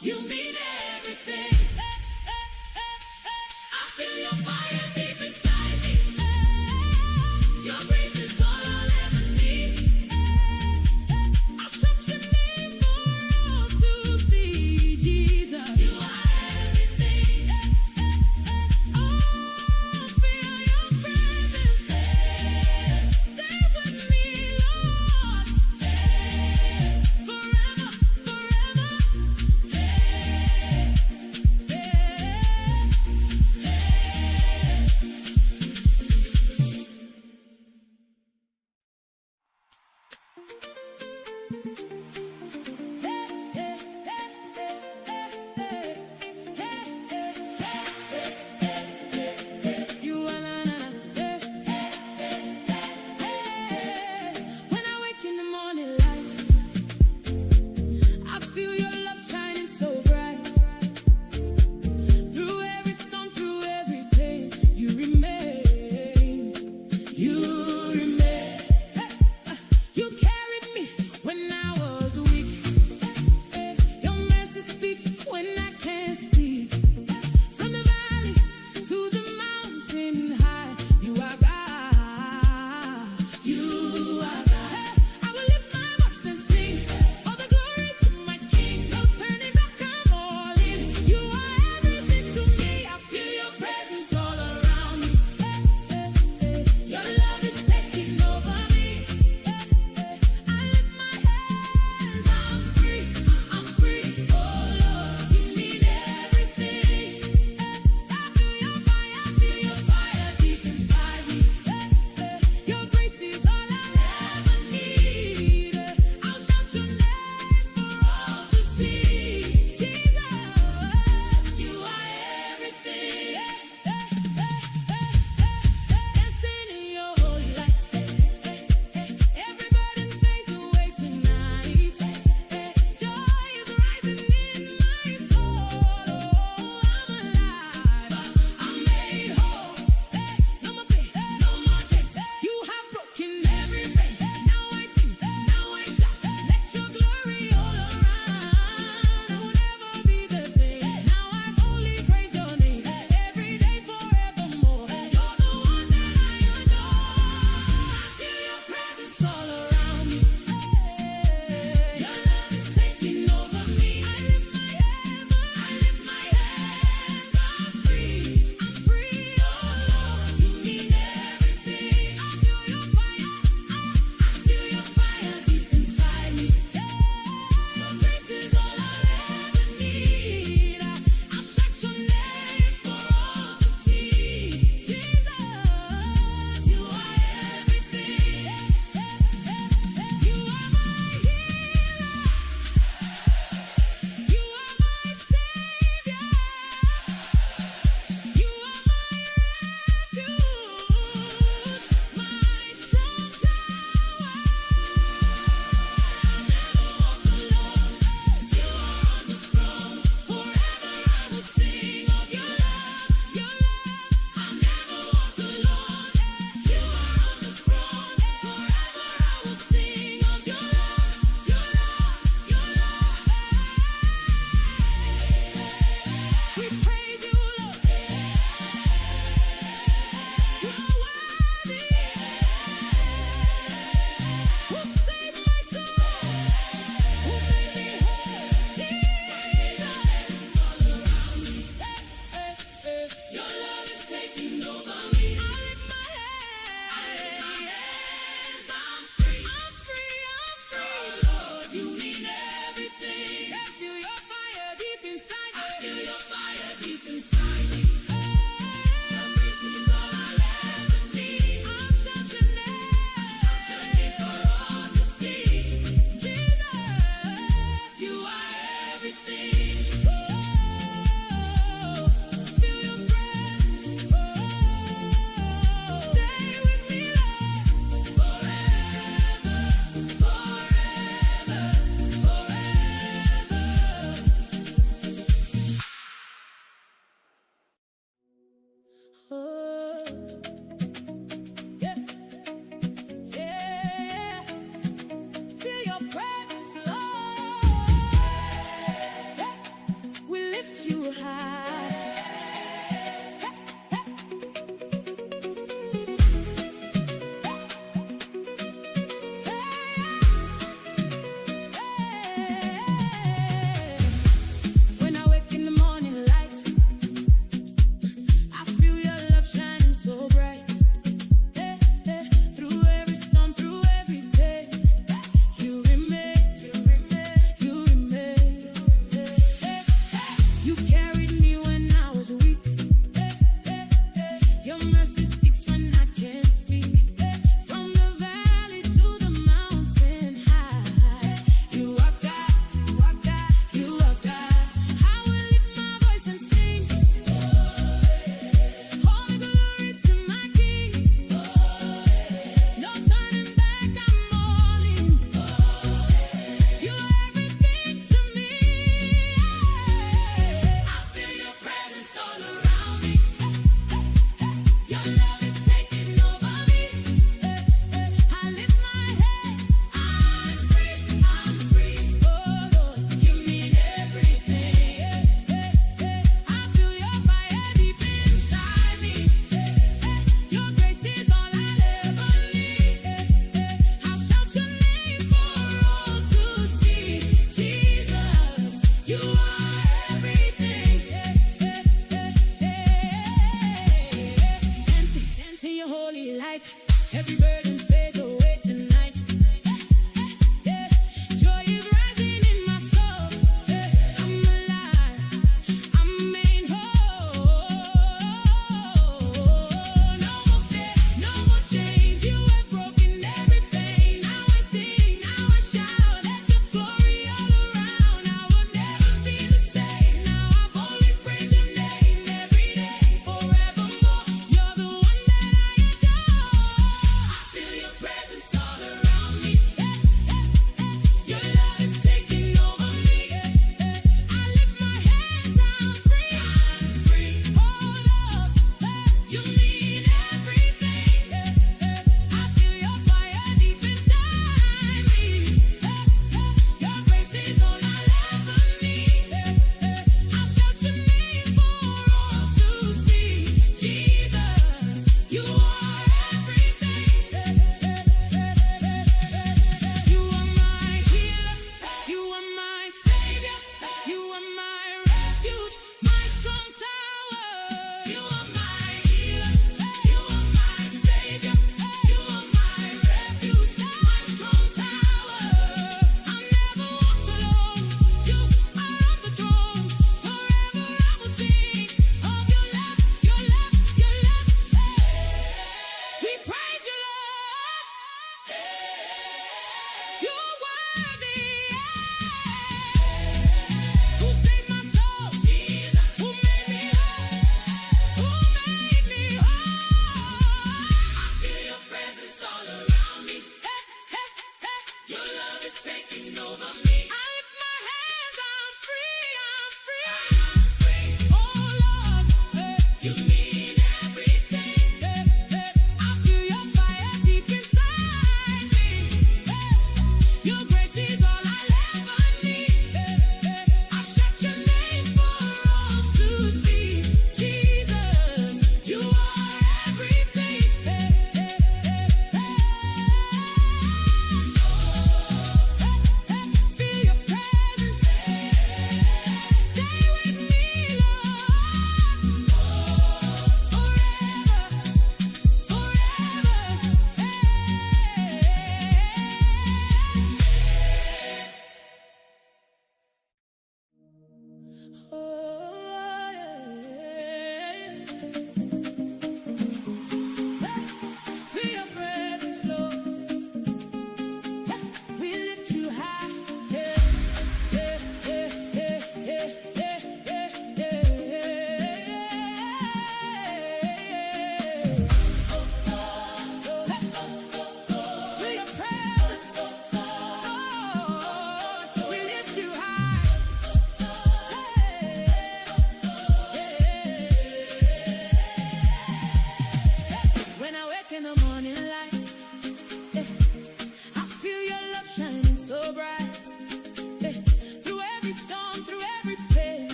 You mean everything. I feel your fire deep inside me. Your grace is all I'll ever need. I'll shout your name for all to see, Jesus. You are everything. Oh, feel your presence. Stay with me, Lord. Forever, forever.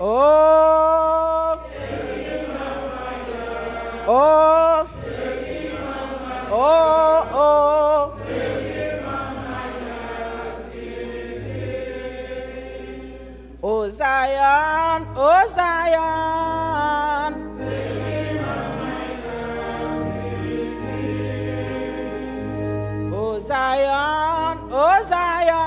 Oh, oh, oh, oh. Oh Zion, oh Zion. Oh Zion, oh Zion.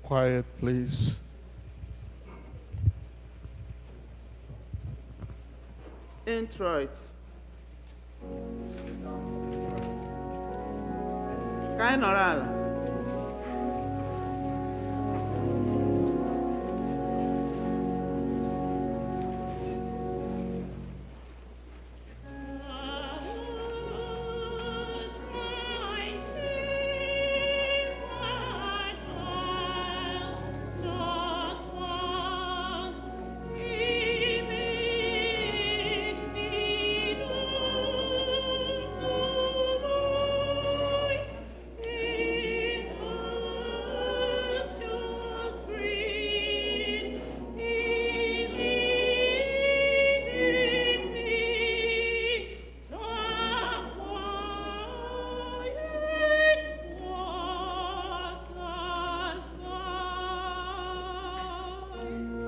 quiet, please. Introit. Ka anyị nọrọ ala.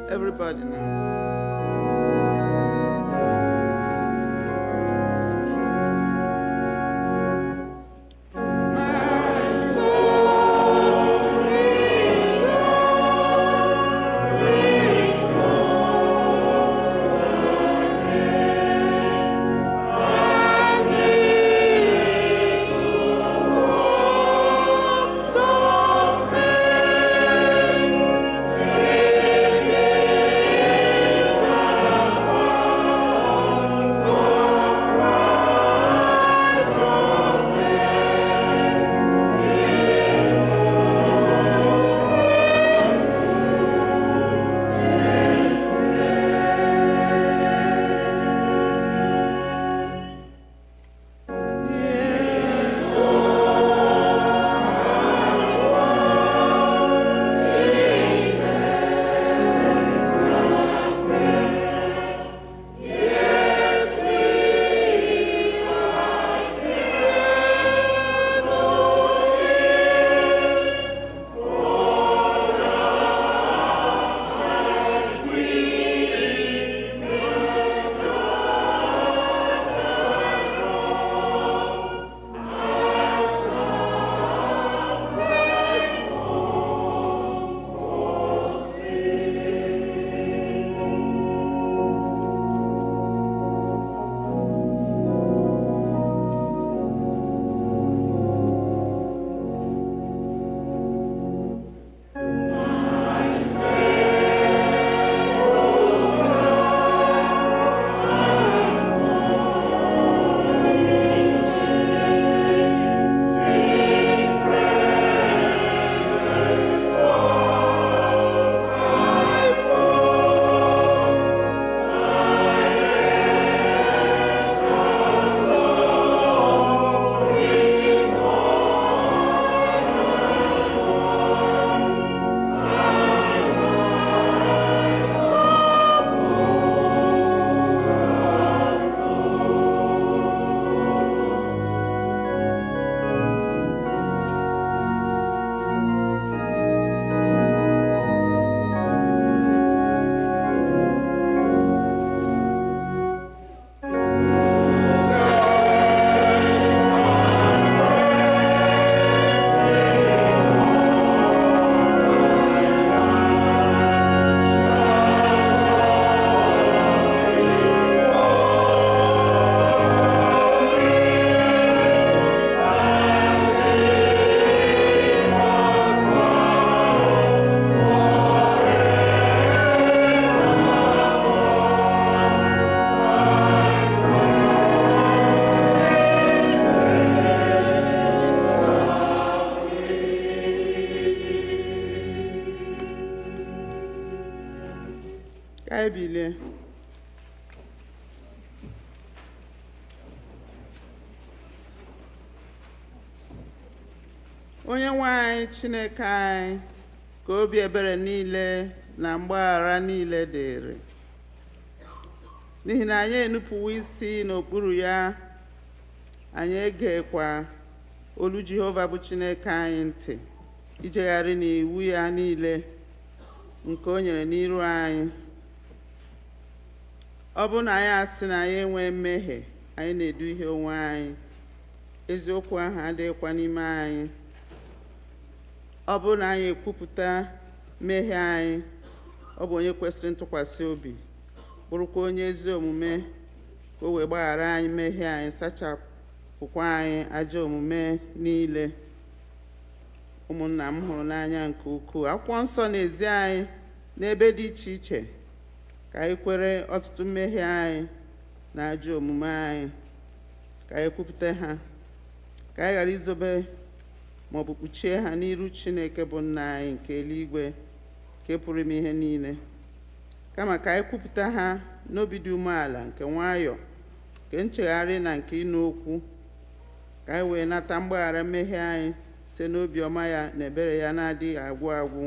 Everybody now. Ebile. Onye nwe anyị Chineke anyị ka obi ebere niile na mgbaghara niile dịrị. N'ihi na anyị enupụwo isi n'okpuru ya, anyị egekwa olu Jehova bụ Chineke anyị ntị, ijegharị n'iwu ya niile nke o nyere n'iru anyị. Ọ bụ na anyị asị na anyị enwe mmehie, anyị na-eduhie onwe anyị, eziokwu ahụ adịghịkwa n'ime anyị. Ọ bụ na anyị ekwupụta mmehie anyị. Ọ bụ onye kwesịrị ntụkwasị obi, bụrụkwa onye ezi omume, ka o wee gbaghara anyị mmehie anyị, sachapụkwa anyị ajọ omume niile. Ụmụnna m hụrụ n'anya nke ukwuu, akwụkwọ nsọ na-ezi anyị n'ebe dị iche iche ka anyị kwere ọtụtụ mmehie anyị na ajọ omume anyị, ka anyị kwupụta ha, ka anyị ghara izobe ma ọ bụ kpuchie ha n'iru Chineke bụ nna anyị nke eluigwe, nke pụrụ ime ihe niile. Kama ka anyị kwupụta ha n'obi dị umeala, nke nwayọọ, nke nchegharị na nke ịnụ okwu, ka anyị wee nata mgbaghara mmehie anyị site n'obiọma ya na ebere ya na-adịghị agwụ agwụ.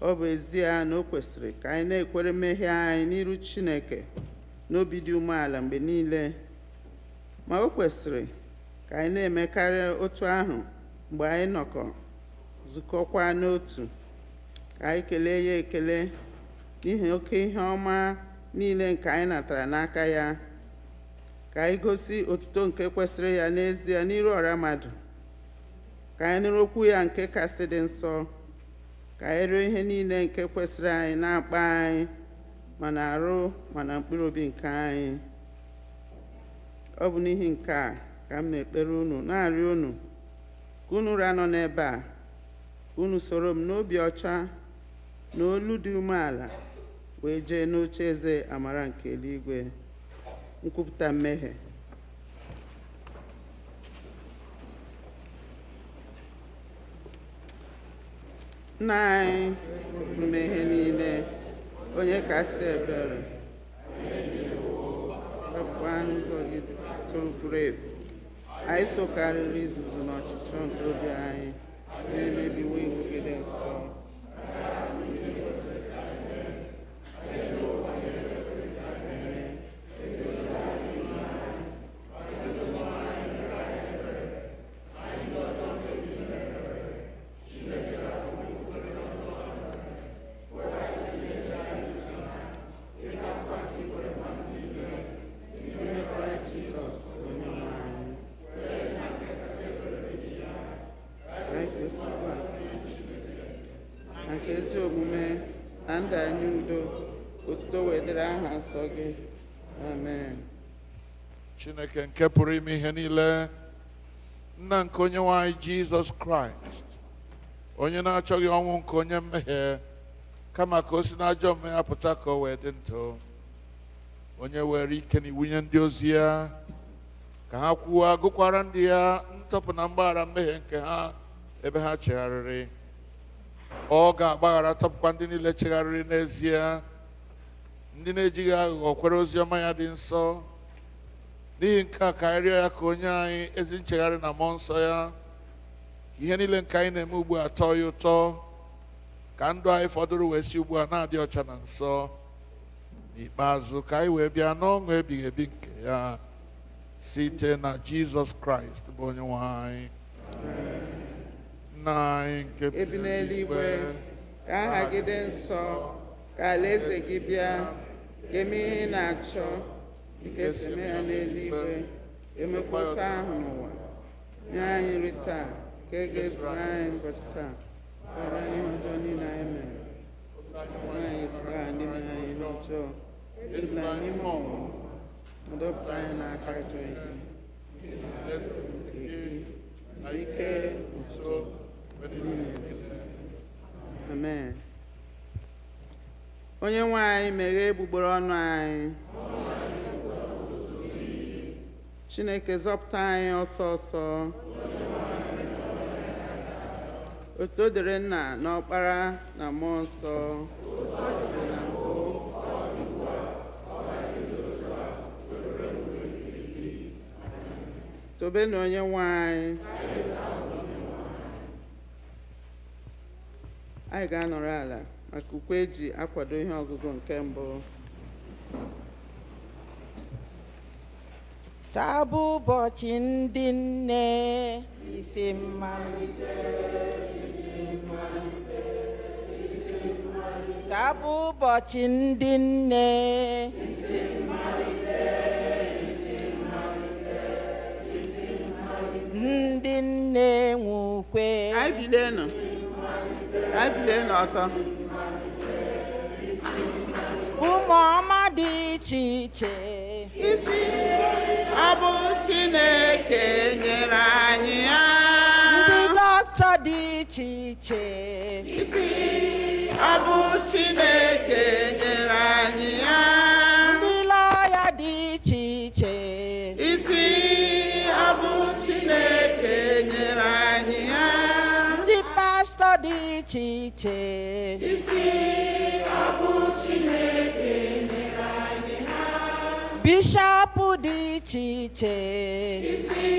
Ọ bụ ezie na o kwesịrị ka anyị na-ekwere mmehie anyị n'iru Chineke n'obi dị umeala mgbe niile, ma o kwesịrị ka anyị na-emekarị otu ahụ mgbe anyị zukọkwa n'otu, ka anyị kelee ya ekele n'ihi oke ihe ọma niile nke anyị natara n'aka ya, ka anyị gosi otuto nke kwesịrị ya n'ezie n'iru ọra mmadụ, ka anyị nụrụ okwu ya nke kasị dị nsọ, ka anyị rịọ ihe niile nke kwesịrị anyị na-akpa anyị ma na arụ ma na mkpụrụ obi nke anyị. Ọ bụ n'ihi nke a ka m na-ekpere unu, na-arịọ unu ka unu ranọ n'ebe a, ka unu soro m n'obi ọcha na olu dị umeala wee jee n'oche eze amara nke eluigwe. Nkwupụta mmehie. Nna anyị pụrụ mmehie niile, onye kasị ebere, wepụ anyị ụzọ gị tụrụ furu efu. Anyị sokarịrị izuzu n'ọchịchọ nke obi anyị, na-emebiwo iwu gị dị nsọ. Nke ezi omume na ndụ anyị udo, otuto wee dịrị aha nsọ gị. Amen. Chineke nke pụrụ ime ihe niile, nna nke onye nwe anyị Jizọs Kraịst, onye na-achọghị ọnwụ nke onye mmehie, kama ka o si n'ajọ omume ya pụta ka o wee dị ndụ, onye were ike na iwunye ndị ozi ya ka ha kwuo agụkwara ndị ya ntọpụ na mgbaghara mmehie nke ha ebe ha chegharịrị. Ọ ga-agbaghara tọpụkwa ndị niile chegharịrị n'ezie, ndị na-ejighị aghụghọ kwere ozi ọma ya dị nsọ. N'ihi nke a ka anyị rịọ ya ka onye anyị ezi nchegharị na mmụọ nsọ ya, ka ihe niile nke anyị na-eme ugbu a tọọ ya ụtọ, ka ndụ anyị fọdụrụ wee si ugbu a na-adị ọcha na nsọ. N'ikpeazụ ka anyị wee bịa n'ọṅụ ebighị ebi nke ya, site na Jizọs Kraịst bụ onye nwe anyị. Nna anyị nke Ebi n'eluigwe, ka aha gị dị nsọ, ka alaeze gị bịa, ka eme ihe ị na-achọ, dịka esi eme ya n'eluigwe, emekwa otu ahụ n'ụwa. Nye anyị nri taa, ka e ga-ezuru anyị ụbọchị taa, kpọrọ anyị ihe ọjọọ niile anyị mere, anyị sịrị ndị mere anyị ihe ọjọọ, edula anyị n'ime ọnwụnwa, ma dọpụta anyị n'aka ajọ ihe. Ike ụtọ. Amen. Onye nwe anyị meghee egbugbere ọnụ anyị. Chineke zọpụta anyị ọsọ ọsọ. Otu o dere Nna na Ọkpara na Mmụọ Nsọ. Tobenụ onye nwe anyị. Anyị ga-anọrọ ala maka ukwe eji akwado ihe ọgụgụ nke mbụ. Taa bụ ụbọchị ndị nne, isi mmalite. Taa bụ ụbọchị ndị nne, ndị nne nwe ukwe. Anyị bilenụ. Ka anyị bilie n'ọtọ. ụmụ ọma dị iche iche Isi ọ bụ Chineke nyere anyị ya. ndị dọkịta dị iche iche Isi ọ bụ Chineke nyere anyị ya. ndị lọya dị iche iche Isi ọ bụ Chineke nyere anyị ya. ndị pastọ dị iche iche Isi ọ bụ Chineke nyere anyị ha. bishọp dị iche iche Isi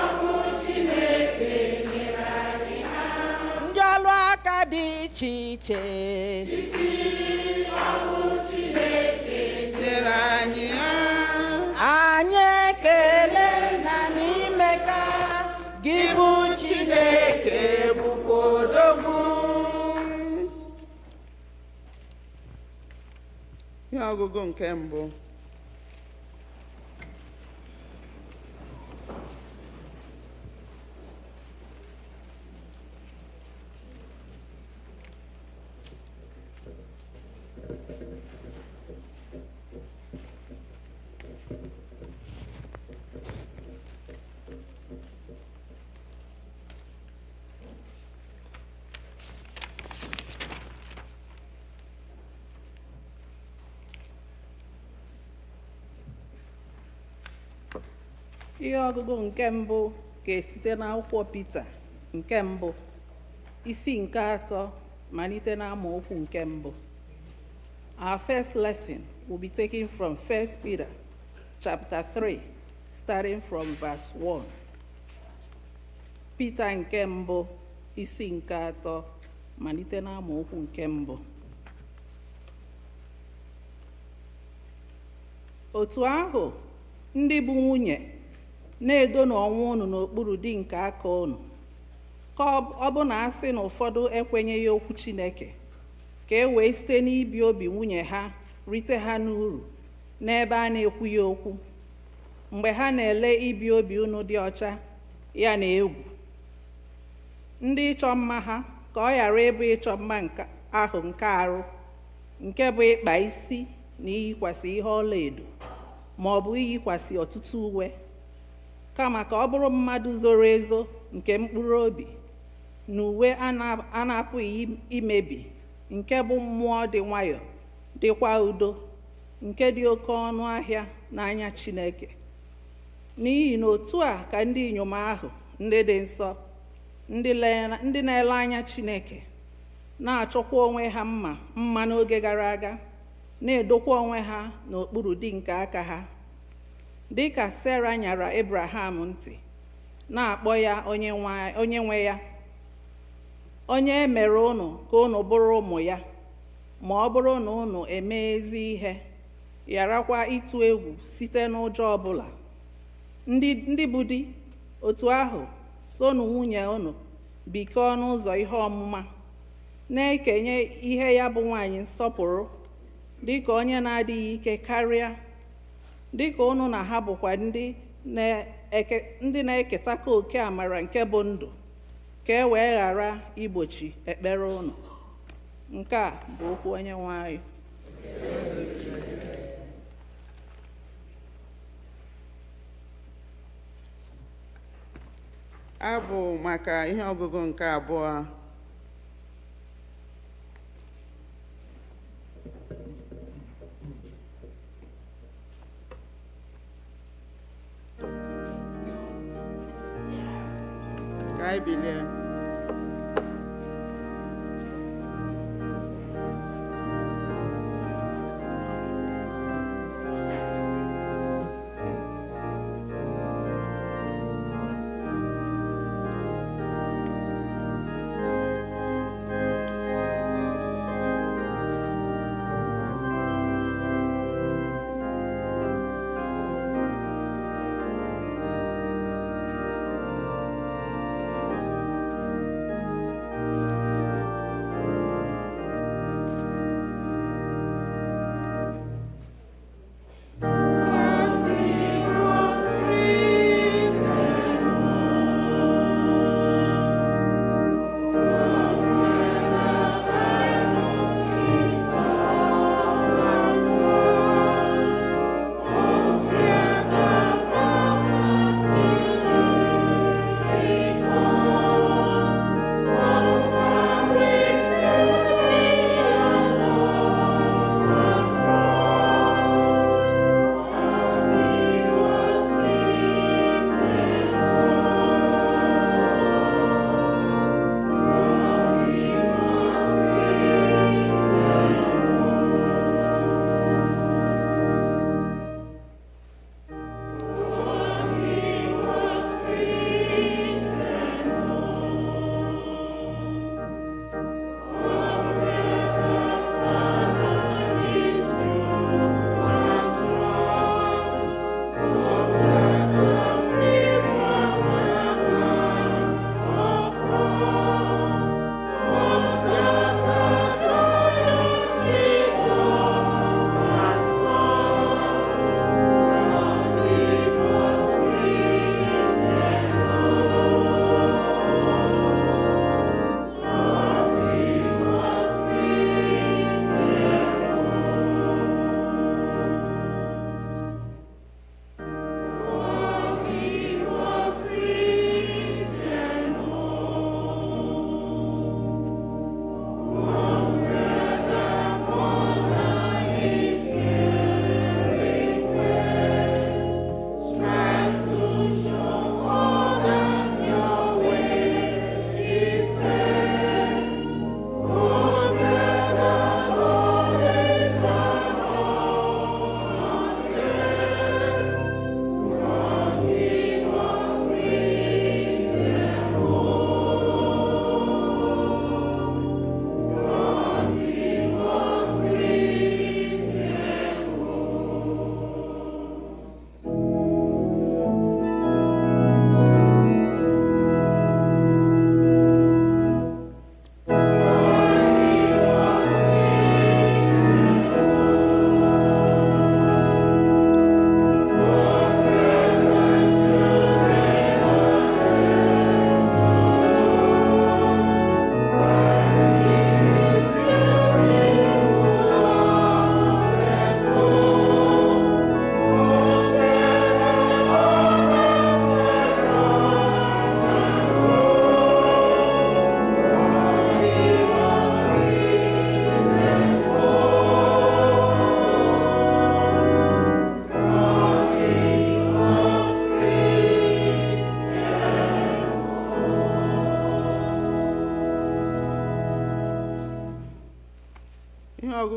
ọ bụ Chineke nyere anyị ha. ndị ọrụ aka dị iche iche Isi ọ bụ Chineke nyere anyị ha. anyị ekele na n'ime ka gị bụ Chineke bụkwa odogwu. Ihe ọgụgụ nke mbụ. Ihe ọgụgụ nke mbụ ga-esite n'akwụkwọ Pita nke mbụ isi nke atọ malite n'amaokwu nke mbụ. Our first lesson will be taken from 1 Peter chapter 3 starting from verse 1. Pita nke mbụ isi nke atọ malite n'amaokwu nke mbụ. Otu ahụ ndị bụ nwunye na-edo n'ọnwa unu n'okpuru di nke aka unu, ka ọ bụ na asị na ụfọdụ ekwenyeghị okwu Chineke, ka e wee site n'ibi obi nwunye ha rite ha n'uru n'ebe a na-ekwughị okwu, mgbe ha na-ele ibi obi unu dị ọcha ya na egwu. Ndị ịchọ mma ha ka ọ ghara ịbụ ịchọ mma ahụ nke arụ, nke bụ ịkpa isi na iyikwasị ihe ọlaedo ma ọ bụ iyikwasị ọtụtụ uwe, kama ka ọ bụrụ mmadụ zoro ezo nke mkpụrụ obi na uwe a na-apụghị imebi, nke bụ mmụọ dị nwayọọ dịkwa udo, nke dị oke ọnụ ahịa n'anya Chineke. N'ihi na otu a ka ndị inyom ahụ ndị dị nsọ, ndị na-ele anya Chineke, na-achọkwa onwe ha mma n'oge gara aga, na-edokwa onwe ha n'okpuru di nke aka ha, dị ka Sera nyara Abraham ntị, na-akpọ ya onye nwe ya, onye e mere unu ka unu bụrụ ụmụ ya, ma ọ bụrụ na unu emee ezi ihe, gharakwa ịtụ egwu site n'ụjọ ọbụla. Ndị bụ di, otu ahụ sonu nwunye unu bikọọ n'ụzọ ihe ọmụma, na-ekenye ihe ya bụ nwaanyị nsọpụrụ, dịka onye na-adịghị ike karịa, dịka unu na ha bụkwa ndị na-eketaka oke amara nke bụ ndụ, ka e wee ghara igbochi ekpere unu. Nke a bụ okwu Onyenwe anyị. Abụ maka ihe ọgụgụ nke abụọ. Ka anyị bilie.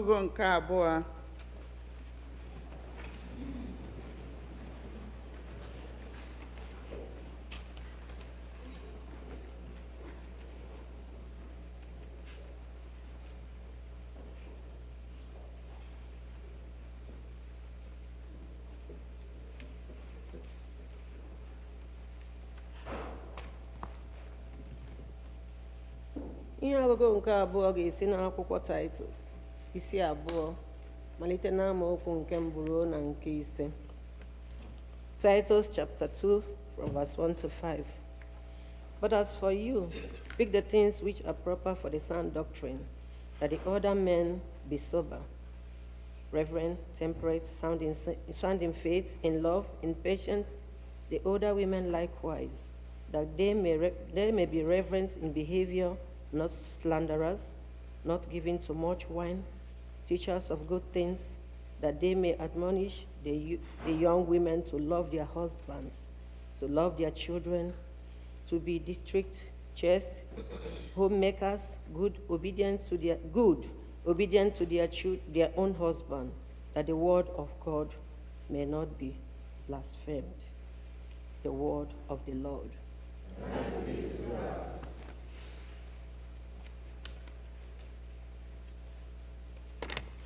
ọgụgụ nke abụọ. Ihe ọgụgụ nke abụọ ga-esi n'akwụkwọ Titus isi abụọ malite n'amaokwu nke mbụ ruo na nke ise. Titus chapter 2 from verse 1 to 5. But as for you, speak the things which are proper for the sound doctrine, that the older men be sober, reverent, temperate, sound in faith, in love, in patience, the older women likewise, that they may be reverent in behavior, not slanderers, not given to much wine, teachers of good things, that they may admonish the young women to love their husbands, to love their children, to be discreet, chaste, homemakers, obedient to their own husband, that the word of God may not be blasphemed. The word of the Lord.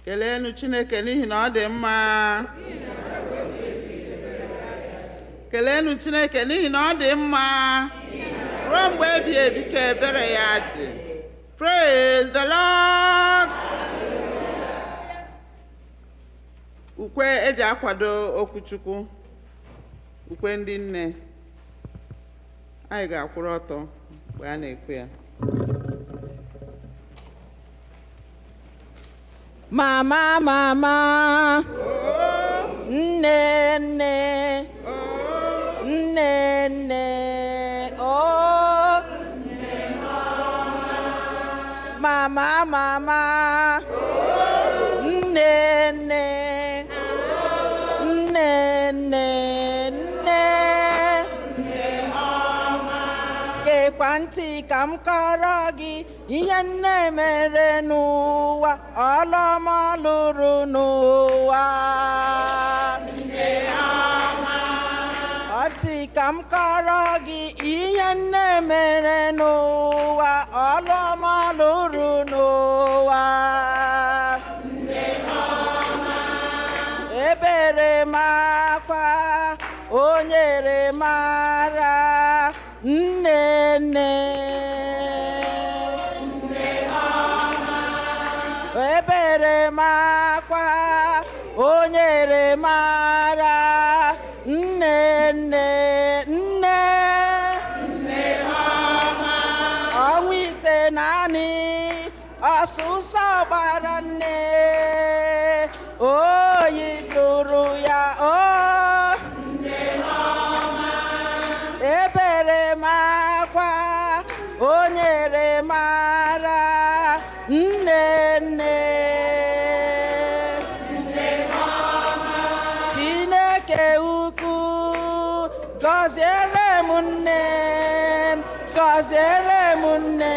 Keleenụ Chineke n'ihi na ọ dị mma. Keleenụ Chineke n'ihi na ọ dị mma. Ruo mgbe ebighị ebi ka ebere ya dị. Praise the Lord. Ukwe eji akwado okwuchukwu. Ukwe ndị nne. Anyị ga-akwụrụ ọtọ mgbe a na-ekwe ya. Mama, mama. Nne, nne. Nne, nne. Oh. Mama, mama. Nne, nne. Nne, nne, nne. Gekwa ntị ka m kọrọ gị ihe nne mere n'ụwa, ọlọma lụrụ n'ụwa. Ọ dị ka m kọrọ gị ihe nne mere n'ụwa, ọlọma lụrụ n'ụwa. Ebere m akwa, o nyere m ara, nne nne. Ebere m akwa, o nyere m ara, nne nne nne. Ọnwa ise naanị, ọsụsọ gbara nne, oyi tụrụ ya o. Ebere m akwa, o nyere m ara, nne nne. Chineke ukwu, gọziere m nne m, gọziere m nne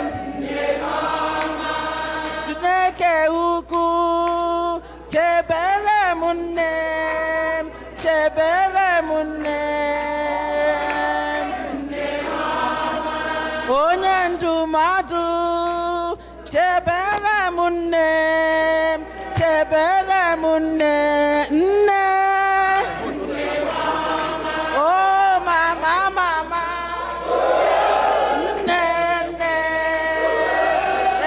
m. Chineke ukwu, chebere m nne m, chebere m nne m. Onye ndụmọdụ, chebere m nne m, chebere m nne nne. Oh mama, mama. Nne nne,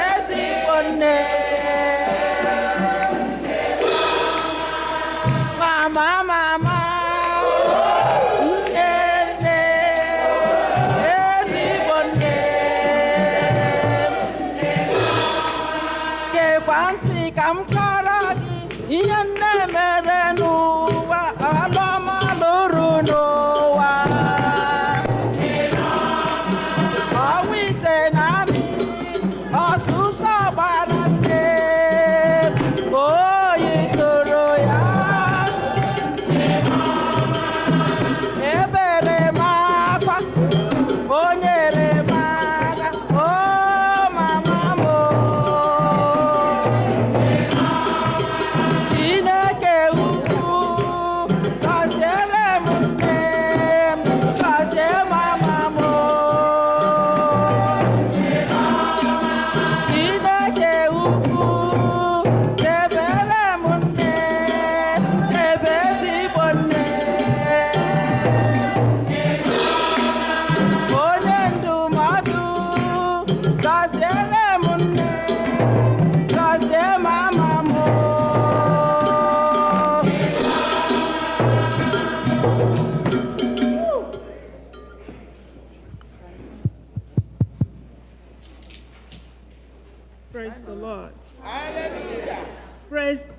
ezigbo nne. Mama, mama.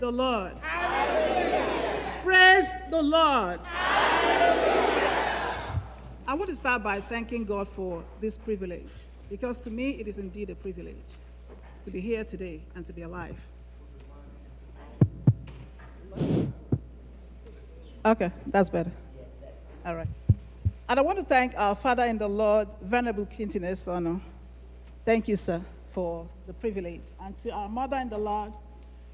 the Lord. Praise the Lord. I want to start by thanking God for this privilege, because to me it is indeed a privilege to be here today and to be alive. Okay, that's better. All right. And I want to thank our Father in the Lord, Venerable Clinton Esono. Thank you, sir, for the privilege. And to our mother in the Lord,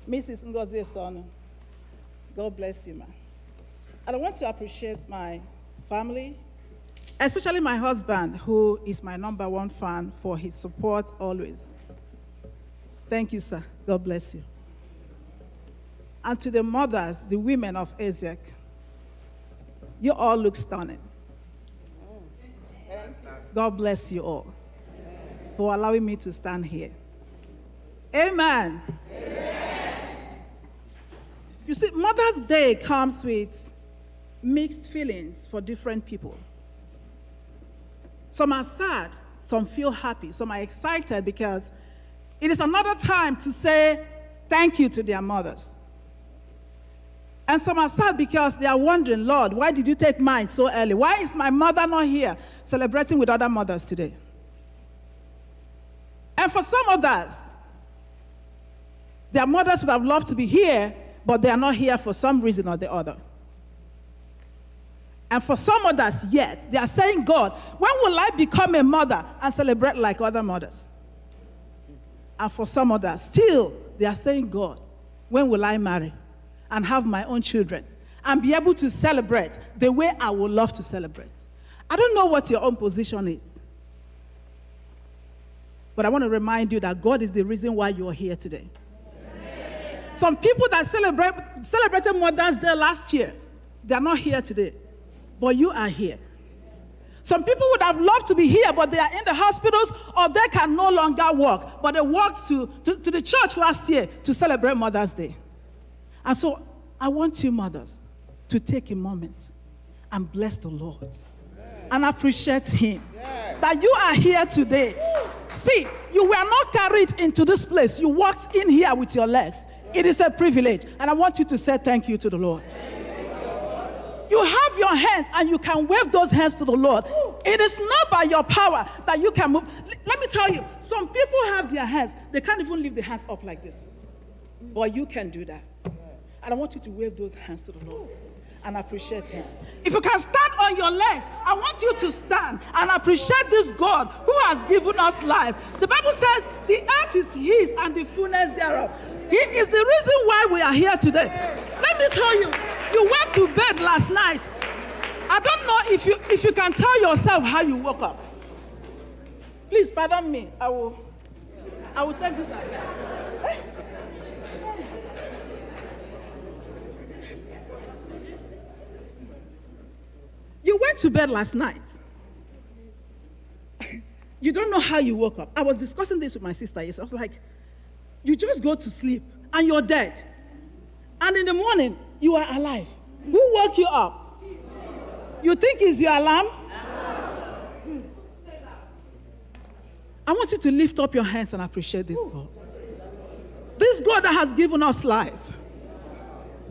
Mrs. Ngozi Esono. God bless you, man. And I want to appreciate my family, especially my husband, who is my #1 fan, for his support always. Thank you, sir. God bless you. And to the mothers, the women of Ezek, you all look stunning. God bless you all for allowing me to stand here. Amen. You see, Mother's Day comes with mixed feelings for different people. Some are sad, some feel happy, some are excited because it is another time to say thank you to their mothers. And some are sad because they are wondering, Lord, why did you take mine so early? Why is my mother not here celebrating with other mothers today? And for some others, their mothers would have loved to be here, but they are not here for some reason or the other. And for some others, yet, they are saying, God, when will I become a mother and celebrate like other mothers? And for some others, still, they are saying, God, when will I marry and have my own children and be able to celebrate the way I would love to celebrate? I don't know what your own position is, but I want to remind you that God is the reason why you are here today. Some people that celebrated Mother's Day last year, they are not here today, but you are here. Some people would have loved to be here, but they are in the hospitals or they can no longer walk, but they walked to the church last year to celebrate Mother's Day. And so I want you mothers to take a moment and bless the Lord and appreciate Him that you are here today. See, you were not carried into this place. You walked in here with your legs. It is a privilege, and I want you to say thank you to the Lord. You have your hands, and you can wave those hands to the Lord. It is not by your power that you can move. Let me tell you, some people have their hands. They can't even lift the hands up like this. But you can do that. And I want you to wave those hands to the Lord and appreciate Him. If you can stand on your legs, I want you to stand and appreciate this God who has given us life. The Bible says the earth is His and the fullness thereof. He is the reason why we are here today. Let me tell you, you went to bed last night. I don't know if you can tell yourself how you woke up. Please pardon me. I will take this out. You went to bed last night. You don't know how you woke up. I was discussing this with my sister yesterday. I was like, you just go to sleep and you're dead. And in the morning, you are alive. Who woke you up? You think it's your alarm? I want you to lift up your hands and appreciate this God. This God that has given us life.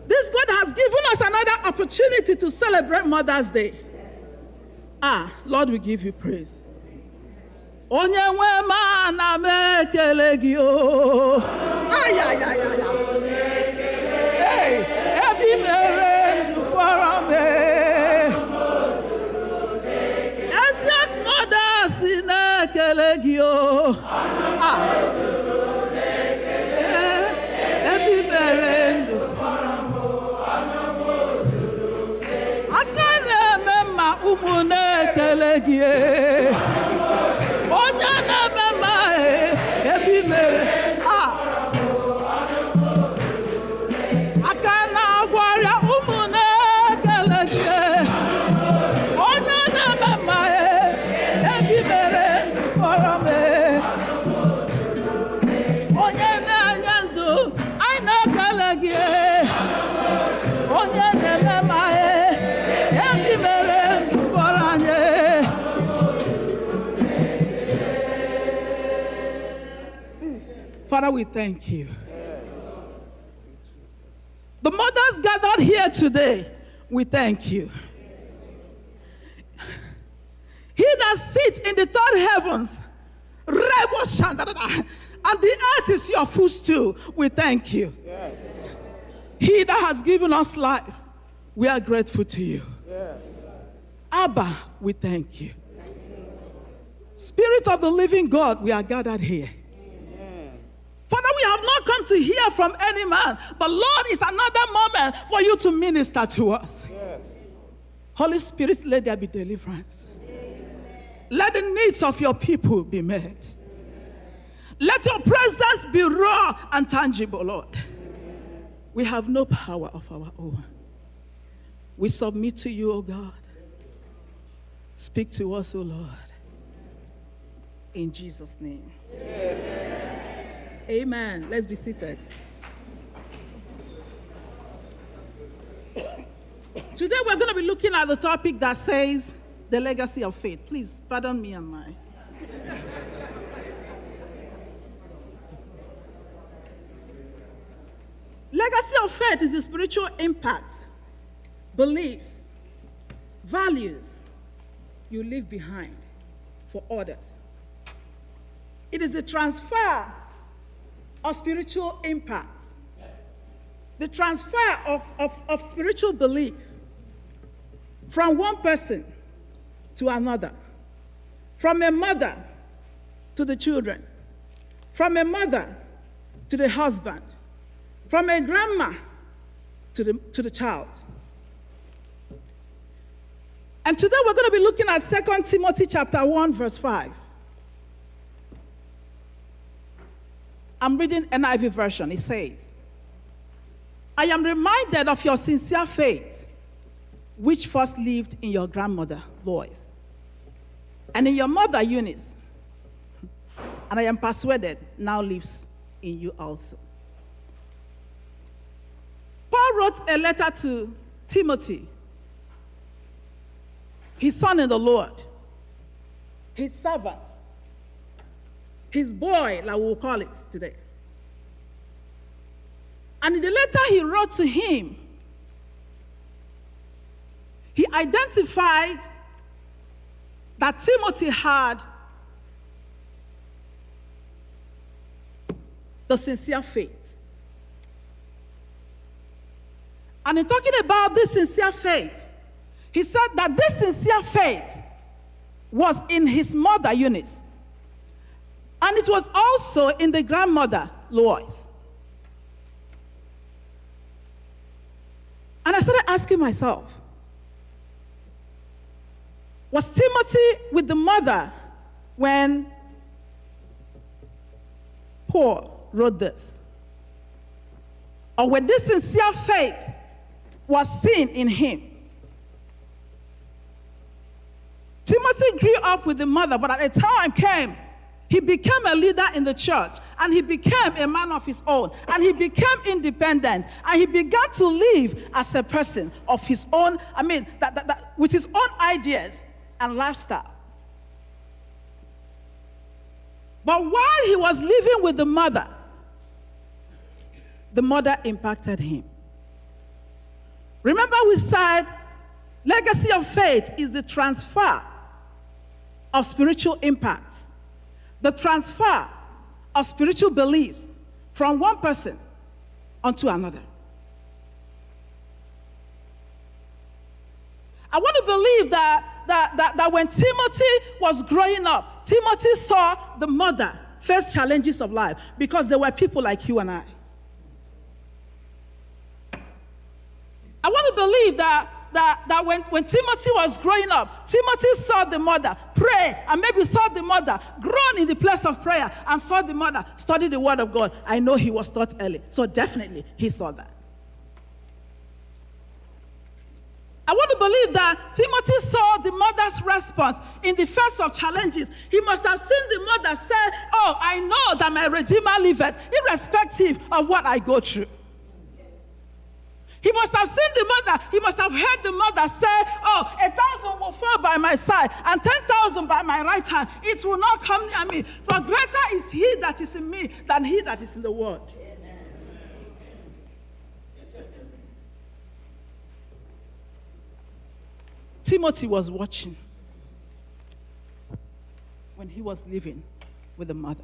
This God has given us another opportunity to celebrate Mother's Day. Lord, we give you praise. Onye nwe ma na m ekele gị o. Hey, ebi mere ndụ fọrọ m. Eze mother si na ekele gị o. Ebi mere ndụ fọrọ m. Aka na-eme mma ụmụ na-ekele gị. Father, we thank you. us gathered here today, we thank you. He that sits in the third heavens, and the earth is your footstool, we thank you. Yes. He that has given us life, we are grateful to you. Yes. Abba, we thank you. Spirit of the living God, we are gathered here. Father, we have not come to hear from any man, but Lord, it's another moment for you to minister to us. Yes. Holy Spirit, let there be deliverance. Let the needs of your people be met. Let your presence be raw and tangible, Lord. We have no power of our own. We submit to you, O God. Speak to us, O Lord. In Jesus' name. Amen. Let's be seated. Today we're going to be looking at the topic that says the legacy of faith. Please, pardon me and my. Legacy of faith is the spiritual impact, beliefs, values you leave behind for others. It is the transfer of spiritual impact, the transfer of spiritual belief from one person to another, from a mother to the children, from a mother to the husband, from a grandma to the child. And today we're going to be looking at 2 Timothy chapter 1, verse 5. I'm reading NIV version. It says, I am reminded of your sincere faith, which first lived in your grandmother, Lois, and in your mother, Eunice, and I am persuaded now lives in you also. Paul wrote a letter to Timothy, his son in the Lord, his servant, his boy, like we'll call it today. And in the letter he wrote to him, he identified that Timothy had the sincere faith. And in talking about this sincere faith, he said that this sincere faith was in his mother, Eunice. And it was also in the grandmother, Lois. And I started asking myself, was Timothy with the mother when Paul wrote this? Or when this sincere faith was seen in him? Timothy grew up with the mother, but at a time came, he became a leader in the church, and he became a man of his own, and he became independent, and he began to live as a person of his own, with his own ideas and lifestyle. But while he was living with the mother impacted him. Remember we said legacy of faith is the transfer of spiritual impact, the transfer of spiritual beliefs from one person onto another. I want to believe that when Timothy was growing up, Timothy saw the mother face challenges of life because there were people like you and I. I want to believe that when Timothy was growing up, Timothy saw the mother pray, and maybe saw the mother grown in the place of prayer, and saw the mother study the word of God. I know he was taught early, so definitely he saw that. I want to believe that Timothy saw the mother's response in the face of challenges. He must have seen the mother say, oh, I know that my Redeemer liveth, irrespective of what I go through. He must have seen the mother, he must have heard the mother say, oh, 1,000 will fall by my side and 10,000 by my right hand. It will not come near me. For greater is he that is in me. me than he that is in the world. Timothy was watching when he was living with the mother.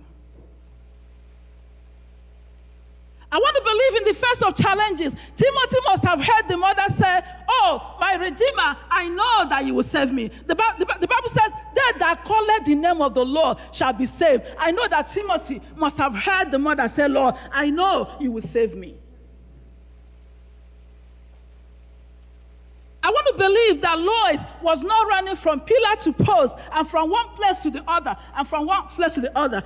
I want to believe in the face of challenges. Timothy must have heard the mother say, "Oh, my Redeemer, I know that you will save me." The Bible says, "They that calleth the name of the Lord shall be saved." I know that Timothy must have heard the mother say, "Lord, I know you will save me." I want to believe that Lois was not running from pillar to post and from one place to the other and from one place to the other,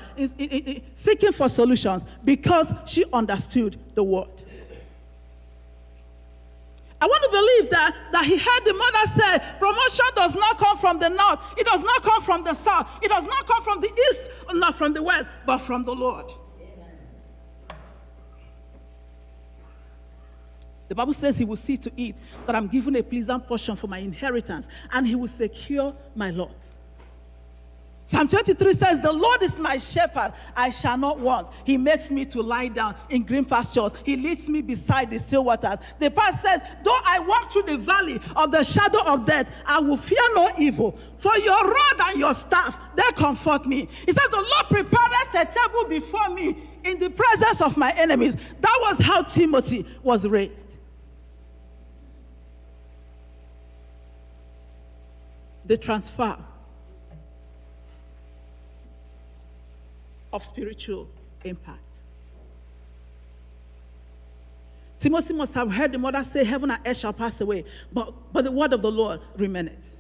seeking for solutions, because she understood the word. I want to believe that he heard the mother say, promotion does not come from the north, it does not come from the south, it does not come from the east, not from the west, but from the Lord. The Bible says he will see to it that I'm given a pleasant portion for my inheritance, and he will secure my lot. Psalm 23 says, the Lord is my shepherd, I shall not want. He makes me to lie down in green pastures. He leads me beside the still waters. The part says, though I walk through the valley of the shadow of death, I will fear no evil. For your rod and your staff, they comfort me. He says, the Lord prepareth a table before me in the presence of my enemies. That was how Timothy was raised. The transfer of spiritual impact. Timothy must have heard the mother say, heaven and earth shall pass away, but the word of the Lord remaineth.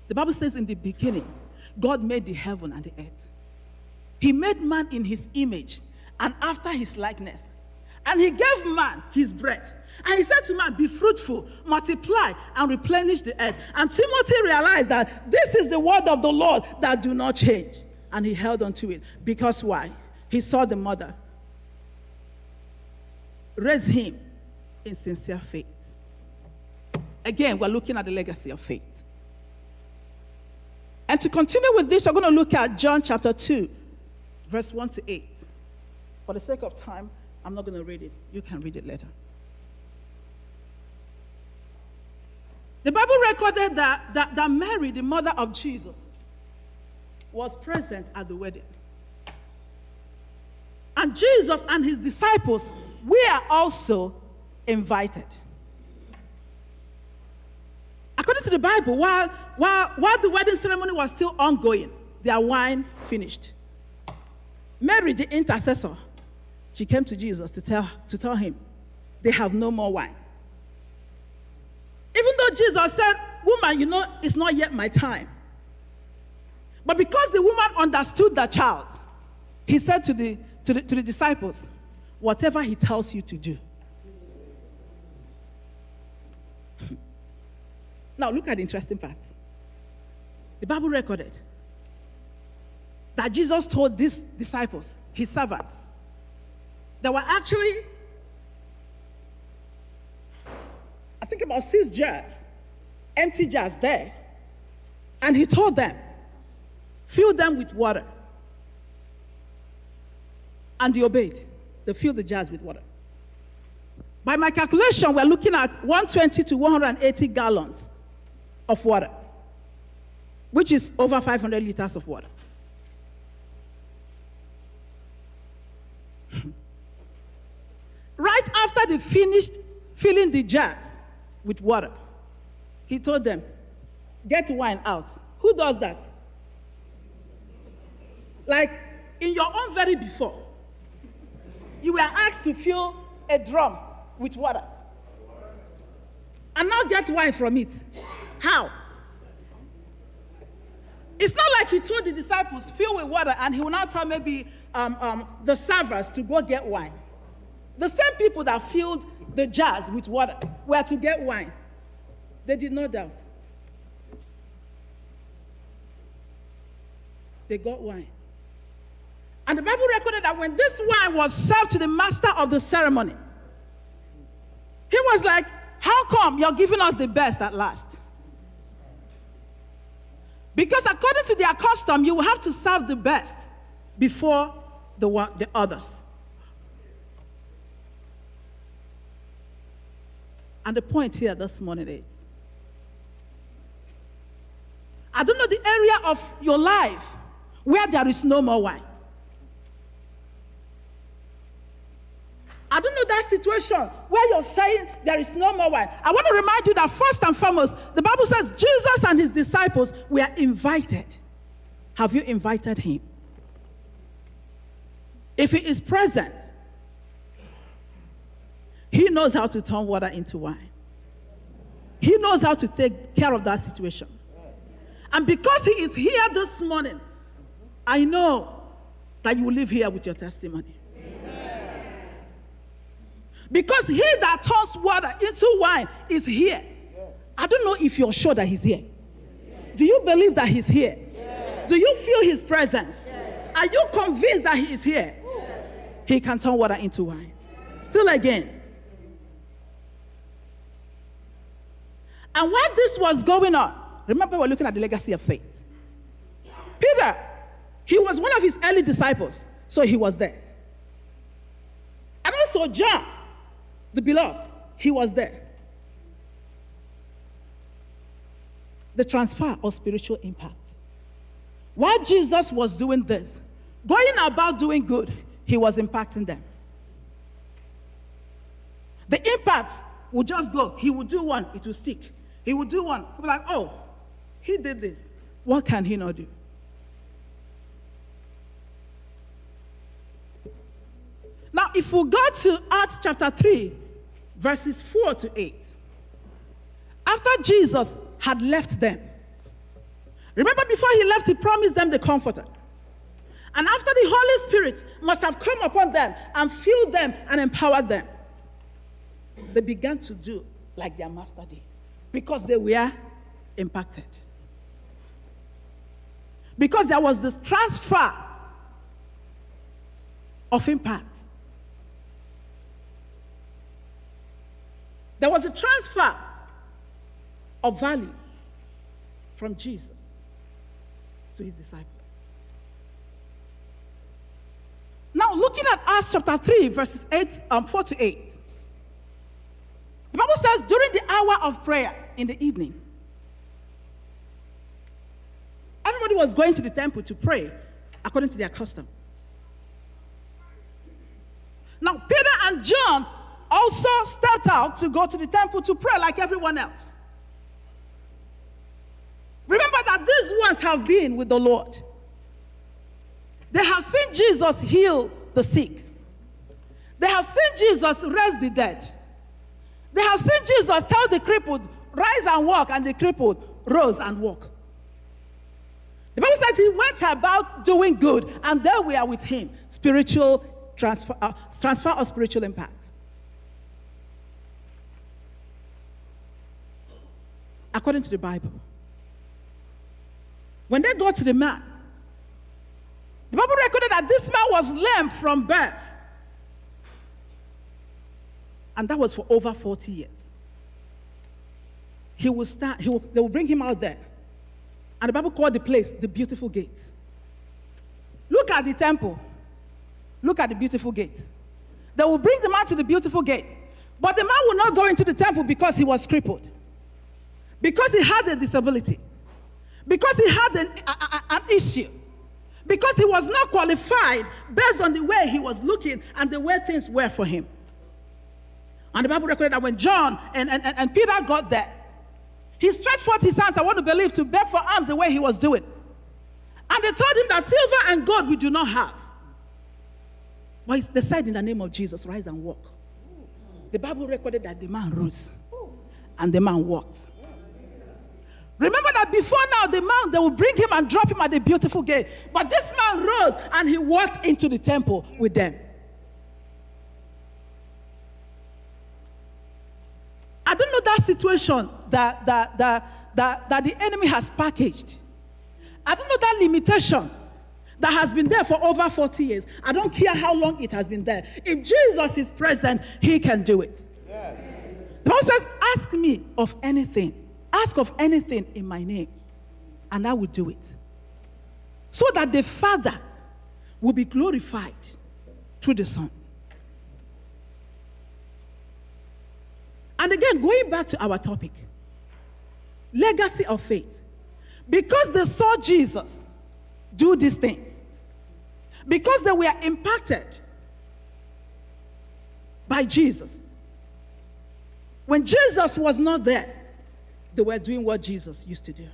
The Bible says in the beginning, God made the heaven and the earth. He made man in his image and after his likeness. And he gave man his breath. And he said to man, be fruitful, multiply, and replenish the earth. And Timothy realized that this is the word of the Lord that do not change. And he held on to it. Because why? He saw the mother raise him in sincere faith. Again, we're looking at the legacy of faith. And to continue with this, we're going to look at John chapter 2, verse 1 to 8. For the sake of time, I'm not going to read it. You can read it later. The Bible recorded that Mary, the mother of Jesus, was present at the wedding. And Jesus and his disciples were also invited. According to the Bible, while the wedding ceremony was still ongoing, their wine finished. Mary, the intercessor, she came to Jesus to tell him, they have no more wine. Even though Jesus said, woman, you know, it's not yet my time. But because the woman understood the child, he said to the disciples, whatever he tells you to do. Now look at the interesting part. The Bible recorded that Jesus told these disciples, his servants, there were actually, I think about 6 jars, empty jars there. And he told them, fill them with water. And they obeyed. They filled the jars with water. By my calculation, we're looking at 120 to 180 gallons of water, which is over 500 liters of water. Right after they finished filling the jars with water, he told them, get wine out. Who does that? Like in your own very before, you were asked to fill a drum with water and now get wine from it. How? It's not like he told the disciples, fill with water, and he will now tell maybe the servers to go get wine. The same people that filled the jars with water were to get wine. They did not doubt. They got wine. And the Bible recorded that when this wine was served to the master of the ceremony, he was like, how come you're giving us the best at last? Because according to their custom, you will have to serve the best before the others. And the point here this morning is, I don't know the area of your life where there is no more wine. I don't know that situation where you're saying there is no more wine. I want to remind you that first and foremost, the Bible says Jesus and his disciples were invited. Have you invited him? If he is present, he knows how to turn water into wine. He knows how to take care of that situation. And because he is here this morning, I know that you will live here with your testimony. Because he that turns water into wine is here. I don't know if you're sure that he's here. Do you believe that he's here? Do you feel his presence? Are you convinced that he is here? He can turn water into wine. Still again. And while this was going on, remember we're looking at the legacy of faith. Peter, he was one of his early disciples, so he was there. And also John, the beloved, he was there. The transfer of spiritual impact. While Jesus was doing this, going about doing good, he was impacting them. The impact would just go. He would do one, it will stick. He would do one. People like, oh, he did this. What can he not do? Now, if we go to Acts chapter 3, verses 4 to 8, after Jesus had left them, remember before he left, he promised them the Comforter. And after the Holy Spirit must have come upon them and filled them and empowered them, they began to do like their master did because they were impacted. Because there was this transfer of impact. There was a transfer of value from Jesus to his disciples. Now, looking at Acts chapter 3, verses 4 to 8, the Bible says, during the hour of prayer in the evening, everybody was going to the temple to pray according to their custom. Now, Peter and John also stepped out to go to the temple to pray like everyone else. Remember that these ones have been with the Lord. They have seen Jesus heal the sick. They have seen Jesus raise the dead. They have seen Jesus tell the crippled, rise and walk, and the crippled rose and walk. The Bible says he went about doing good, and there we are with him. Spiritual transfer of spiritual impact. According to the Bible. When they got to the man, the Bible recorded that this man was lame from birth. And that was for over 40 years. They will bring him out there. And the Bible called the place the beautiful gate. Look at the temple. Look at the beautiful gate. They will bring the man to the beautiful gate. But the man will not go into the temple because he was crippled. Because he had a disability. Because he had an issue. Because he was not qualified based on the way he was looking and the way things were for him. And the Bible recorded that when John and Peter got there, he stretched forth his hands, I want to believe, to beg for alms the way he was doing. And they told him that silver and gold we do not have. But they said, in the name of Jesus, rise and walk. The Bible recorded that the man rose and the man walked. Remember that before now, the man, they would bring him and drop him at the beautiful gate. But this man rose and he walked into the temple with them. I don't know that situation that the enemy has packaged. I don't know that limitation that has been there for over 40 years. I don't care how long it has been there. If Jesus is present, he can do it. Yes. The Bible says, ask me of anything. Ask of anything in my name, and I will do it. So that the Father will be glorified through the Son. And again, going back to our topic, legacy of faith. Because they saw Jesus do these things, because they were impacted by Jesus. When Jesus was not there, they were doing what Jesus used to do.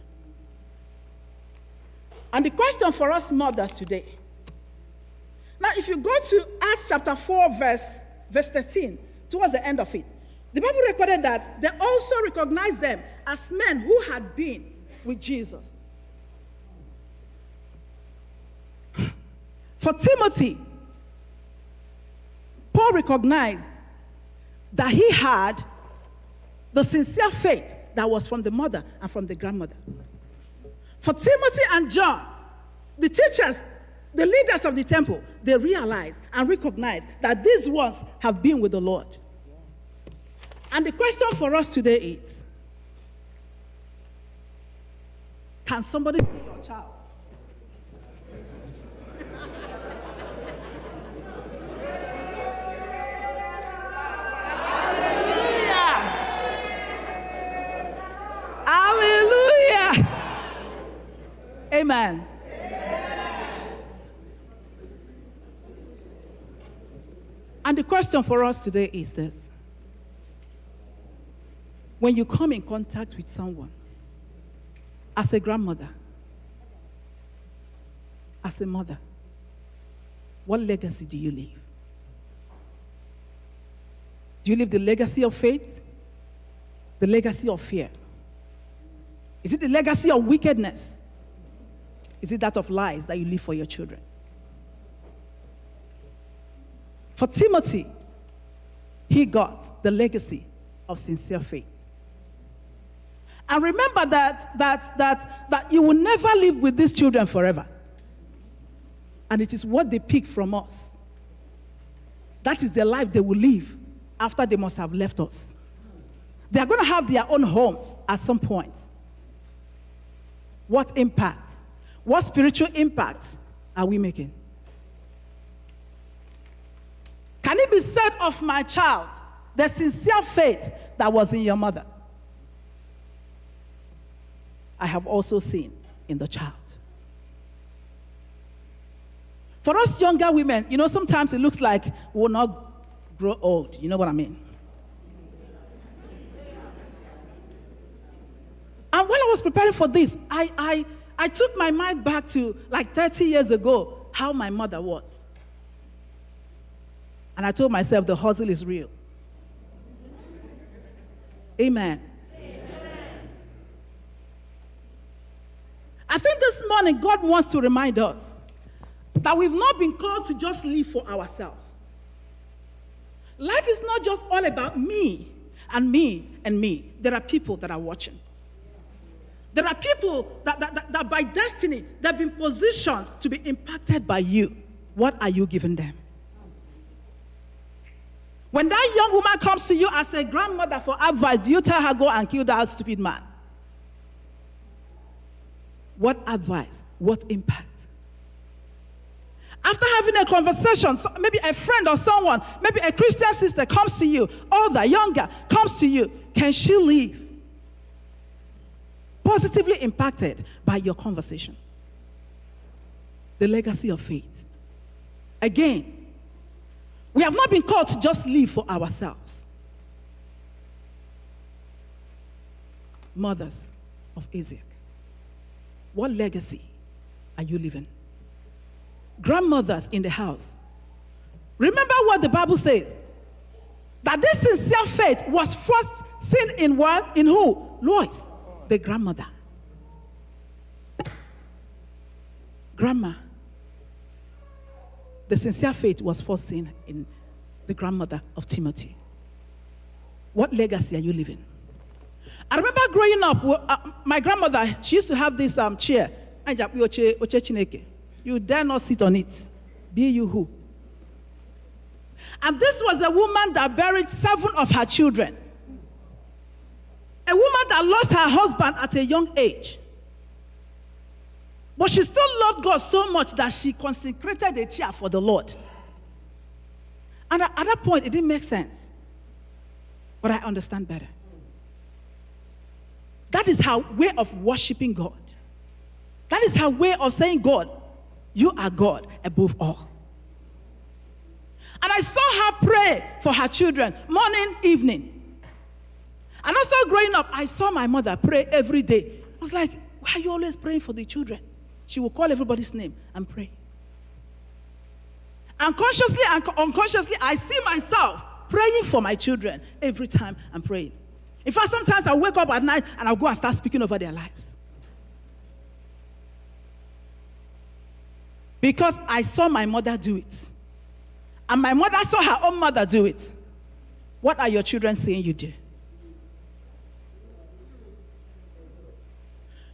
And the question for us mothers today, now if you go to Acts chapter 4, verse 13, towards the end of it, the Bible recorded that they also recognized them as men who had been with Jesus. For Timothy, Paul recognized that he had the sincere faith that was from the mother and from the grandmother. For Timothy and John, the teachers, the leaders of the temple, they realized and recognized that these ones have been with the Lord. And the question for us today is, can somebody see your child? Hallelujah. Amen. And the question for us today is this. When you come in contact with someone, as a grandmother, as a mother, what legacy do you leave? Do you leave the legacy of faith? The legacy of fear? Is it the legacy of wickedness? Is it that of lies that you leave for your children? For Timothy, he got the legacy of sincere faith. And remember that you will never live with these children forever. And it is what they pick from us. That is the life they will live after they must have left us. They are going to have their own homes at some point. What impact? What spiritual impact are we making? Can it be said of my child, the sincere faith that was in your mother, I have also seen in the child? For us younger women, sometimes it looks like we will not grow old. You know what I mean? And while I was preparing for this, I took my mind back to like 30 years ago, how my mother was. And I told myself the hustle is real. Amen. I think this morning God wants to remind us that we've not been called to just live for ourselves. Life is not just all about me and me and me. There are people that are watching. There are people that by destiny, they've been positioned to be impacted by you. What are you giving them? When that young woman comes to you as a grandmother for advice, do you tell her, go and kill that stupid man? What advice? What impact? After having a conversation, maybe a friend or someone, maybe a Christian sister comes to you, older, younger, comes to you, can she leave positively impacted by your conversation? The legacy of faith. Again, we have not been called to just live for ourselves. Mothers of Isaac, what legacy are you living? Grandmothers in the house, remember what the Bible says, that this sincere faith was first seen in what? In who? Lois, the grandmother. Grandma. The sincere faith was first seen in the grandmother of Timothy. What legacy are you living? I remember growing up, my grandmother, she used to have this chair. You dare not sit on it. Be you who? And this was a woman that buried 7 of her children. A woman that lost her husband at a young age. But she still loved God so much that she consecrated a chair for the Lord. And at that point, it didn't make sense. But I understand better. That is her way of worshiping God. That is her way of saying, God, you are God above all. And I saw her pray for her children, morning, evening. And also growing up, I saw my mother pray every day. I was like, why are you always praying for the children? She will call everybody's name and pray. And consciously and unconsciously, I see myself praying for my children every time I'm praying. In fact, sometimes I wake up at night and I'll go and start speaking over their lives. Because I saw my mother do it. And my mother saw her own mother do it. What are your children saying you do?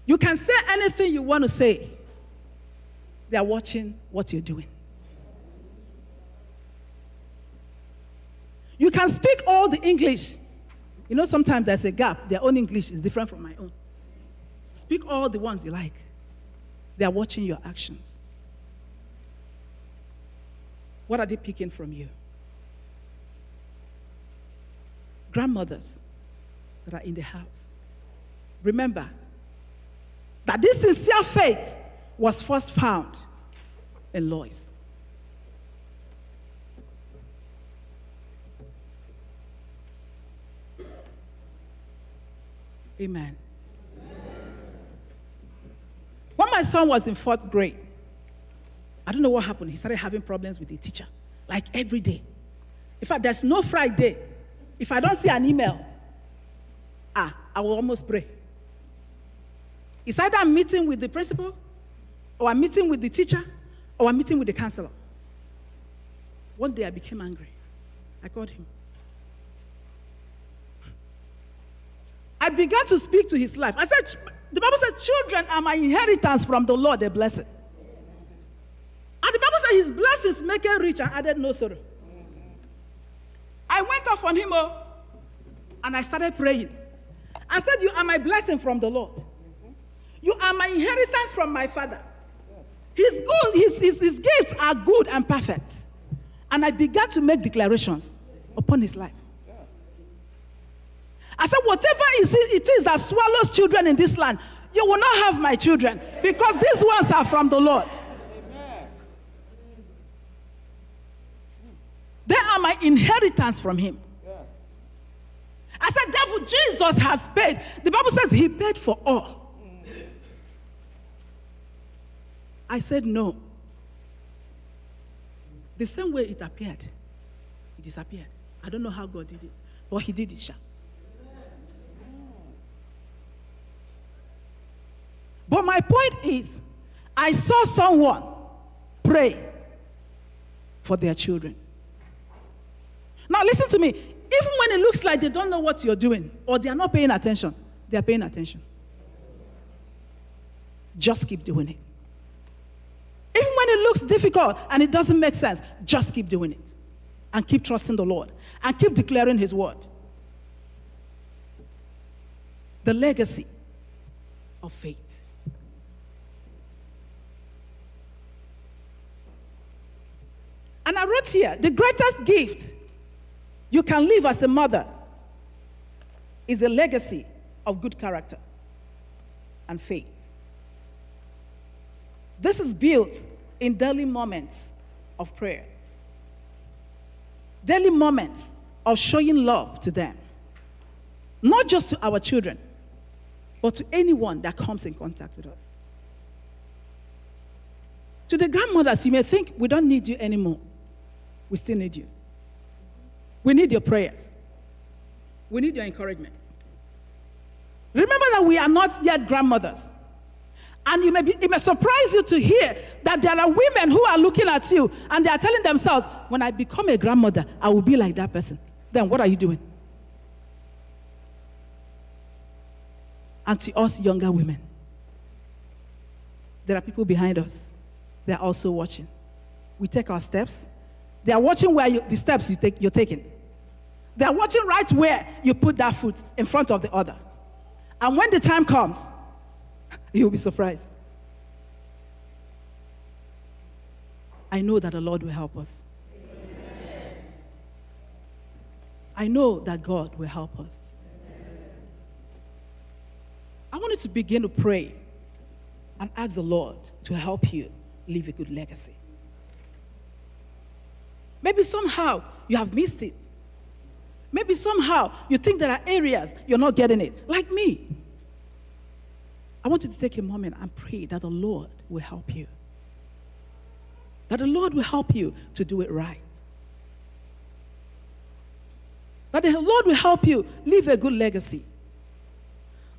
You can say anything you want to say. They are watching what you're doing. You can speak all the English. You know, sometimes there's a gap. Their own English is different from my own. Speak all the ones you like. They are watching your actions. What are they picking from you? Grandmothers that are in the house. Remember that this sincere faith was first found in Lois. Amen. When my son was in 4th grade, I don't know what happened. He started having problems with the teacher, like every day. In fact, there's no Friday. If I don't see an email, I will almost pray. It's either I'm meeting with the principal, or I'm meeting with the teacher, or I'm meeting with the counselor. One day I became angry. I called him. I began to speak to his life. I said, the Bible said, children are my inheritance from the Lord, a blessing. And the Bible said his blessings make him rich and added no sorrow. I went off on him and I started praying. I said, you are my blessing from the Lord. You are my inheritance from my Father. His gifts are good and perfect. And I began to make declarations upon his life. I said, whatever it is that swallows children in this land, you will not have my children, because these ones are from the Lord. They are my inheritance from him. I said, devil, Jesus has paid. The Bible says he paid for all. I said, no. The same way it appeared, it disappeared. I don't know how God did it, but he did it, sha. But my point is, I saw someone pray for their children. Now listen to me. Even when it looks like they don't know what you're doing, or they are not paying attention, they are paying attention. Just keep doing it. Even when it looks difficult and it doesn't make sense, just keep doing it. And keep trusting the Lord. And keep declaring his word. The legacy of faith. And I wrote here, the greatest gift you can leave as a mother is a legacy of good character and faith. This is built in daily moments of prayer. Daily moments of showing love to them. Not just to our children, but to anyone that comes in contact with us. To the grandmothers, you may think, we don't need you anymore. We still need you. We need your prayers. We need your encouragement. Remember that we are not yet grandmothers. And it may surprise you to hear that there are women who are looking at you and they are telling themselves, when I become a grandmother, I will be like that person. Then what are you doing? And to us younger women, there are people behind us. They are also watching. We take our steps. They are watching the steps you're taking. They are watching right where you put that foot in front of the other. And when the time comes, you'll be surprised. I know that the Lord will help us. Amen. I know that God will help us. Amen. I wanted to begin to pray and ask the Lord to help you leave a good legacy. Maybe somehow you have missed it. Maybe somehow you think there are areas you're not getting it, like me. I want you to take a moment and pray that the Lord will help you. That the Lord will help you to do it right. That the Lord will help you leave a good legacy.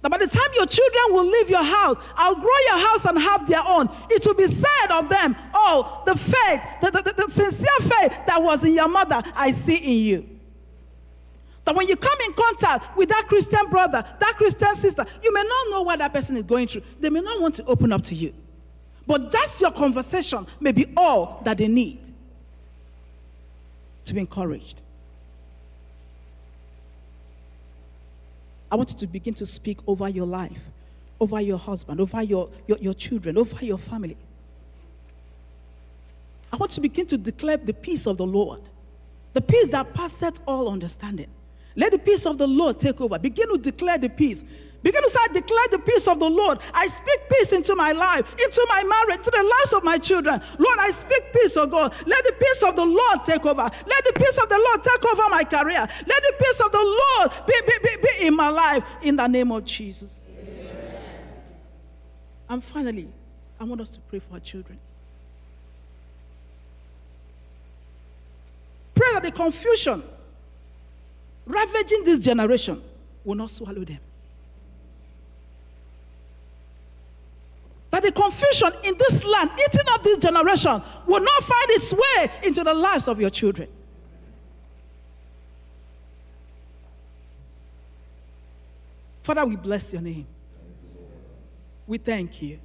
That by the time your children will leave your house, outgrow your house and have their own, it will be said of them, oh, the faith, the sincere faith that was in your mother, I see in you. That when you come in contact with that Christian brother, that Christian sister, you may not know what that person is going through. They may not want to open up to you. But just your conversation may be all that they need to be encouraged. I want you to begin to speak over your life, over your husband, over your children, over your family. I want you to begin to declare the peace of the Lord, the peace that passeth all understanding. Let the peace of the Lord take over. Begin to declare the peace. Begin to say, declare the peace of the Lord. I speak peace into my life, into my marriage, to the lives of my children. Lord, I speak peace, oh God. Let the peace of the Lord take over. Let the peace of the Lord take over my career. Let the peace of the Lord be in my life, in the name of Jesus. Amen. And finally, I want us to pray for our children. Pray that the confusion ravaging this generation will not swallow them. That the confusion in this land, eating up this generation, will not find its way into the lives of your children. Father, we bless your name. We thank you.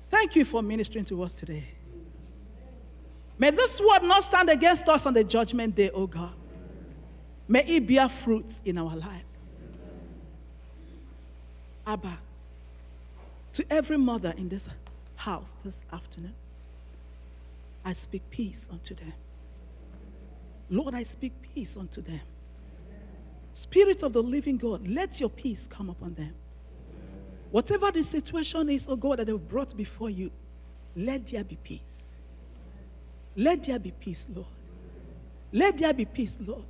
Thank you for ministering to us today. May this word not stand against us on the judgment day, O God. May it bear fruit in our lives. Abba, to every mother in this house this afternoon, I speak peace unto them. Lord, I speak peace unto them. Spirit of the living God, let your peace come upon them. Whatever the situation is, oh God, that they've brought before you, let there be peace. Let there be peace, Lord. Let there be peace, Lord.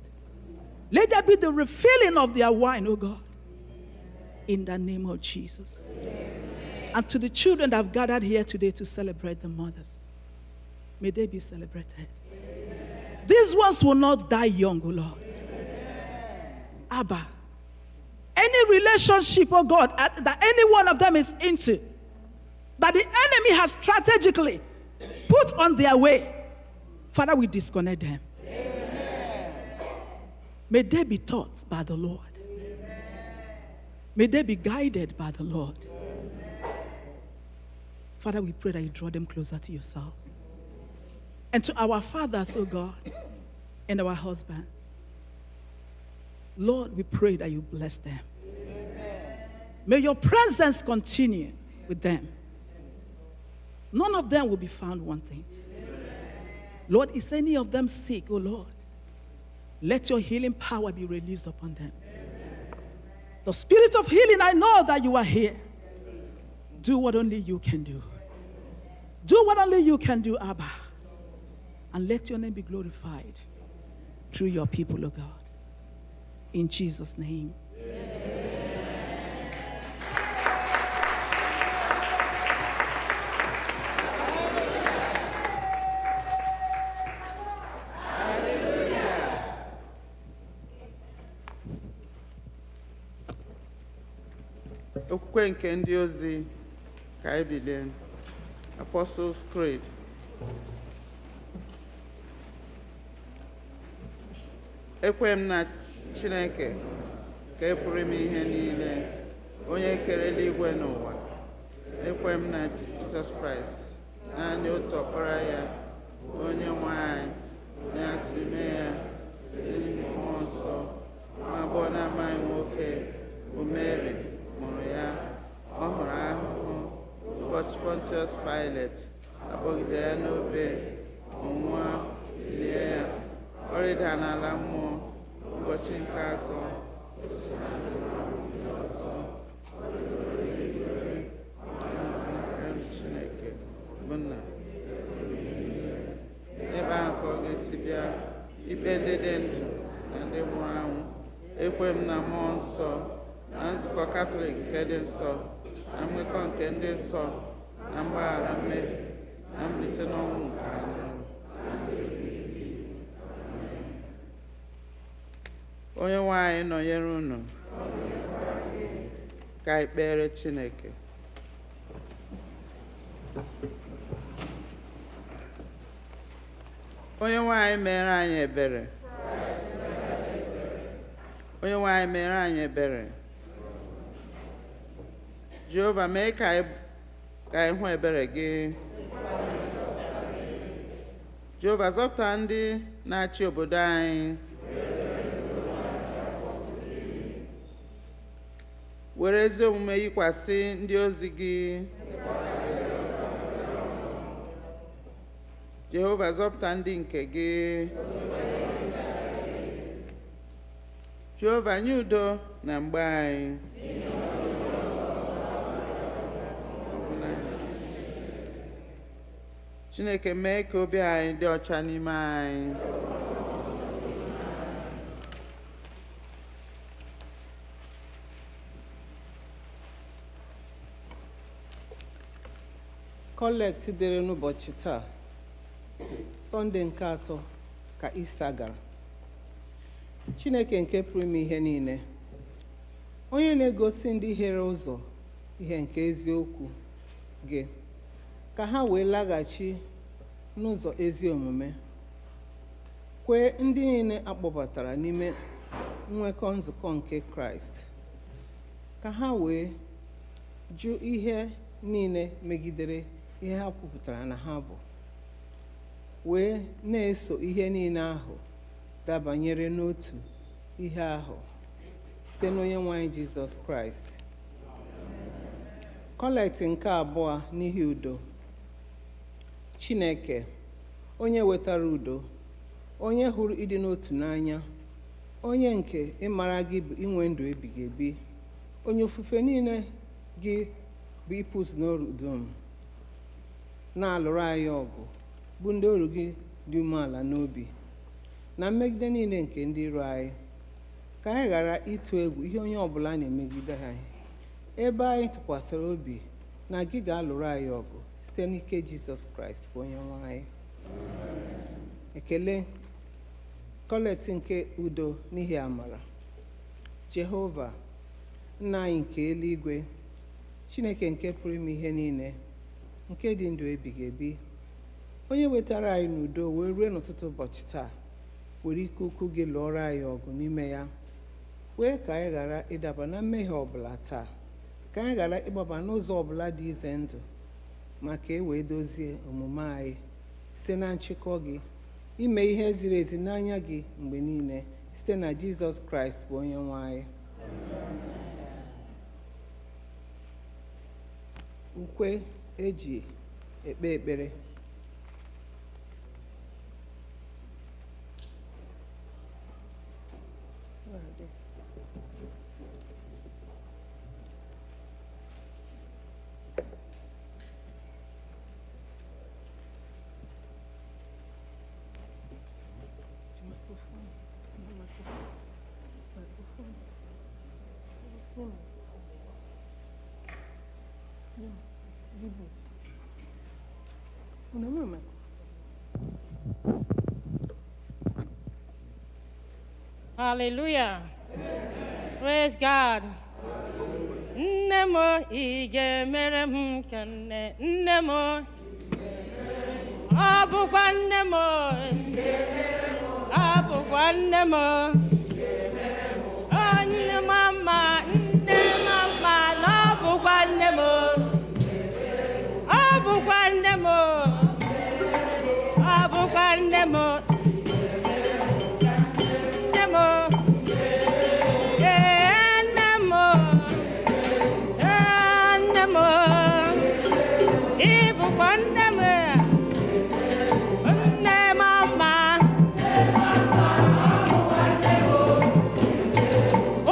Let there be the refilling of their wine, oh God. In the name of Jesus. Amen. And to the children that have gathered here today to celebrate the mothers, may they be celebrated. Amen. These ones will not die young, oh Lord. Amen. Abba, any relationship, oh God, that any one of them is into, that the enemy has strategically put on their way, Father, we disconnect them. Amen. May they be taught by the Lord. Amen. May they be guided by the Lord. Amen. Father, we pray that you draw them closer to yourself. And to our fathers, oh God, and our husbands, Lord, we pray that you bless them. Amen. May your presence continue with them. None of them will be found wanting. Lord, is any of them sick, oh Lord? Let your healing power be released upon them. Amen. The spirit of healing, I know that you are here. Do what only you can do. Do what only you can do, Abba. And let your name be glorified through your people, oh God. In Jesus' name. Okwukwe nke ndị ozi ka anyị bilie. Apostles' Creed. Ekwe m na Chineke ka pụrụ ime ihe niile, onye kere eluigwe n'ụwa. Ekwe m na Jesus Christ, naanị otu ọkpara ya, onye nwe anyị, na atụrụ ime ya site n'ime mmụọ nsọ, nwa agbọghọ na-amaghị nwoke, bụ Mary, mụrụ ya. Ọ hụrụ ahụhụ ụbọchị Pontius Pilate, akpọgide ya n'obe, ọnwụọ, lie ya, ọ rịda n'ala mmụọ. Ụbọchị nke atọ, ọ ikpe ndị dị ndụ na ndị nwụrụ anwụ. Ekwe m na mmụọ nsọ, na nzukọ Katọlik nke dị nsọ, na mmekọ nke ndị nsọ, na mgbaghara mmehie, na mbilite n'ọnwụ nke anyị. Onye nwe anyị nọnyere unu. Ka anyị kpere Chineke. Onye nwe anyị mere anyị ebere. Onye nwe anyị mere anyị ebere. Jehova, mee ka anyị hụ ebere gị. Jehova, zọpụta ndị na-achị obodo anyị. Were ezi omume yikwasị ndị ozi gị. Jehova, zọpụta ndị nke gị. Jehova, nye udo na mgbe anyị. Chineke, mee ka obi anyị dị ọcha n'ime anyị. Kọlekt dere n'ụbọchị taa, Sọnde nke atọ ka Ista gara. Chineke nke pụrụ ime ihe niile, onye na-egosi ndị hiere ụzọ ihe nke eziokwu gị, ka ha wee laghachi n'ụzọ ezi omume, kwee ndị niile akpọbatara n'ime nwekọ nzukọ nke Kraịst, ka ha wee jụ ihe niile megidere ihe ha kwupụtara na ha bụ, wee na-eso ihe niile ahụ dabanyere n'otu ihe ahụ site n'onye nwe anyị Jizọs Kraịst. Kọlekt nke abụọ n'ihi udo. Chineke, onye wetara udo, onye hụrụ ịdị n'otu n'anya, onye nke ịmara gị bụ inwe ndụ ebighị ebi, onye ofufe niile gị bụ ịpụzụ n'ọrụ dum, na-alụrụ anyị ọgụ, bụ ndị ọrụ gị dị umeala n'obi, na mmegide niile nke ndị iro anyị, ka anyị ghara ịtụ egwu ihe onye ọbụla na-emegide anyị, ebe anyị tụkwasịrị obi na gị ga-alụrụ anyị ọgụ site n'ike Jizọs Kraịst bụ onye nwe anyị. Ekele. Kọlekt nke udo n'ihi amara. Jehova, nna anyị nke eluigwe, Chineke nke pụrụ ime ihe niile, nke dị ndụ ebighị ebi, onye wetara anyị n'udo wee rue n'ụtụtụ ụbọchị taa, were ike ukwu gị lụọrọ anyị ọgụ n'ime ya, wee ka anyị ghara ịdaba na mmehie ọbụla taa, ka anyị ghara ịgbaba n'ụzọ ọbụla dị ize ndụ, ma ka e wee dozie omume anyị site na nchịkọ gị, ime ihe ziri ezi n'anya gị mgbe niile, site na Jizọs Kraịst bụ onye nwe anyị. Ukwe eji ekpe ekpere. Hallelujah. Praise God. Nne m ị ga-emere m ka nne m, ọ bụkwa nne m, ọ bụkwa nne m, onye mama, nne mama, na ọ bụkwa nne m, ọ bụkwa nne m, ọ bụkwa nne m.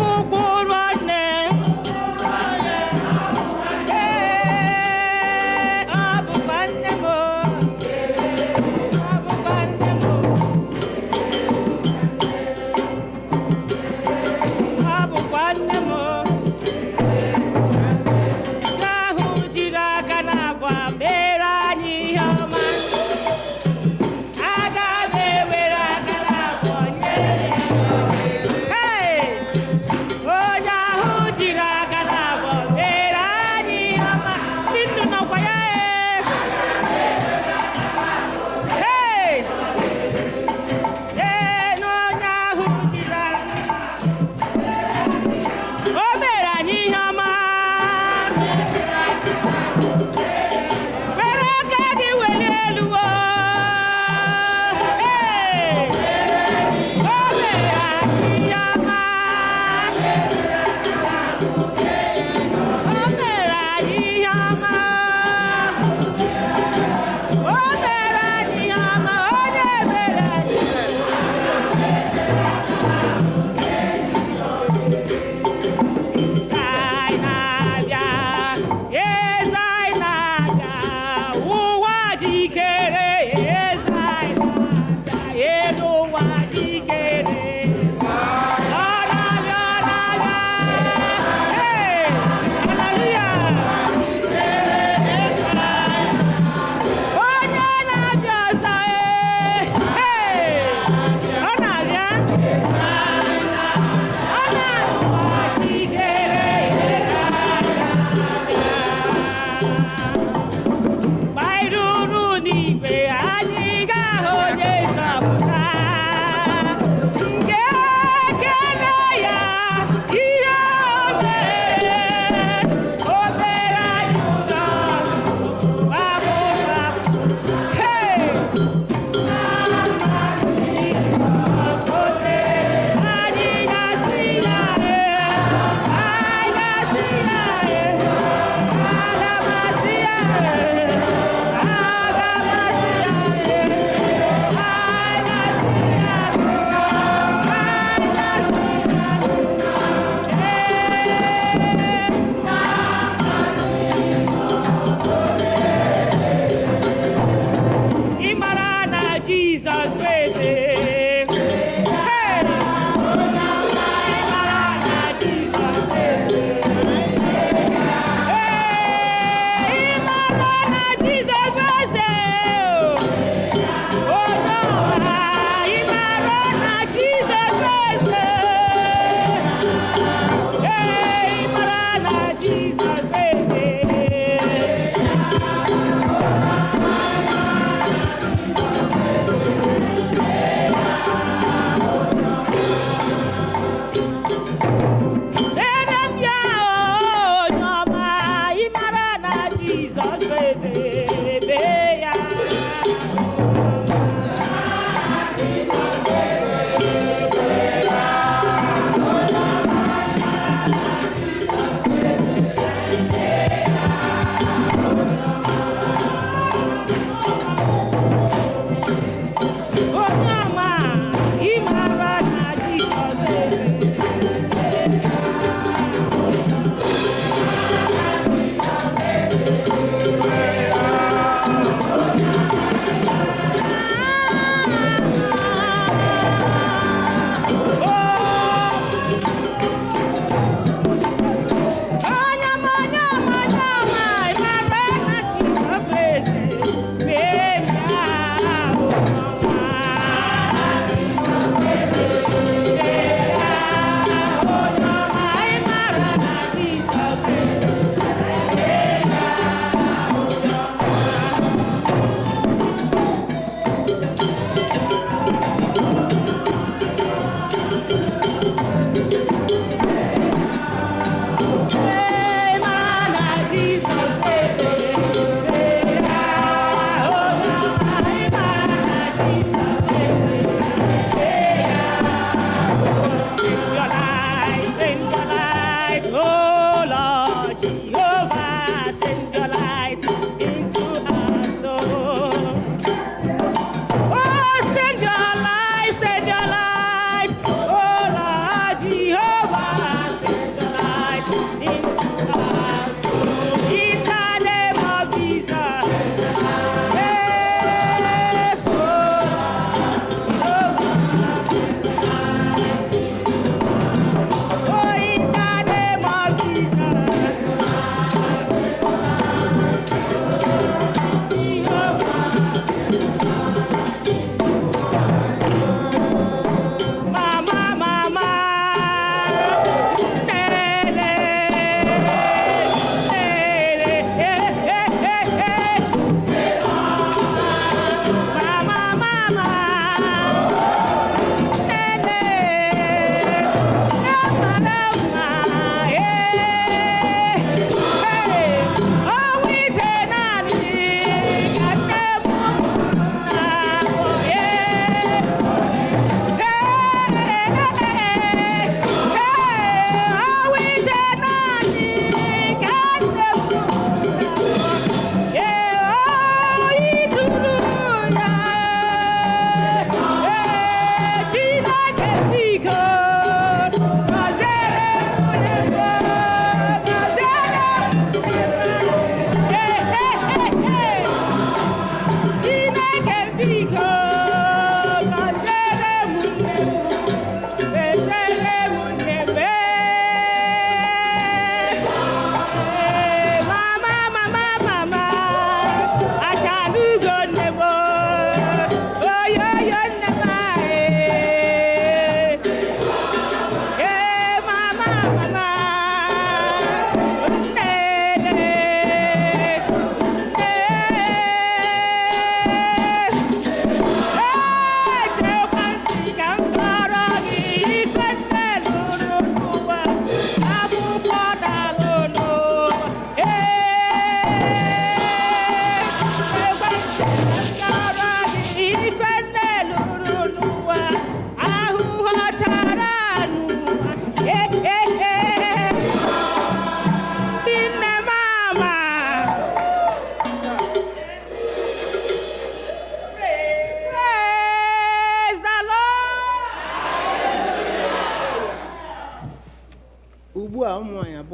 Ụkwụ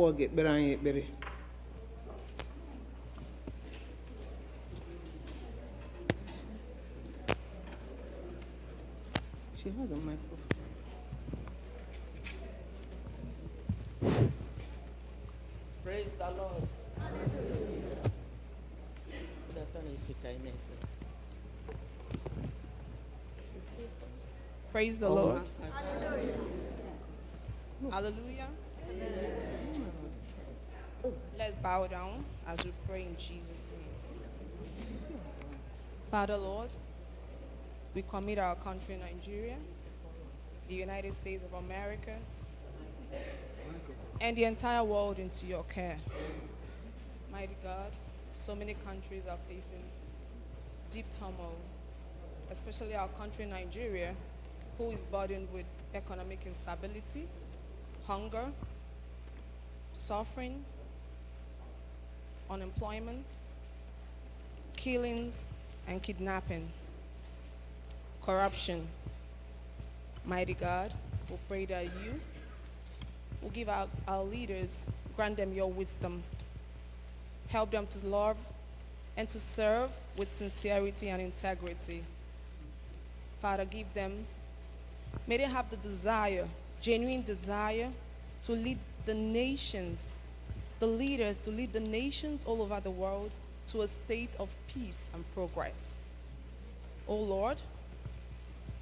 abụọ ga-ekpere anyị ekpere. She has a microphone. Praise the Lord. Praise the Lord. Hallelujah. Let's bow down as we pray in Jesus' name. Father, Lord, we commit our country, Nigeria, the United States of America, and the entire world into your care. Mighty God, so many countries are facing deep turmoil, especially our country, Nigeria, who is burdened with economic instability, hunger, suffering, unemployment, killings, and kidnapping, corruption. Mighty God, we pray that you will give our leaders, grant them your wisdom, help them to love and to serve with sincerity and integrity. Father, give them, may they have the desire, genuine desire, to lead the nations, the leaders to lead the nations all over the world to a state of peace and progress. Oh Lord,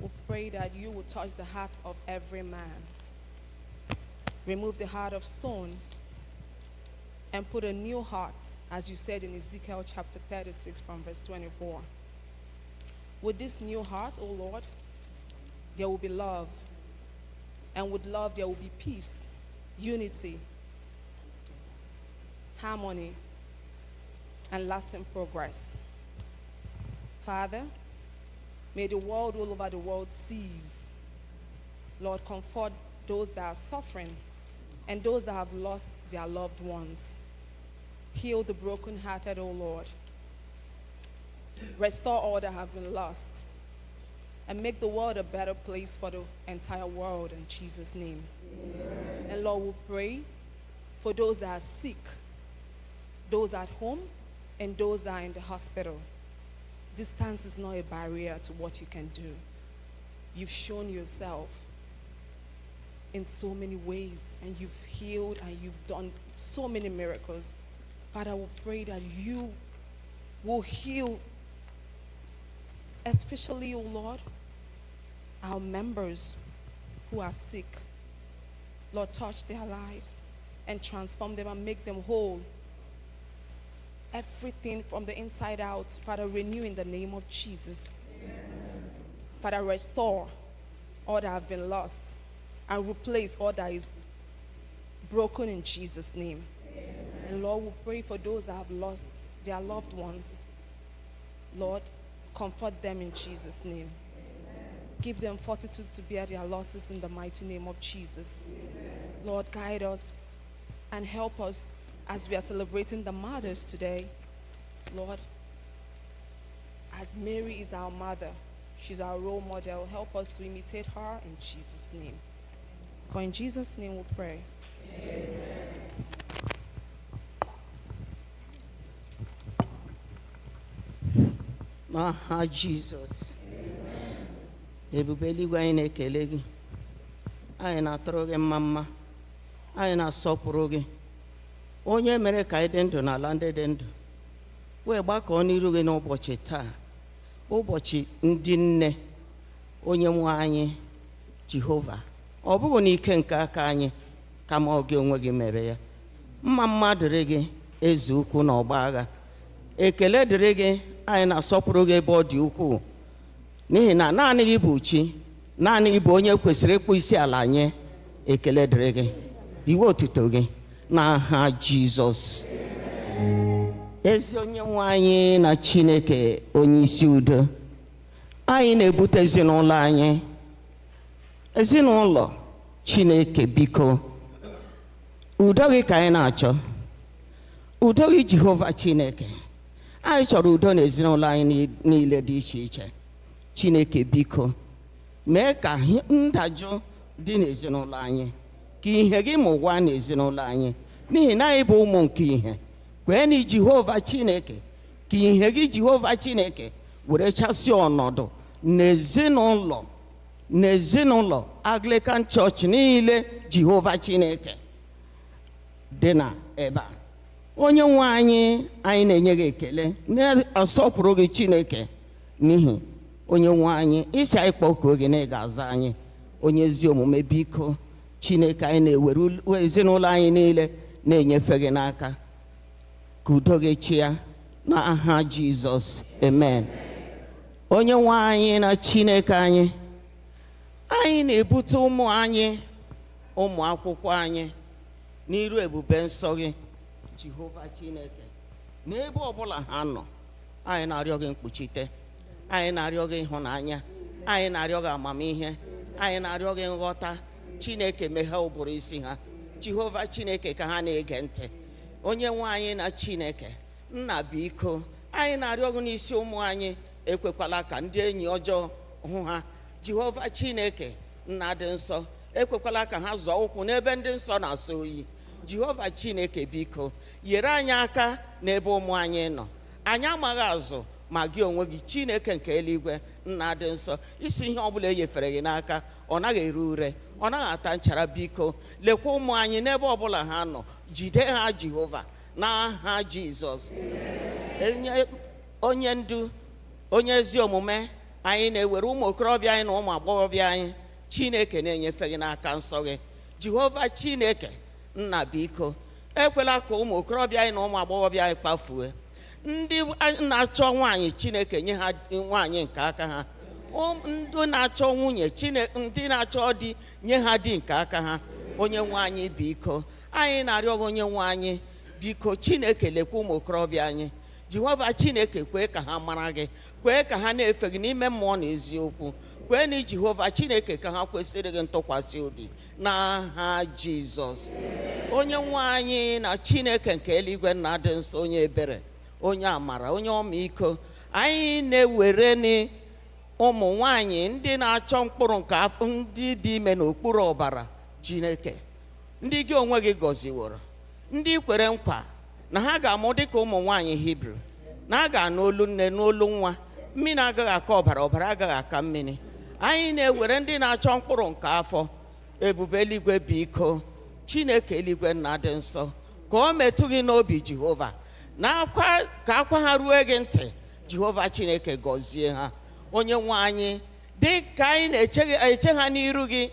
we pray that you will touch the heart of every man. Remove the heart of stone and put a new heart, as you said in Ezekiel chapter 36 from verse 24. With this new heart, oh Lord, there will be love. And with love, there will be peace, unity, harmony, and lasting progress. Father, may the world all over the world cease. Lord, comfort those that are suffering and those that have lost their loved ones. Heal the brokenhearted, O Lord. Restore all that have been lost. And make the world a better place for the entire world in Jesus' name. Amen. And Lord, we pray for those that are sick, those at home, and those that are in the hospital. Distance is not a barrier to what you can do. You've shown yourself in so many ways, and you've healed and you've done so many miracles. Father, we pray that you will heal, especially, oh Lord, our members who are sick. Lord, touch their lives and transform them and make them whole. Everything from the inside out, Father, renew in the name of Jesus. Amen. Father, restore all that have been lost and replace all that is broken in Jesus' name. Amen. And Lord, we pray for those that have lost their loved ones. Lord, comfort them in Jesus' name. Amen. Give them fortitude to bear their losses in the mighty name of Jesus. Amen. Lord, guide us and help us as we are celebrating the mothers today. Lord, as Mary is our mother, she's our role model, help us to imitate her in Jesus' name. For in Jesus' name we pray. Amen. N'aha Jizọs. Ebube eluigwe anyị na-ekele gị. Anyị na-atụrụ gị mma. Anyị na-asọpụrụ gị. Onye mere ka anyị dị ndụ n'ala ndị dị ndụ. Wee gbakọọ n'iru gị n'ụbọchị taa. Ụbọchị ndị nne onye nwe anyị Jehova. Ọ bụghị n'ike nke aka anyị kama ọ gị onwe gị mere ya. Mma dịrị gị eze ukwu na ọgba agha. Ekele dịrị gị, anyị na-asọpụrụ gị ebe ọ dị ukwuu. N'ihi na naanị gị bụ chi, naanị gị bụ onye kwesịrị ịkpụ isi ala nye. Ekele dịrị gị. Iwe otuto gị n'aha Jizọs. Ezi onye nwe anyị na Chineke onye isi udo. Anyị na-ebute ezinụlọ anyị. Ezinụlọ Chineke biko. Udo gị ka anyị na-achọ. Udo gị Jehova Chineke. Anyị chọrọ udo n'ezinụlọ anyị niile dị iche iche. Chineke biko mee ka ndajụ dị n'ezinụlọ anyị, ka ihe gị mụwa n'ezinụlọ anyị, n'ihi na anyị bụ ụmụ nke ihe. Kwee na Jehova Chineke ka ihe gị Jehova Chineke were chasị ọnọdụ n'ezinụlọ Anglican Church niile Jehova Chineke dị na ebe a. Onye nwe anyị na-enye gị ekele, na-asọpụrụ gị Chineke, n'ihi onye nwe anyị isi anyị kpọkuo gị na ị ga-aza anyị. Onye ezi omume, biko Chineke, anyị na-ewere ezinụlọ anyị niile na-enyefe gị n'aka. Ka udo gị chịa n'aha Jizọs, amen. Onye nwe anyị na Chineke anyị na-ebute ụmụ anyị, ụmụ akwụkwọ anyị n'iru ebube nsọ gị Jehova Chineke, n'ebe ọbụla ha nọ. Anyị na-arịọ gị mkpuchite, anyị na-arịọ gị ịhụnanya, anyị na-arịọ gị amamihe, anyị na-arịọ gị nghọta. Chineke, meghe ụbụrụ isi ha. Jehova Chineke, ka ha na-ege ntị. Onye nwe anyị na Chineke, nna biko, anyị na-arịọ gị n'isi ụmụ anyị, ekwekwala ka ndị enyi ọjọọ hụ ha. Jehova Chineke, nna dị nsọ, ekwekwala ka ha zọọ ụkwụ n'ebe ndị nsọ na-asọ oyi. Jehova Chineke, biko nyere anyị aka n'ebe ụmụ anyị nọ. Anyị amaghị azụ ma gị onwe gị Chineke nke eluigwe, nna dị nsọ, isi ihe ọbụla enyefere gị n'aka ọ naghị ere ure, ọ naghị ata nchara. Biko lekwa ụmụ anyị n'ebe ọbụla ha nọ, jide ha Jehova n'aha Jizọs. Onye ndu, onye ezi omume, anyị na-ewere ụmụ okorobịa anyị na ụmụ agbọghọbịa anyị Chineke na-enyefe gị n'aka nsọ gị. Jehova Chineke, nna biko ekwela ka ụmụ okorobịa anyị na ụmụ agbọghọbịa anyị kpafue. Ndị na-achọ nwaanyị, Chineke nye ha nwaanyị nke aka ha. Ndị na-achọ nwunye, Chineke, ndị na-achọ di, nye ha di nke aka ha. Onye nwe anyị biko, anyị na-arịọ gị onye nwe anyị biko Chineke, lekwa ụmụ okorobịa anyị. Jehova Chineke, kwee ka ha mara gị, kwee ka ha na-efe gị n'ime mmụọ na eziokwu. Kwee na Jehova Chineke ka ha kwesịrị gị ntụkwasị obi n'aha Jizọs. Onye nwe anyị na Chineke nke eluigwe, nna dị nsọ, onye ebere, onye amara, onye ọmịiko, anyị na-ewere ụmụ nwanyị ndị na-achọ mkpụrụ nke afọ, ndị dị ime n'okpuru ọbara Chineke, ndị gị onwe gị gọziworo, ndị kwere nkwa na ha ga-amụ dịka ụmụ nwanyị Hibru, na ha ga-anụ olu nne n'olu nwa. Mmiri agaghị aka ọbara, ọbara agaghị aka mmiri. Anyị na-ewere ndị na-achọ mkpụrụ nke afọ ebube eluigwe, biko Chineke eluigwe, nna dị nsọ, ka o metụ gị n'obi Jehova, ka akwa ha ruo gị ntị. Jehova Chineke, gọzie ha. Onye nwe anyị, dị ka anyị na-eche ha n'iru gị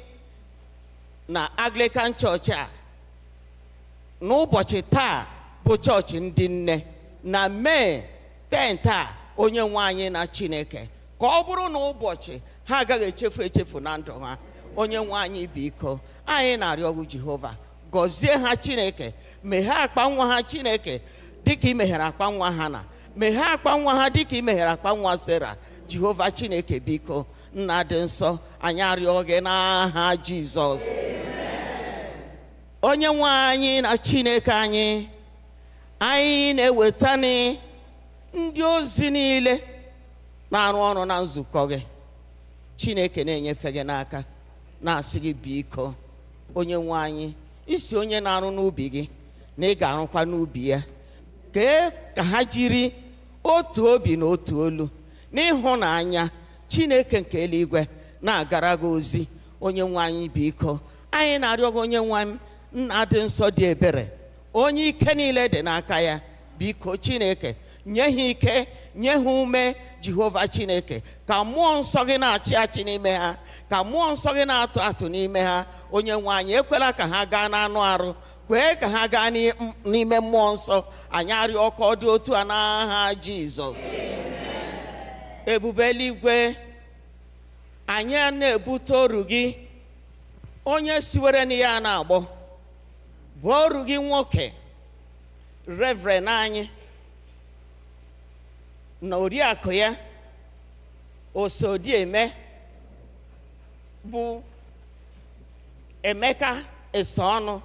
na Anglican Church a n'ụbọchị taa bụ chọọchị ndị nne na Mee 10 a, onye nwe anyị na Chineke, ka ọ bụrụ na ụbọchị ha agaghị echefu na ndụ ha. Onye nwe anyị biko, anyị na-arịọ gị Jehova, gọzie ha Chineke, meghee akpa nwa ha Chineke dịka ị meghere akpa nwa ha na meghee akpa nwa ha dịka ị meghere akpa nwa Sera. Jehova Chineke biko, nna dị nsọ, anyị arịọ gị n'aha Jizọs. Onye nwe anyị na Chineke anyị na-eweta ndị ozi niile na-arụ ọrụ na nzukọ gị. Chineke na-enyefe gị n'aka, na-asị gị biko onye nwe anyị, isi onye na-arụ n'ubi gị na ị ga-arụkwa n'ubi ya. Kee ka ha jiri otu obi na otu olu n'ịhụnanya Chineke nke eluigwe na-agara gị ozi. Onye nwe anyị biko, anyị na-arịọ gị onye nwe m, nna dị nsọ, dị ebere, onye ike niile dị n'aka ya. Biko Chineke, nye ha ike, nye ha ume. Jehova Chineke, ka mmụọ nsọ gị na-achị achị n'ime ha, ka mmụọ nsọ gị na-atụ atụ n'ime ha. Onye nwe anyị, ekwela ka ha gaa n'anụ arụ, kwee ka ha gaa n'ime mmụọ nsọ. Anyị arịọ ka ọ dị otu a n'aha Jizọs. Ebube eluigwe, anyị na-ebute oru gị, onye siwere na ya na-agbọ, bụ oru gị nwoke Reverend anyị na oriakụ ya Osodieme, bụ Emeka Eseọnụ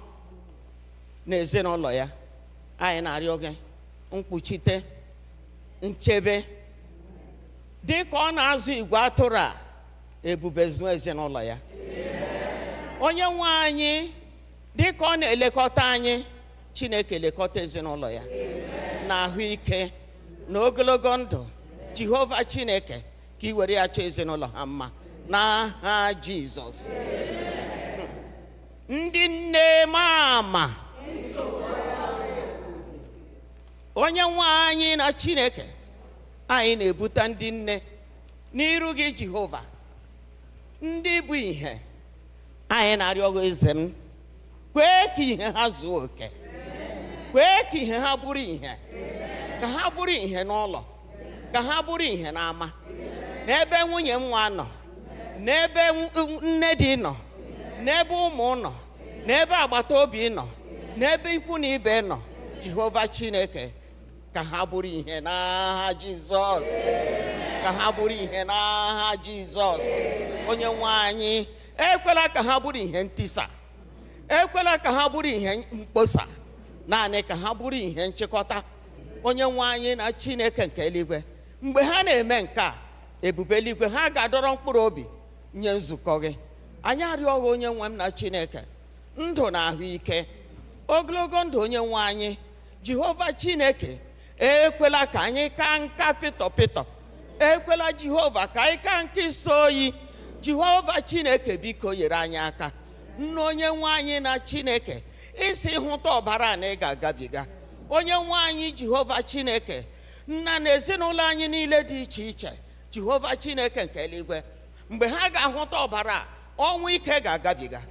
na ezinụlọ ya. Anyị na-arịọ gị mkpuchite, nchebe, dị ka ọ na-azụ igwe atụrụ a. Ebube zuo ezinụlọ ya. Onye nwe anyị, dị ka ọ na-elekọta anyị, Chineke lekọta ezinụlọ ya na ahụike na ogologo ndụ. Jehova Chineke ka ị were ya chọọ ezinụlọ ha mma n'aha Jizọs. Ndị nne mama, onye nwe anyị na Chineke, anyị na-ebute ndị nne n'iru gị Jehova, ndị bụ ihe. Anyị na-arịọ gị eze m, kwee ka ihe ha zuo oke, kwee ka ihe ha bụrụ ihe, ka ha bụrụ ihe n'ụlọ, ka ha bụrụ ihe n'ama, n'ebe nwunye nwa nọ, n'ebe nne di nọ, n'ebe ụmụ nọ, n'ebe agbata obi nọ, n'ebe ikwu na ibe nọ. Jehova Chineke, ka ha bụrụ ihe n'aha Jizọs, ka ha bụrụ ihe n'aha Jizọs. Onye nwe anyị, ekwela ka ha bụrụ ihe ntisa, ekwela ka ha bụrụ ihe mkposa, naanị ka ha bụrụ ihe nchịkọta. Onye nwe anyị na Chineke nke eluigwe, mgbe ha na-eme nke a, ebube eluigwe ha ga-adọrọ mkpụrụ obi nye nzukọ gị. Anyị arịọ gị onye nwe m na Chineke, ndụ na ahụike, ogologo ndụ. Onye nwe anyị Jehova Chineke, ekwela ka anyị kaa nka pịtọ pịtọ, ekwela Jehova ka anyị kaa nka isi oyi. Jehova Chineke, biko nyere anyị aka. Nna onye nwe anyị na Chineke, isi hụta ọbara na ị ga-agabiga. Onye nwe anyị Jehova Chineke, nna na ezinụlọ anyị niile dị iche iche, Jehova Chineke nke eluigwe, mgbe ha ga-ahụta ọbara, ọnwụ ike ga-agabiga.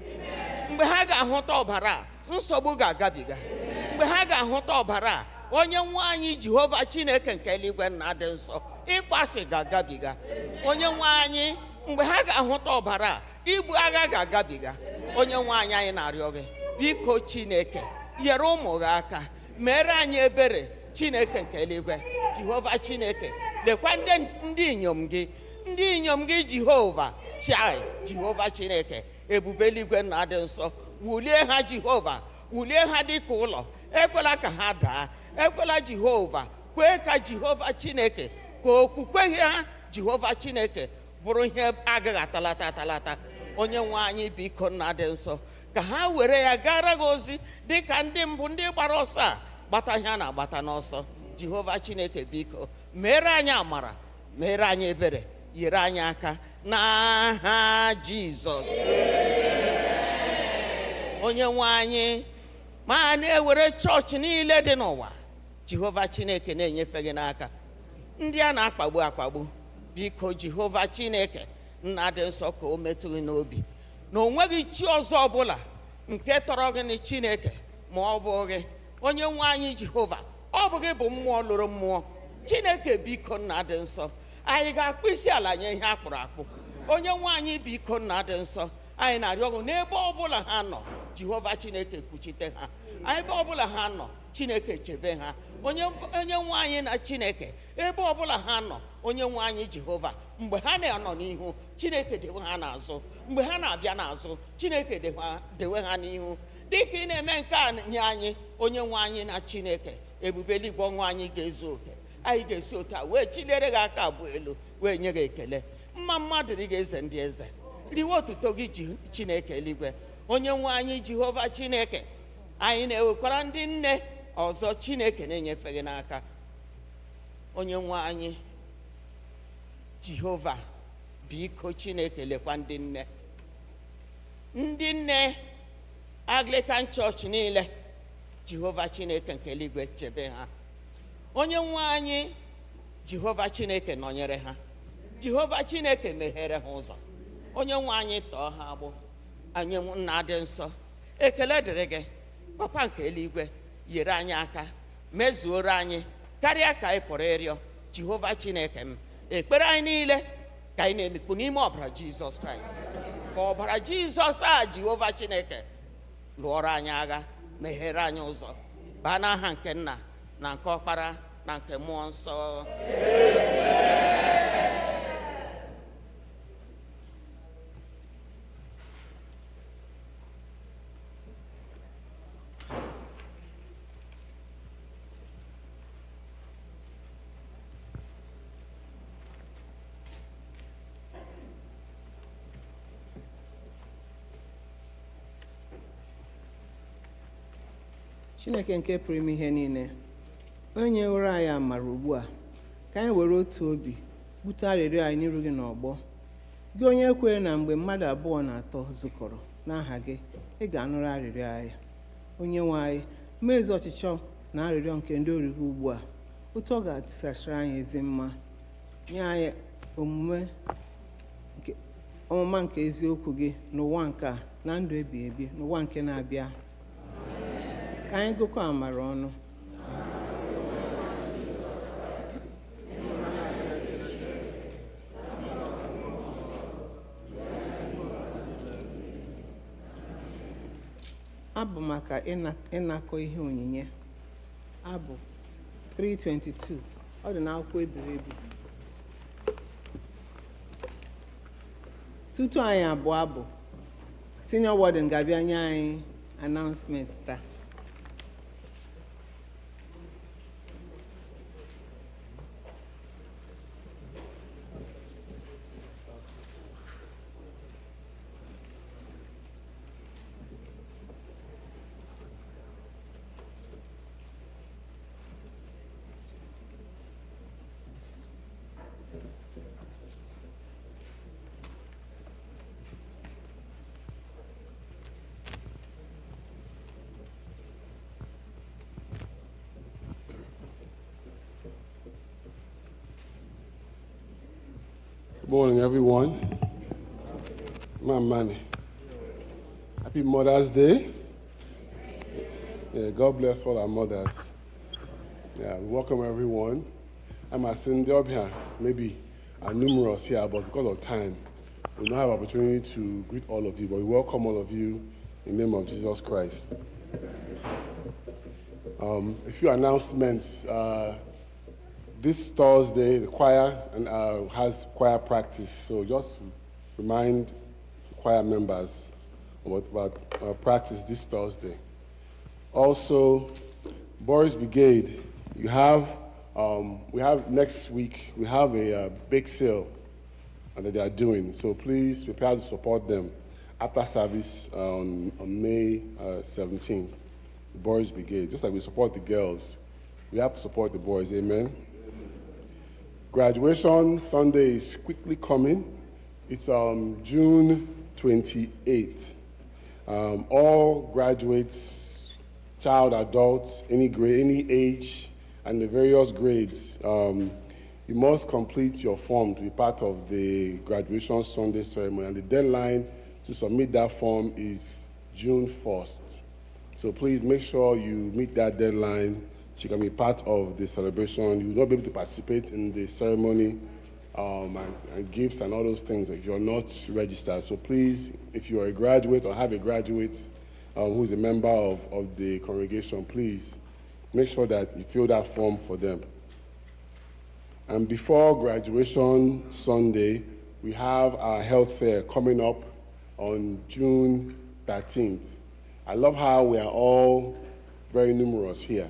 Mgbe ha ga-ahụta ọbara, nsogbu ga-agabiga. Mgbe ha ga-ahụta ọbara, onye nwe anyị Jehova Chineke nke eluigwe nna dị nsọ, ịkpasị ga-agabiga. Onye nwe anyị, mgbe ha ga-ahụta ọbara, ibu agha ga-agabiga. Onye nwe anyị, anyị na-arịọ gị, biko Chineke, nyere ụmụ gị aka, mere anyị ebere. Chineke nke eluigwe, Jehova Chineke, lekwa ndị inyom gị, ndị inyom gị Jehova Chai, Jehova Chineke, ebube eluigwe nna dị nsọ, wulie ha Jehova, wulie ha dịka ụlọ, ekwela ka ha daa, ekwela Jehova, kwee ka Jehova Chineke, ka okwukwe ha Jehova Chineke bụrụ ihe agaghị atalata. Onye nwe anyị biko nna dị nsọ, ka ha were ya gara gị ozi dịka ndị mbụ, ndị gbara ọsọ a gbata ihe a na-agbata n'ọsọ. Jehova Chineke, biko mere anyị amara, mere anyị ebere, nyere anyị aka n'aha Jizọs. Onye nwe anyị, ma na-ewere chọọchị niile dị n'ụwa, Jehova Chineke na-enyefe gị n'aka. Ndị a na-akpagbu akpagbu, biko Jehova Chineke nna dị nsọ, ka o metụ gị n'obi na o nweghị chi ọzọ ọbụla nke tọrọ gị na Chineke ma ọ bụ gị. Onye nwe anyị Jehova, ọ bụ gị bụ mmụọ lụrụ mmụọ. Chineke biko nna dị nsọ, anyị ga-akpụ isi ala nye ihe akpụrụ akpụ. Onye nwe anyị biko nna dị nsọ, anyị na-arịọ gị n'ebe ọbụla ha nọ, Jehova Chineke kpuchite ha. Ebe ọbụla ha nọ, Chineke chebe ha. Onye nwe anyị na Chineke, ebe ọbụla ha nọ, onye nwe anyị Jehova, mgbe ha na-anọ n'ihu, Chineke dewe ha n'azụ. Mgbe ha na-abịa n'azụ, Chineke dewe ha n'ihu. Dịka ị na-eme nke a nye anyị, onye nwe anyị na Chineke, ebube eluigwe ọnwụ anyị ga-ezu oke. Anyị ga-esi otu a wee chilere gị aka abụọ elu, wee nye gị ekele. Mma mmadụ dị gị eze ndị eze, riwe otuto gị Chineke eluigwe. Onye nwe anyị Jehova Chineke, anyị na-ewekwara ndị nne ọzọ Chineke na-enyefe gị n'aka. Onye nwe anyị Jehova, biko Chineke lekwa ndị nne Anglican Church niile, Jehova Chineke nke eluigwe chebe ha. Onye nwe anyị Jehova Chineke nọnyere ha. Jehova Chineke meghere ha ụzọ. Onye nwe anyị tọọ ha agbụ. Anyị nna dị nsọ, ekele dịrị gị Papa nke eluigwe, nyere anyị aka, mezuoro anyị karịa ka anyị pụrụ ịrịọ. Jehova Chineke m, ekpere anyị niile ka anyị na-emikpu n'ime ọbara Jizọs Kraịst, ka ọbara Jizọs a Jehova Chineke lụọrọ anyị agha, meghere anyị ụzọ, baa n'aha nke Nna na nke Ọkpara na nke Mmụọ Nsọ. Chineke nke pụrụ ime ihe niile, onye nyeworo anyị amara ugbu a, ka anyị were otu obi bute arịrịọ anyị n'iru gị n'ọgbọ. Gị onye kwere na mgbe mmadụ abụọ na atọ zukọrọ n'aha gị, ị ga-anụrụ arịrịọ anyị. Onye nwe anyị, mmezu ọchịchọ na arịrịọ nke ndị ori gị ugbu a, otu ọ ga-atụsachara anyị ezi mma, nye anyị ọmụma nke eziokwu gị n'ụwa nke a na ndụ ebighị ebi n'ụwa nke na-abịa. Ka anyị gụkọ amara ọnụ. Abụ maka ịnakọ ihe onyinye. Abụ 322. Ọ dị n'akwụkwọ ebiri ebi. Tutu anyị abụọ abụ, senior warden ga-abịa nye anyị announcement taa. Good morning, everyone. My money. Happy Mother's Day. Yeah, God bless all our mothers. Yeah, welcome everyone. I'm at Cindy up here. Maybe are numerous here, but because of time, we don't have opportunity to greet all of you, but we welcome all of you in the name of Jesus Christ. A few announcements. This Thursday, the choir has choir practice, so just remind the choir members about practice this Thursday. Also, Boys Brigade, we have next week, we have a bake sale that they are doing, so please prepare to support them after service on May 17th, the Boys Brigade. Just like we support the girls, we have to support the boys, amen? Graduation Sunday is quickly coming. It's June 28th. All graduates, child, adults, any grade, any age, and the various grades, you must complete your form to be part of the graduation Sunday ceremony. And the deadline to submit that form is June 1st. So please make sure you meet that deadline. She can be part of the celebration. You will not be able to participate in the ceremony and gifts and all those things if you're not registered. So please, if you're a graduate or have a graduate who is a member of the congregation, please make sure that you fill that form for them. And before graduation Sunday, we have our health fair coming up on June 13th. I love how we are all very numerous here.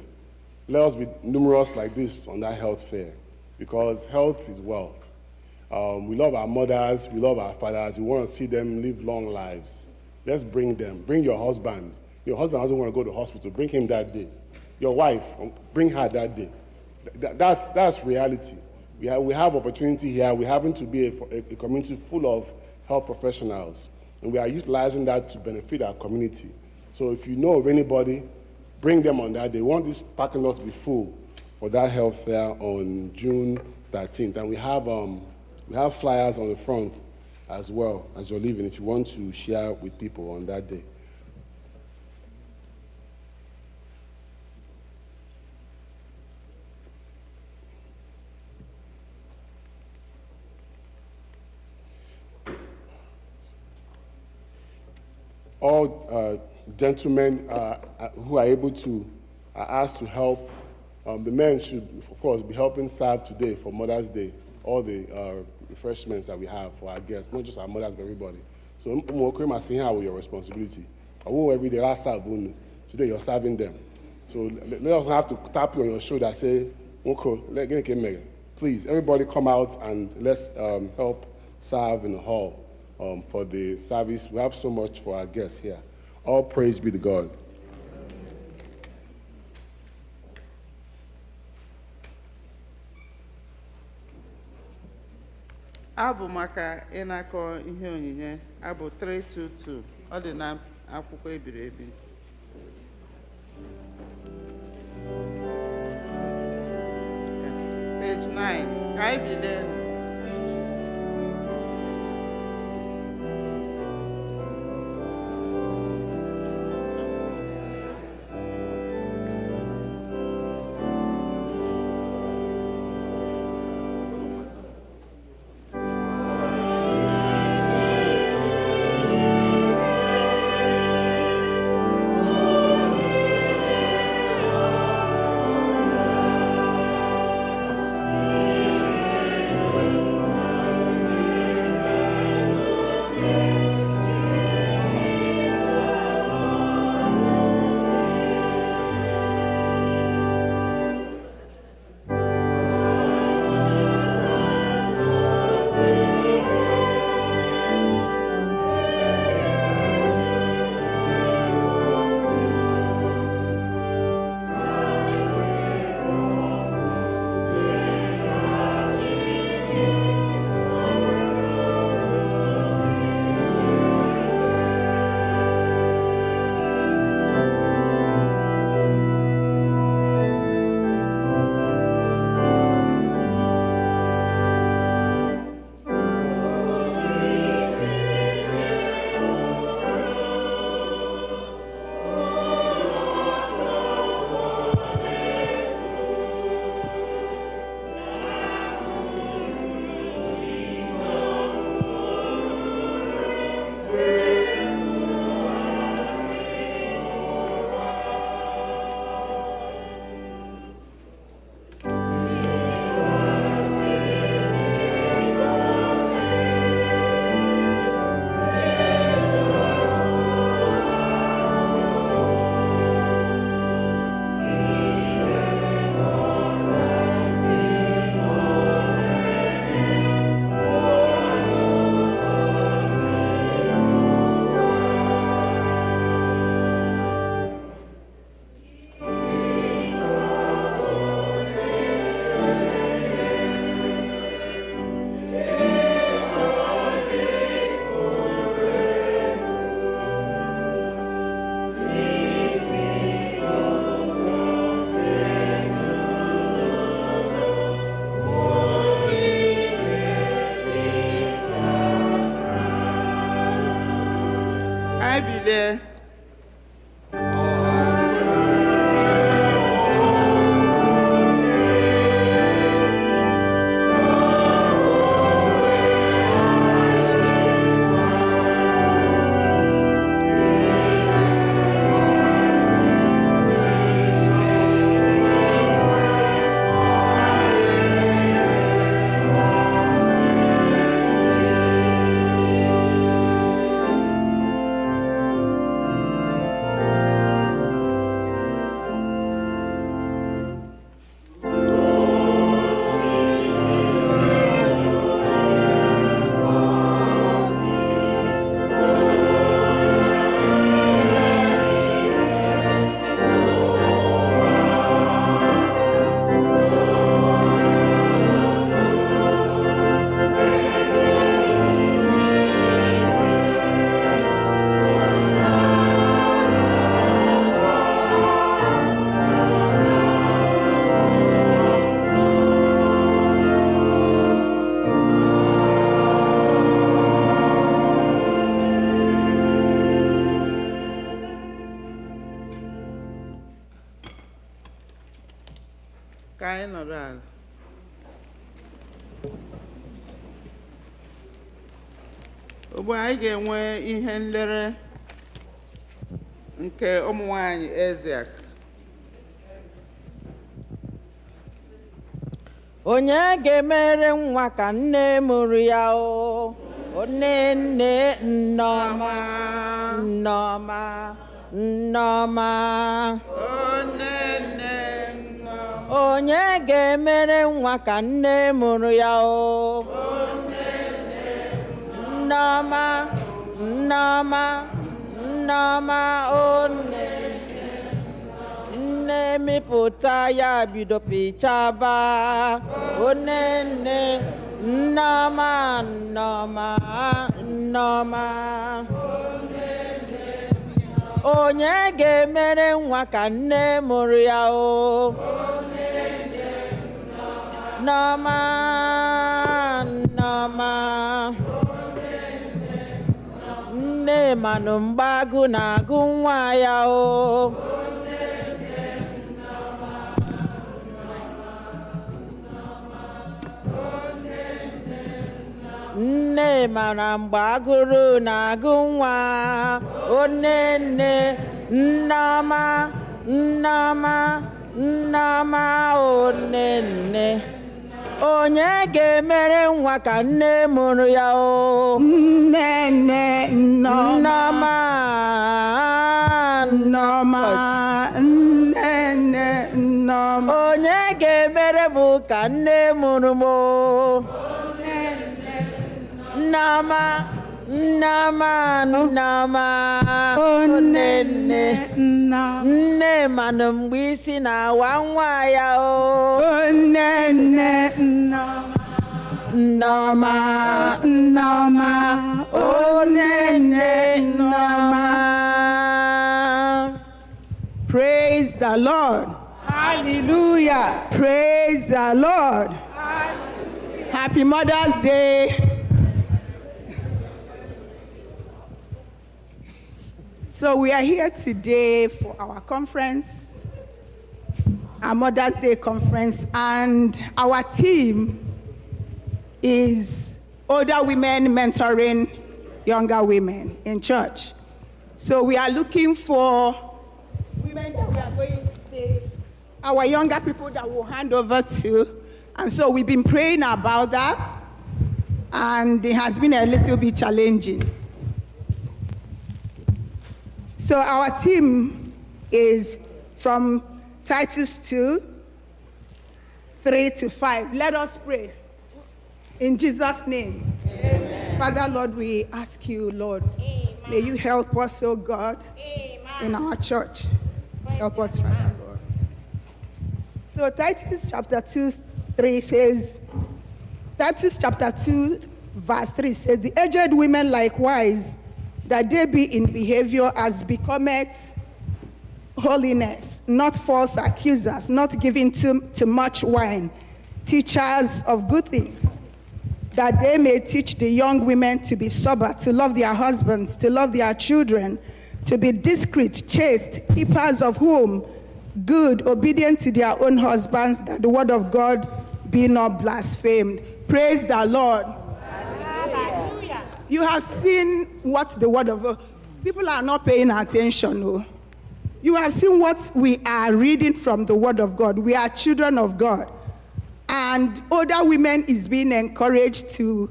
Let us be numerous like this on that health fair, because health is wealth. We love our mothers, we love our fathers, we want to see them live long lives. Let's bring them. Bring your husband. Your husband doesn't want to go to the hospital, bring him that day. Your wife, bring her that day. That's reality. We have opportunity here. We happen to be a community full of health professionals, and we are utilizing that to benefit our community. So if you know of anybody, bring them on that day. We want this parking lot to be full for that health fair on June 13th. And we have flyers on the front as well as you're leaving if you want to share with people on that day. All gentlemen who are able to are asked to help. The men should, of course, be helping serve today for Mother's Day, all the refreshments that we have for our guests, not just our mothers, but everybody. So, I'm saying how your responsibility. I will every day, I serve today you're serving them. So, let us have to tap you on your shoulder and say, okay, please, everybody come out and let's help serve in the hall for the service. We have so much for our guests here. All praise be to God. abụ maka ịnakọ ihe onyinye abụ 322 ọ dị na akwụkwọ ebiri ebi. Page 9 ka anyị bido. Bible. Ka anyị nọrọ ala. Ugbu a anyị ga-enwe ihe nlere nke ụmụ nwanyị Eziak. Onye ga-emere nwa ka nne mụrụ ya o, nne Nneọma, Nneọma, Nneọma. Onye ga-emere nwa ka nne mụrụ ya o, Nneọma, Nneọma, Nneọma, o nne na-emepụta ya bido pichaba onenne nnọma nnọma nnọma onye ga-emere nwa ka nne mụrụ ya o nnọma nnọma nne manụ mgbagụ na-agụ nwa ya o nne mara mgbe agụrụ na-agụ nwa onenne nneọma nneọma nneọma onenne onye ga-emere nwa ka nne mụrụ ya o Nnenne nneọma Nneọma nnenne nneọma onye ga-emere m ka nne mụrụ m o nneọma nneọma nneọma onenne nne manụ mgbe isi na-awa nwa ya o Onnenne nneọma nneọma nneọma onenne nneọma. Praise the Lord. Hallelujah. Praise the Lord. Happy Mother's Day. So we are here today for our conference, our Mother's Day conference, and our theme is older women mentoring younger women in church. So we are looking for women that we are going to, our younger people that we'll hand over to. And so we've been praying about that, and it has been a little bit challenging. So our theme is from Titus 2, 3 to 5. Let us pray. In Jesus' name. Amen. Father, Lord, we ask you, Lord, may you help us, oh God, in our church. Help us, Father, Lord. So Titus chapter 2, 3 says, Titus chapter 2, verse 3 says, the aged women likewise, that they be in behavior as becometh holiness, not false accusers, not giving too much wine, teachers of good things, that they may teach the young women to be sober, to love their husbands, to love their children, to be discreet, chaste, keepers of home, good, obedient to their own husbands, that the word of God be not blasphemed. Praise the Lord. Hallelujah. You have seen what the word of God, people are not paying attention. No. You have seen what we are reading from the word of God. We are children of God. And older women is being encouraged to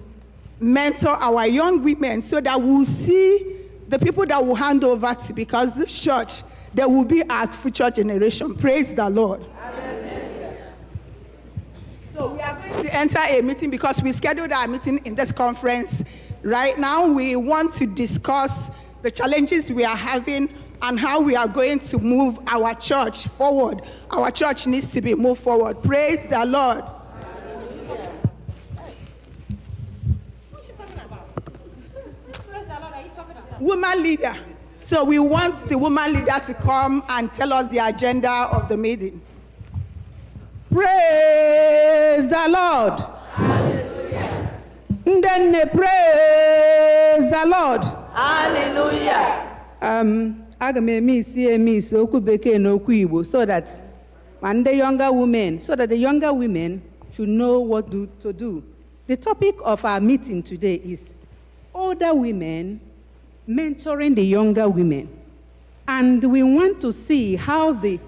mentor our young women so that we'll see the people that will hand over to, because this church, there will be our future generation. Praise the Lord. Hallelujah. So we are going to enter a meeting because we scheduled our meeting in this conference. Right now, we want to discuss the challenges we are having and how we are going to move our church forward. Our church needs to be moved forward. Praise the Lord. Woman leader. So we want the woman leader to come and tell us the agenda of the meeting. Praise the Lord. Hallelujah. Then praise the Lord. Hallelujah. Aga m eme isi okwu bekee na okwu Igbo so that the younger women should know what to do. The topic of our meeting today is older women mentoring the younger women. And we want to see how the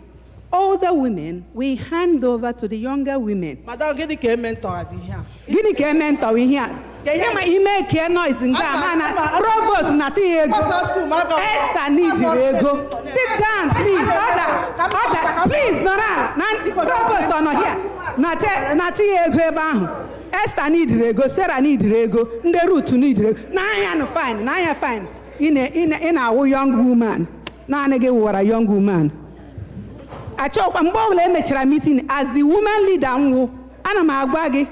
older women will hand over to the younger women. Madam, gịnị ka mentor dị ihe a? Gịnị ka mentor ihe a? Kama ime ke noise nga mana provost na tie ego. Esther needs ego. Sit down, please. Order. Please, Nora. Provost on here. Na tie ego ebe ahụ. Esther need ego, Sarah need ego, ndị Ruth need ego. Na anya fine. In a young woman. Na ane ge wara young woman. achọkwa mgbe ọbụla emechara meeting as the woman leader nwụ ana m agwa gị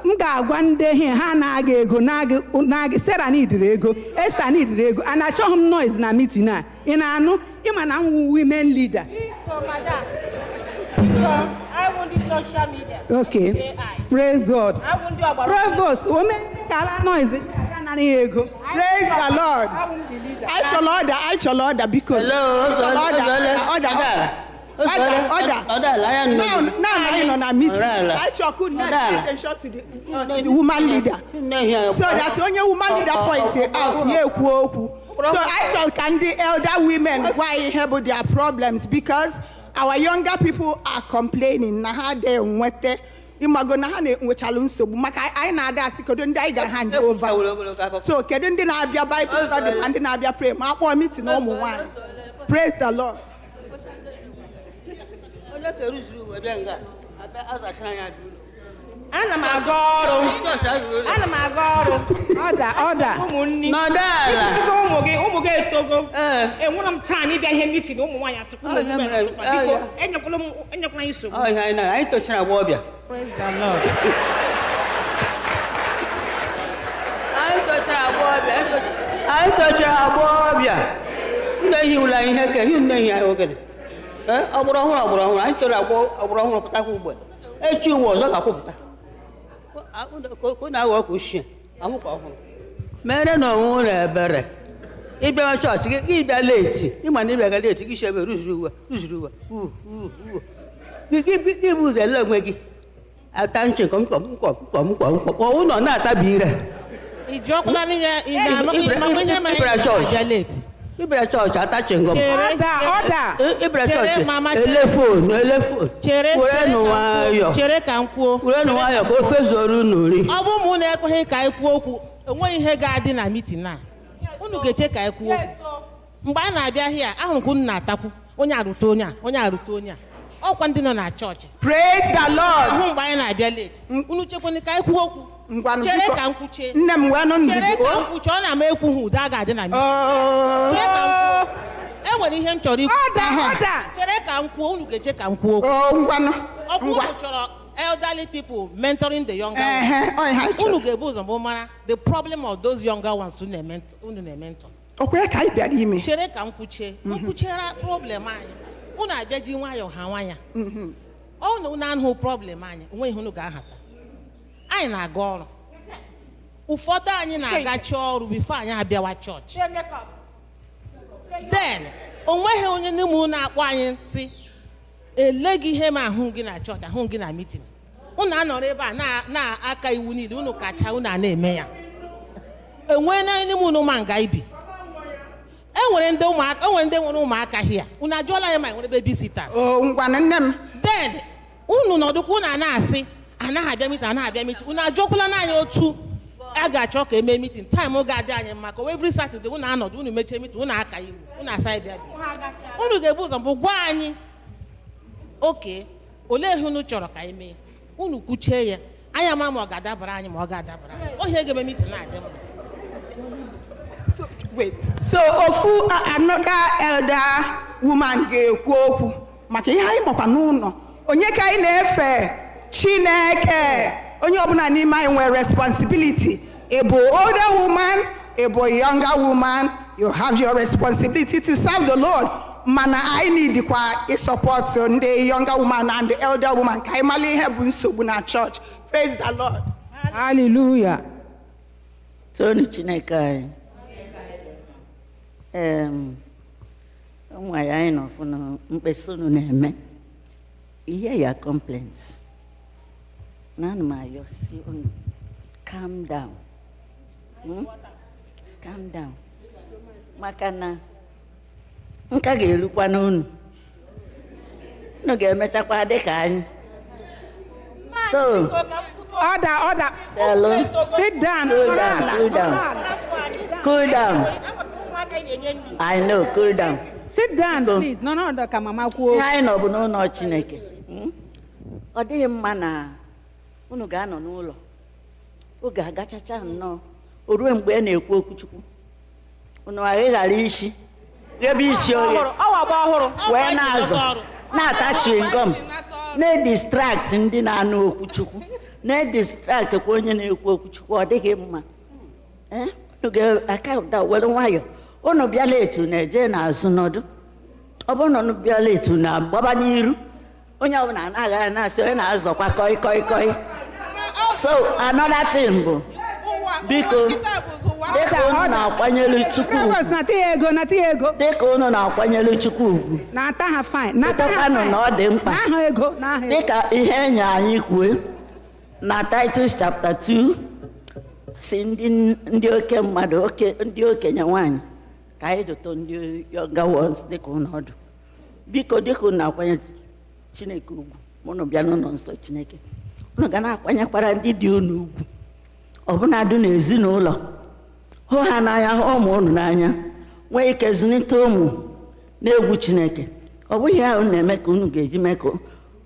m ga-agwa ndị ihe ha na-aga ego na-aga Sarah nidiri ego Esther nidiri ego and achọghị m noise na meeting a ị na-anụ ịma na m wụ women leader. Madam, I want the social media. Okay, praise God. I want the Provost, women kara noise ego. Praise the Lord. I shall order because order. Now you know meeting. I shall could not pay attention to the woman leader. So that when your woman leader pointed out so I shall can the elder women why have their problems because our younger people are complaining na ha de nwete imago na ha na enwechalu nsogbu maka anyị na-ada asị kedu ndị anyị ga-hand over so kedu ndị na-abịa Bible study ma ndị na-abịa pray ma akpọ meeting na ụmụ nwanyị. Praise the Lord. Ana m aga ọrụ. Order. Ụmụnne. Ụmụ gị etogo. Enwere m time ịbịa ihe meeting na ụmụ nwaanyị asịkwa ụmụ nwaanyị asịkwa. Biko enyekwala anyị nsogbu. Anyị tochara agba ọbịa. Praise the Lord. Anyị tochara agba ọbịa. Ndị ehi ụlọ anyị ihe ke ihe nne ehi anyị ogene. Ọgbụrụ ọhụrụ anyị chọrọ ọgbụrụ ọhụrụ pụtakwa ugbu a. Echi ụwa ọzọ ga-akwụpụta. Ka na-aghọ ọkụ ochie ahụ ka ọhụrụ. Mere na onwe ụlọ ebere. Ịbịa chọọchị gị bịa leti ịma na ịbịaga leti gị shebe rụzuru uwe. Gị bụ ụzọ ele onwe gị. Ata nche kpọmkpọmkpọmkpọmkpọmkpọ ụlọ na-atabi ire. Ibere chọọchị atachi ngọm. Ibere chọọchị ele fon. Werenụ nwayọ. Chere ka m kwuo. Werenụ nwayọ ka ofe zuoru n'ori. Ọ bụ mụ na-ekweghị ka anyị kwuo okwu enweghị ihe ga-adị na mitin a. Unu ga-eche ka anyị kwuo okwu. Mgbe a na-abịa hịa ahụrụ unu na-atakwu onye arụta onye a onye arụta onye a. Ọkwa ndị nọ na chọọchị. Praise the Lord. Ahụ mgbe anyị na-abịa late. Unu chekwana ka anyị kwuo okwu. Chere ka m kwuchie. Nne m wee nụ ndidi. Chere ka m kwuchie ọ na-ama ekwu ha ụda ga-adị na mitin. Chere ka m kwuo. Enwere ihe m chọrọ ikwu. Chere ka m kwuo unu ga-eche ka m kwuo okwu. Ọ bụ unu chọrọ elderly people mentoring the younger ones. Unu ga-ebu ụzọ mbụ mara the problem of those younger ones unu na-ementor. Okwe ka anyị bịara ime. Chere ka m kwuchie. M kwuchiera problem anyị. Unu abịa ji nwayọọ ha nwanya. Ọ na unu anụ problem anyị onwe ihe unu ga-ahata. Anyị na-aga ọrụ. Ụfọdụ anyị na-agachi ọrụ bifo anyị abịawa chọọchị. Then onweghị onye n'ime unu na-akpọ anyị si eleghị ihe ma ahụ gị na chọọchị ahụ gị na mitin. Unu anọrọ ebe a na-aka iwu niile unu kacha unu a na-eme ya. Enwe na n'ime unu ma nga ibi. Enwere ndị nwere ụmụaka hịa. Unu ajụọla ya ma enwere babysitters. Nne m. Then unu nọdụkwa unu na-asị anaghị abịa mitin. Unu ajụọkwala n'anyị otu a ga-achọ ka eme mitin. Time ga-adị anyị mma ka every Saturday unu anọdụ unu mechie mitin unu aka iwu unu asa ịbịa bịa. Unu ga-ebu ụzọ mbụ gwa anyị oke olee ihe unu chọrọ ka anyị mee. Unu kwuchie ya anyị ama ma ọ ga-adabara anyị ma ọ ga-adabara anyị. Ohe ga-eme mitin na-adị mma. So ofu another elder woman ga-ekwu okwu maka ihe anyị makwa n'ụlọ onye ka anyị na-efe Chineke onye ọbụla n'ime anyị nwere responsibility. Ebo older woman, ebo younger woman, you have your responsibility to serve the Lord. Mana I need kwa support ndị younger woman and the elder woman ka anyị mara ihe bụ nsogbu na church. Praise the Lord. Hallelujah. Tony Chineke anyị. Ụmụ anyị nọ fụ na mkpesa unu na-eme. Ihe ya complaints. Na ana m ayọ si unu calm down. Calm down. Maka na nka ga-erukwa n'unu. Unu ga-emechakwa dị ka anyị. So, order. Hello. Sit down. Cool down. I know, cool down. Sit down, please. No, ka mama kwuo. Ihe anyị nọ bụ n'ụlọ Chineke. Ọ dịghị mma na unu ga-anọ n'ụlọ. Oge agachacha nnọọ. O ruo mgbe a na-ekwu okwu Chukwu. Unu ghara isi. ghebe isi oghe wee na-azụ na-ata chingom na-edistract ndị na-anụ okwuchukwu na-edistractkwa onye na-ekwu okwuchukwu. Ọ dịghị mma. Unu ga-aka ụda were nwayọ. Unu bịala etu na-eje n'azụ nọdụ. Ọ bụrụ na unu bịala etu na-agbaba n'iru, onye ọbụla anaghị na-asị onye na-azọkwa koi koi koi. So another thing bụ biko dịka unu na-akwanyere Chukwu ugwu, dịka unu na-akwanyere Chukwu ugwu, chetakwanụ na ọ dị mkpa dịka ihe enye anyị kwue na Titus chapter 2 si ndị oke mmadụ ndị okenye nwanyị ka anyị dụtụ ndị younger ones dịka unu ọdụ. Biko dịka unu na-akwanyere Chineke ugwu, unu bịa n'ụlọ nsọ Chineke, unu ga na-akwanyekwara ndị dị unu ugwu, ọbụnadụ n'ezinụlọ. Hụ ha n'anya, hụ ụmụ unu n'anya, nwee ike zụlite ụmụ na-egwu Chineke. Ọ bụghị ahụ na-eme ka unu ga-eji mee ka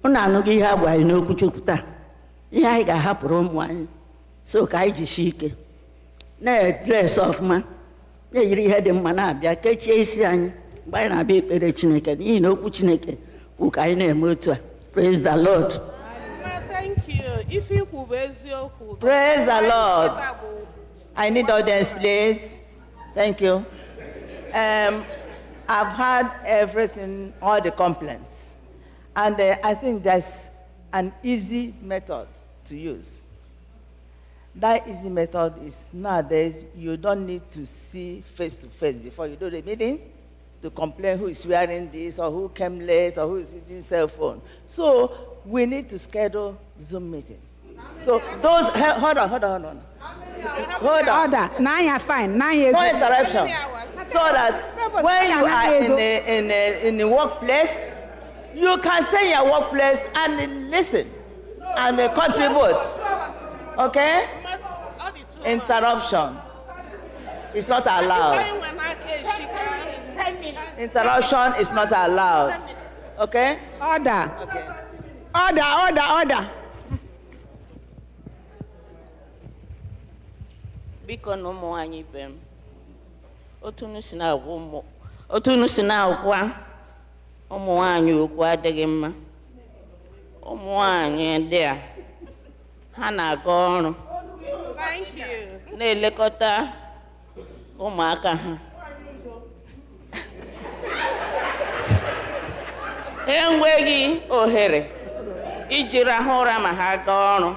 unu anụghị ihe a gwara anyị n'okwu Chukwu taa, ihe anyị ga-ahapụrụ ụmụ anyị. So ka anyị jisie ike na-edres ọfụma, na-eyiri ihe dị mma, na-abịa kechie isi anyị mgbe anyị na-abịa ekpere Chineke, n'ihi na okwu Chineke bụ ka anyị na-eme otu a. Praise the Lord. Thank you. If you could raise your hand. Praise the Lord. I need audience, please. Thank you. I've heard everything, all the complaints. And I think there's an easy method to use. That easy method is nowadays, you don't need to see face to face before you do the meeting to complain who is wearing this or who came late or who is using cell phone. So we need to schedule Zoom meeting. So those, hold on. Now you're fine. Now you're no interruption. So that when you are in the workplace, you can stay in your workplace and listen and contribute. Okay? Interruption is not allowed. Interruption is not allowed. Okay? Order. Okay. Order. Biko na ụmụ anyị ibe m, otu unu si na-agwa ụmụ nwaanyị okwu adịghị mma. Ụmụ nwaanyị ndị a ha na-aga ọrụ na-elekọta ụmụaka ha, enweghị ohere iji rahụ ụra ma ha gaa ọrụ,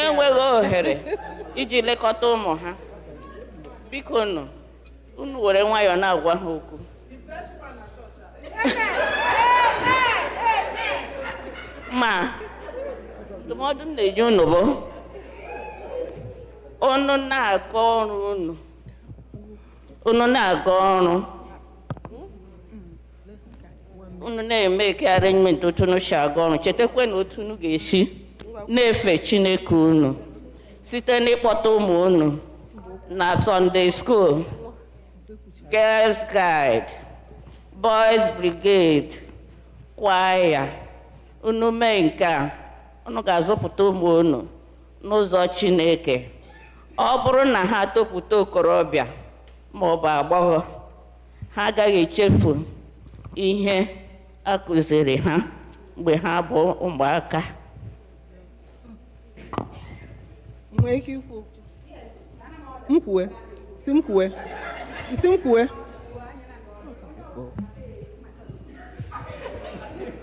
enweghị ohere iji lekọta ụmụ ha. Biko unu were nwayọọ na-agwa ha okwu. Ma ndụmọdụ m na-enye unu bụ unu na-aga ọrụ, unu na-eme ka arrangement otu unu si aga ọrụ. Chetakwa na otu unu ga-esi na-efe Chineke unu site n'ịkpọta ụmụ unu na Sunday school, girls guide, boys brigade, choir. Unu mee nke a, unu ga-azụpụta ụmụ unu n'ụzọ Chineke. Ọ bụrụ na ha topụta okorobịa ma ọ bụ agbọghọ, ha agaghị echefu ihe a kụziri ha mgbe ha bụ ụmụaka. Nwee ike ikwu mkwue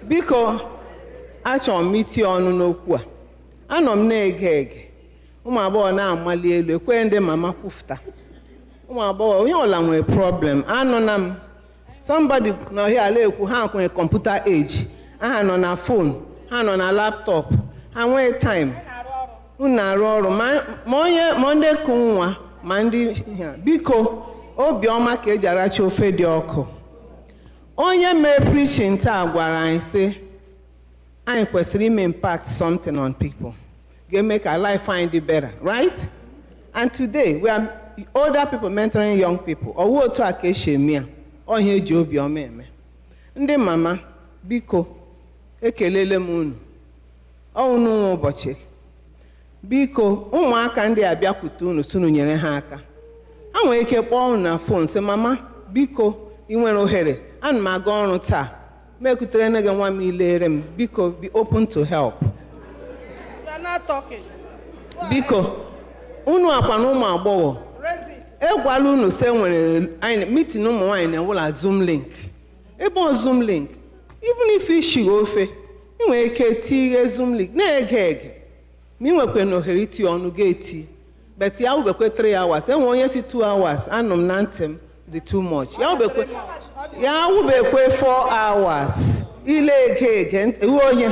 biko achọrọ m iti ọnụ n'okwu a. Anọ m na-ege ụmụ agbọghọ na-amali elu, ekwe ndị mama kwufụta. Ụmụ agbọghọ onye ọla nwere problem. Anọ na m somebody nọ here ala ekwu ha nwere computer age, ha nọ na phone, ha nọ na laptop, ha nwee time. Unu na-arụ ọrụ ma ndị kụ nwa ma ndị biko obiọma ka eji aracha ofe dị ọkụ. Onye mee preaching taa gwara anyị sị anyị kwesịrị ime impact something on people, ga-make our life find it better, right? And today we are older people mentoring young people. Ọwụ otu a ka esi eme ya, ọhịa eji obiọma eme. Ndị mama biko ekelele m unu, unu nwe ụbọchị. Biko ụmụaka ndị a bịakwute unu sunu nyere ha aka. Ha nwere ike kpọọ unu na phone sị mama biko ị nwere ohere ana m aga ọrụ taa mekutere nne gị nwa m ilere m biko be open to help. You are not talking. Biko unu akwa na ụmụ agbọghọ egwala unu se nwere meeting ụmụ nwaanyị na-enwela Zoom link ebe ọ Zoom link even if ishi ofe ị nwere ike tinye Zoom link na-ege ege ma ị nwekwe na ohere iti ọnụ ga-eti but ya wubekwe 3 hours enwe onye si 2 hours anụ m na ntị m dị too much ya wubekwe 4 hours ile ege ege iwe onye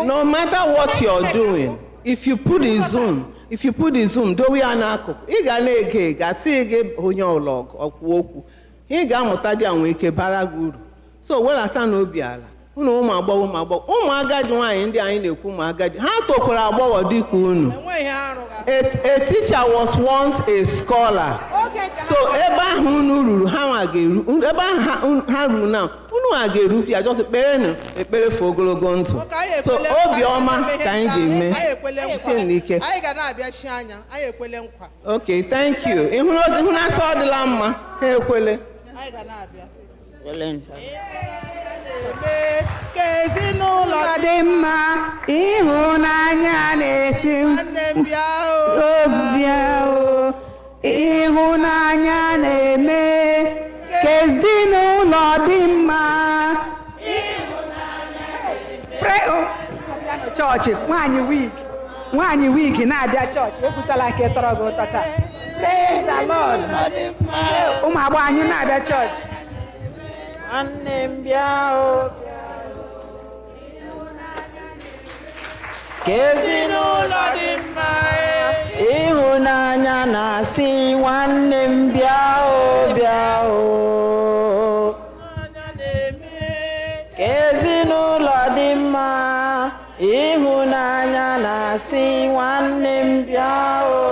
no matter what you're doing, if you put the Zoom, do we anako? Ị ga na-ege ege asị gị onye ọlọg ọkwụ okwu. Ị ga-amụta dị anwe ike bara gị uru. So welasa n'obi ala. Unu ụmụ agbọghọ ụmụ agadi nwaanyị ndị anyị na-ekwu ụmụ agadi ha tokwara agbọghọ dịka unu. A teacher was once a scholar. So ebe ahụ unu ruru ha ga-eru ebe ahụ ha ruru na unu ga-eru ya just ekpere ekpere fụ ogologo ndụ. So obiọma ka anyị ga-eme isi n'ike. Anyị ga na-abịa chi anya anyị ekwele nkwa. Okay, thank you. Ịhụ na asọ ọ dịla mma ha ekwele. Anyị ga na-abịa. Ka ezinụlọ dị mma ịhụnanya na-esi obi ahụ ịhụnanya na-eme ka ezinụlọ dị mma chọọchị nwaanyị wig na-abịa chọọchị ekwutala nke tọrọ gị ụtọ taa. Praise the Lord. Ụmụ agbọghọ anyị na-abịa chọọchị. Nwanne m bịa o ka ezinụlọ dị mma ịhụnanya na-asị nwanne m bịa o bịa o ka ezinụlọ dị mma ịhụnanya na-asị nwanne m bịa o.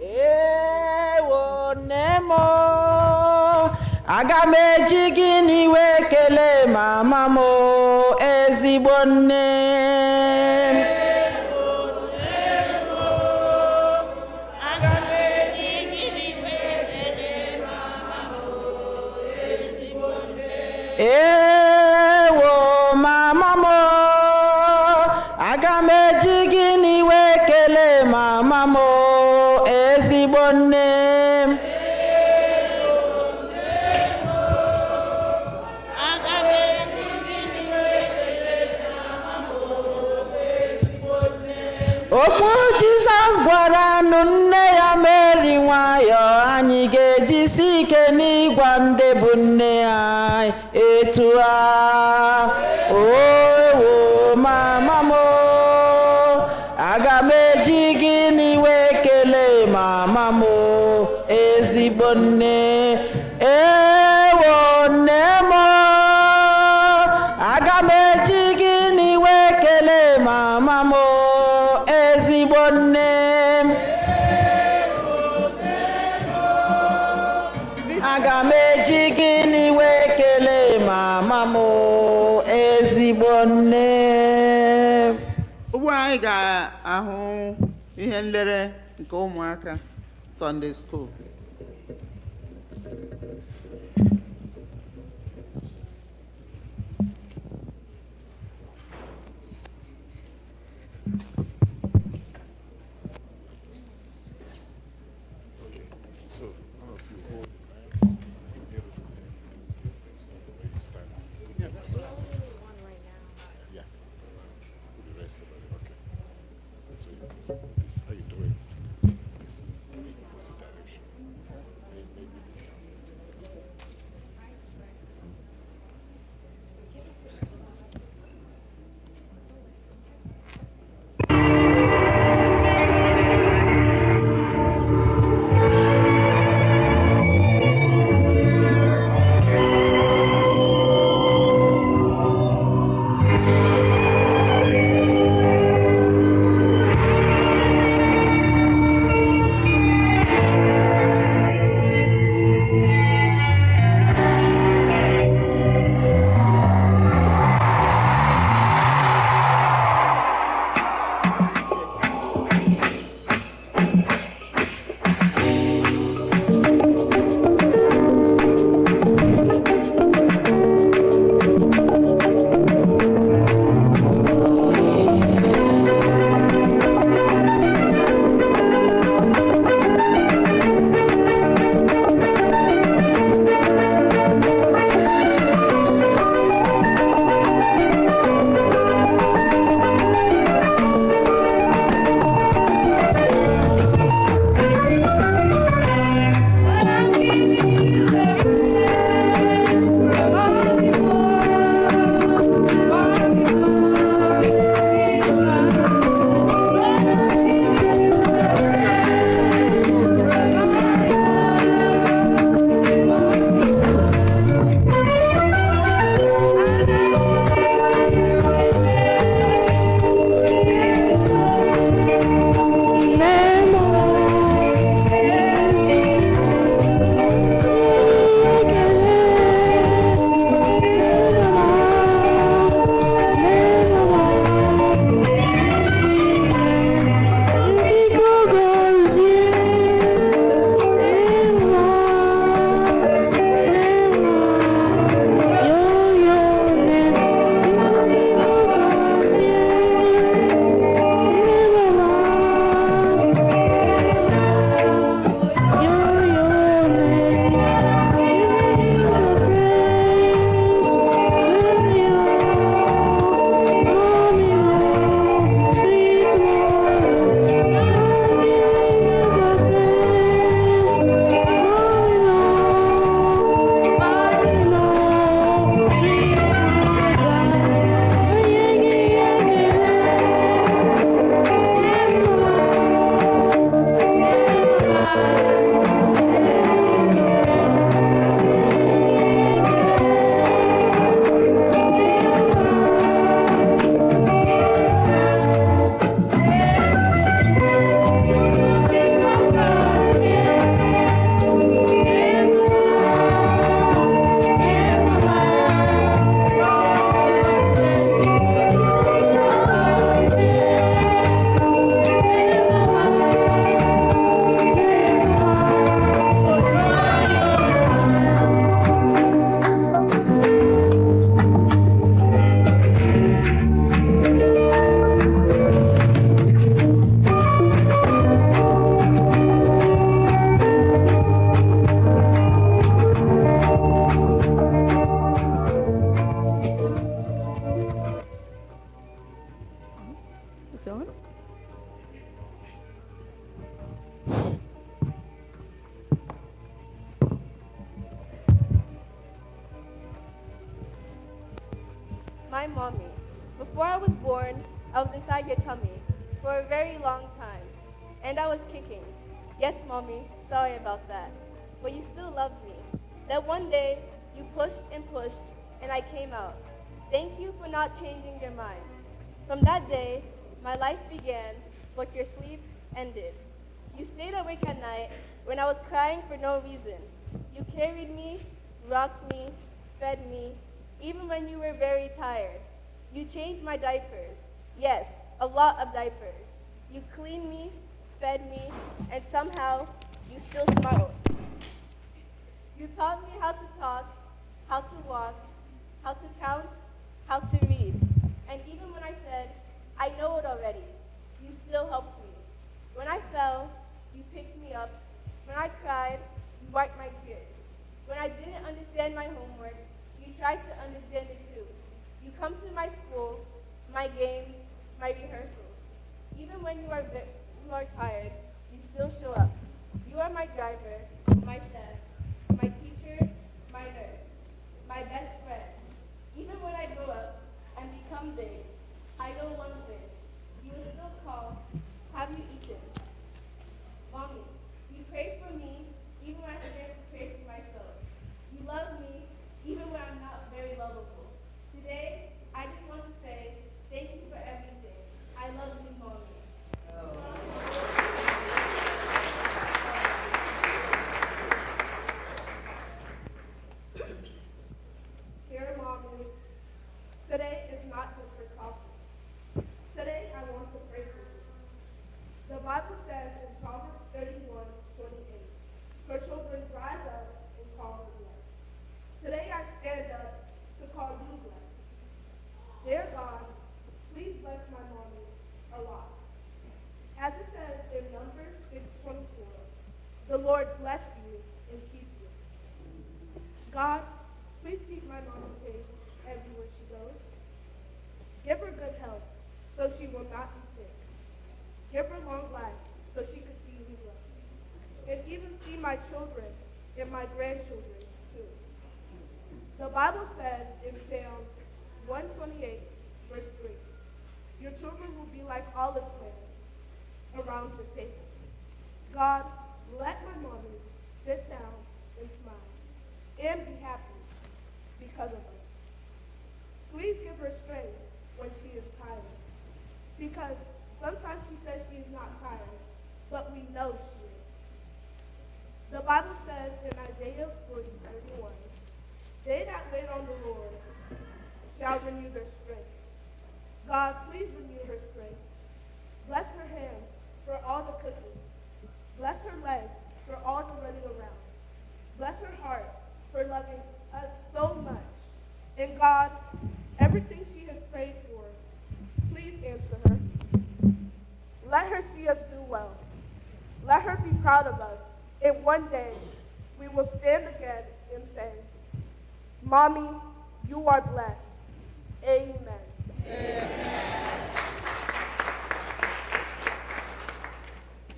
Ewo nne m aga m eji gịnị wee kelee mama m ezigbo nne m. Ewo mama m aga m eji gịnị wee kelee mama m ezigbo nne m. Okwu Jizọs gwara nụ nne ya Meri nwayọọ anyị ga-ejisi ike n'ịgwa ndị bụ nne anyị etu a ewo mama m aga m eji gịnị wee kelee mama m ezigbo nne. Ewo nne m aga m eji gịnị wee kelee mama m ezigbo nne m. Aga m eji gịnị wee kelee mama m ezigbo nne m. Ugbu a anyị ga-ahụ ihe nlere nke ụmụaka Sunday School. My mommy. Before I was born, I was inside your tummy for a very long time. And I was kicking. Yes, mommy, sorry about that. But you still loved me. That one day, you pushed, and I came out. Thank you for not changing your mind. From that day, my life began, but your sleep ended. You stayed awake at night when I was crying for no reason. You carried me, rocked me, fed me, even when you were very tired. You changed my diapers. Yes, a lot of diapers. You cleaned me, fed me, and somehow you still smiled. You taught me how to talk, how to walk, how to count, how to read. And even when I said, I know it already, you still helped me. When I fell, you picked me up. When I cried, you wiped my tears. When I didn't understand my homework, you tried to understand it too. You come to my school, my games, my rehearsals. Even when you are tired, you still show up. You are my driver, my chef, my teacher, my nurse, my best friend. Even when I grow up and become big, I know one thing. You will still call, have you eaten? Mommy, you pray for me even when I forget to pray for myself. You love me even when I'm not very lovable. Today, I just want to say thank you for everything. I love you, Mommy. Dear Mommy, today is not just for coffee. Today, I want to pray for you. The Bible says in Proverbs 31:28, for children rise up and call her blessed. Today, I stand up to call you blessed. Dear God, please bless my mommy a lot. As it says in Numbers 6:24, the Lord bless you and keep you. God, please keep my mom safe everywhere she goes. Give her good health so she will not be sick. Give her long life so she can see me grow. And even see my children and my grandchildren too. The Bible says in Psalm 128, verse 3, your children will be like olive plants around your table. God, let my mommy sit down and smile and be happy because of us. Please give her strength when she is tired, because sometimes she says she is not tired, but we know she is. The Bible says in Isaiah 40:31, they that wait on the Lord shall renew their strength. God, please renew her strength. Bless her hands for all the cooking. Bless her legs for all the running around. Bless her heart for loving us so much. And God, everything she has prayed for, please answer her. Let her see us do well. Let her be proud of us. And one day, we will stand again and say, Mommy, you are blessed. Amen.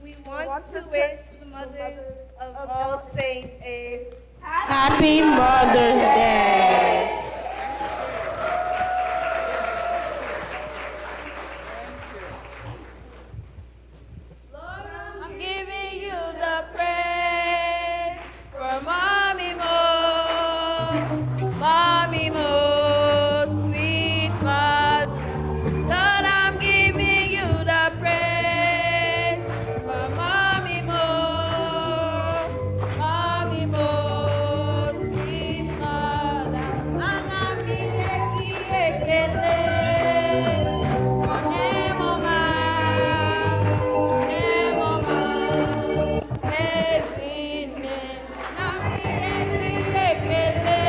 We want to wish the mothers of all saints a Happy Mother's Day. I'm giving you the praise for Mommy Mo, sweet mother. Lord, I'm giving you the praise for Mommy Mo, sweet mother. And I'm giving you ekele for Nemoma. Ezine, na mi ekele.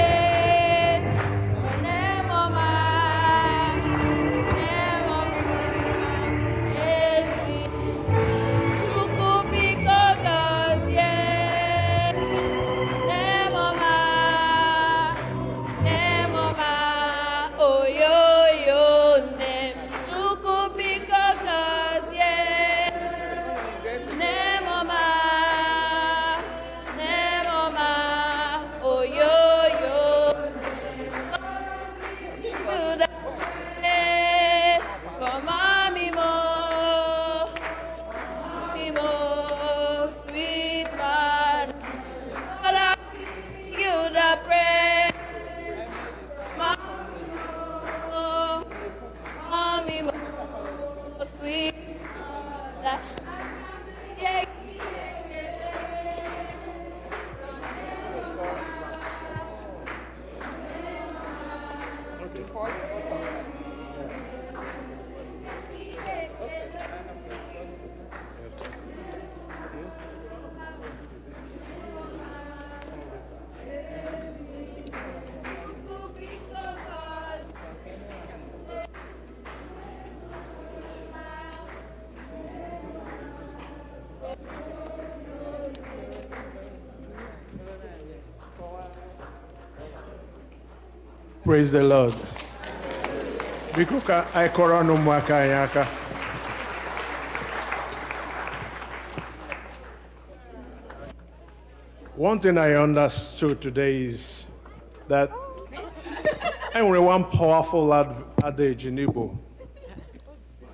Praise the Lord. Biko ka anyị kọrọ ọnụ ụmụaka anyị aka. One thing I understood today is that I only one powerful adage in Igbo.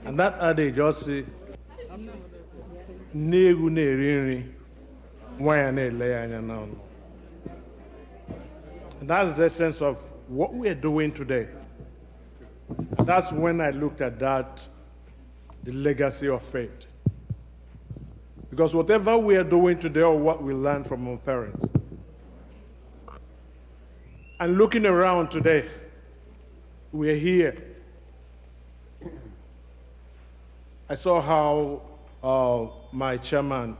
And that adage just say, "N'egwu na-eri nri, nwa ya na-ele anya n'ọnụ." And that's the essence of what we are doing today. And that's when I looked at that, the legacy of faith. Because whatever we are doing today or what we learn from our parents, and looking around today, we are here. I saw how my chairman,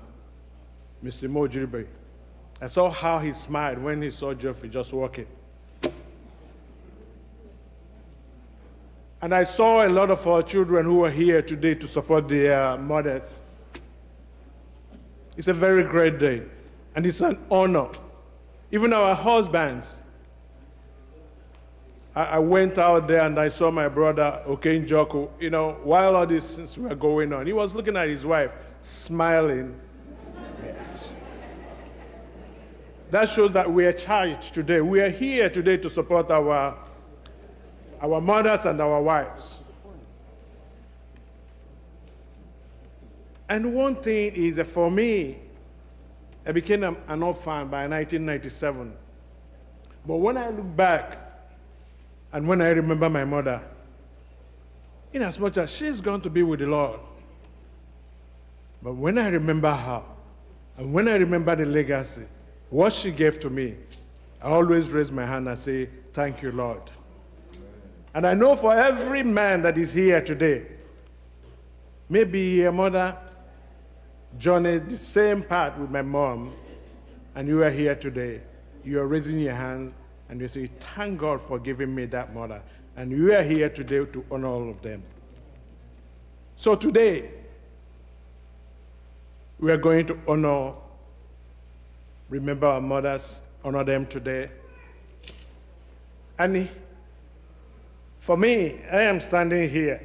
Mr. Mojiribe, I saw how he smiled when he saw Jeffrey just walking. And I saw a lot of our children who are here today to support their mothers. It's a very great day, and it's an honor. Even our husbands. I went out there and I saw my brother, Oken Joko, while all these things were going on, he was looking at his wife, smiling. Yes. That shows that we are charged today. We are here today to support our mothers and our wives. And one thing is that for me, I became an orphan by 1997. But when I look back, and when I remember my mother, in as much as she's gone to be with the Lord, but when I remember her, and when I remember the legacy, what she gave to me, I always raise my hand and say, "Thank you, Lord." And I know for every man that is here today, maybe your mother journeyed the same path with my mom, and you are here today, you are raising your hands, and you say, "Thank God for giving me that mother." And you are here today to honor all of them. So today, we are going to remember our mothers, honor them today. And for me, I am standing here,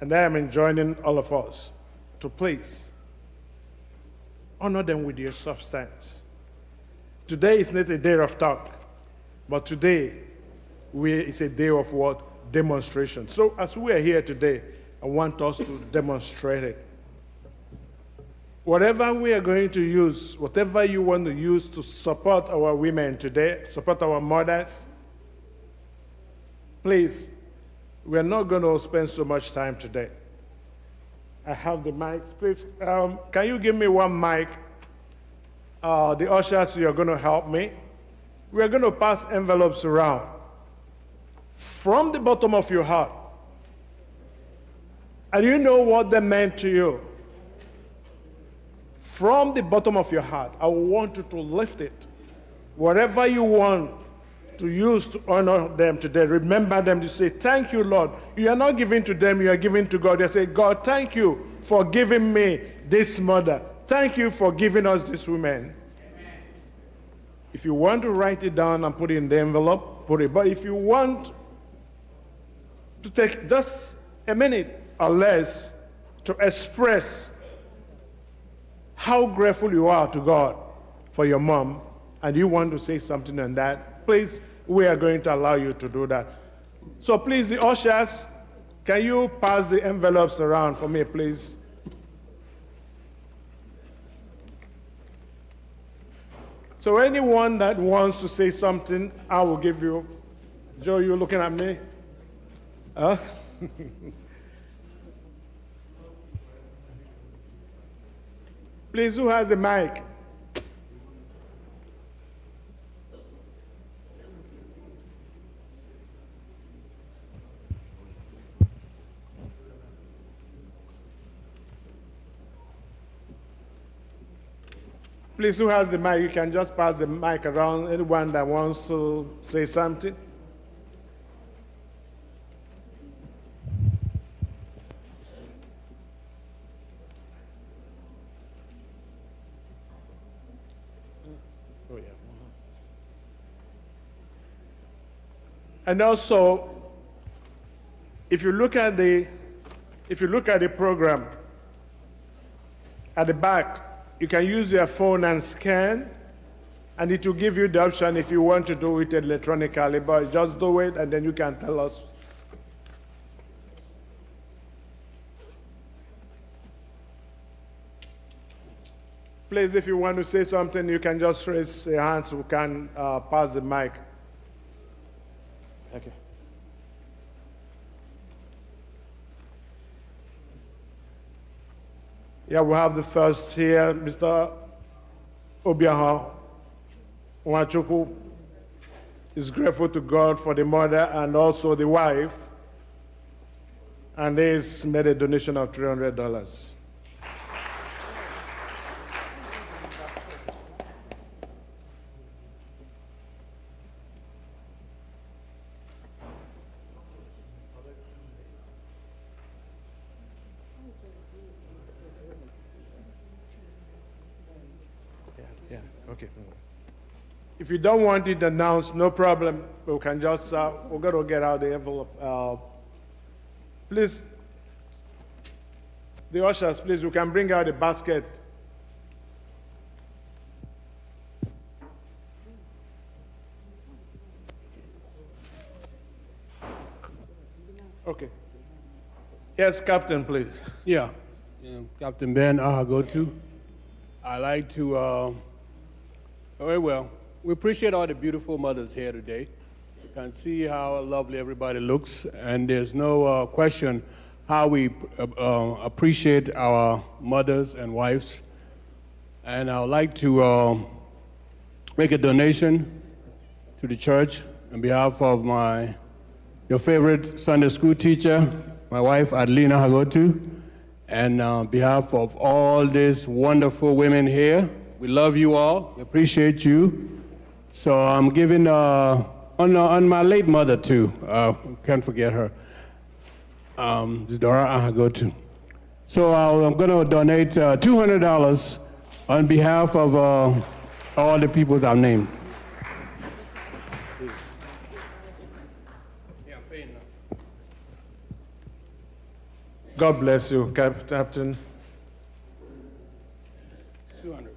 and I am enjoining all of us to please honor them with your substance. Today is not a day of talk, but today it's a day of what? Demonstration. So as we are here today, I want us to demonstrate it. Whatever we are going to use, whatever you want to use to support our women today, support our mothers, please, we are not going to spend so much time today. I have the mic. Please, can you give me one mic? The ushers, you are going to help me. We are going to pass envelopes around. From the bottom of your heart. And you know what they meant to you. From the bottom of your heart, I want you to lift it. Whatever you want to use to honor them today, remember them to say, "Thank you, Lord." You are not giving to them, you are giving to God. You say, "God, thank you for giving me this mother. Thank you for giving us this woman." Amen. If you want to write it down and put it in the envelope, put it. But if you want to take just a minute or less to express how grateful you are to God for your mom, and you want to say something on that, please, we are going to allow you to do that. So please, the ushers, can you pass the envelopes around for me, please? So anyone that wants to say something, I will give you. Joe, you looking at me? Huh? Please, who has a mic? Please, who has the mic? You can just pass the mic around. Anyone that wants to say something? Oh, yeah. And also, if you look at the program, at the back, you can use your phone and scan, and it will give you the option if you want to do it electronically, but just do it and then you can tell us. Please, if you want to say something, you can just raise your hands. We can pass the mic. Okay. Yeah, we have the first here, Mr. Obiaha Nwachukwu is grateful to God for the mother and also the wife, and he's made a donation of $300. Yeah, okay. If you don't want it announced, no problem. We can just, we're going to get out the envelope. Please, the ushers, please, you can bring out a basket. Okay. Yes, Captain, please. Yeah, Captain Ben Ahagotu. I like to, very well, we appreciate all the beautiful mothers here today. You can see how lovely everybody looks, and there's no question how we appreciate our mothers and wives. And I would like to make a donation to the church on behalf of your favorite Sunday school teacher, my wife, Adelina Hagotu, and on behalf of all these wonderful women here. We love you all, we appreciate you. So I'm giving, on my late mother too, can't forget her, Dora Ahagotu. So I'm gonna donate $200 on behalf of all the people that I've named. God bless you, Captain. 200.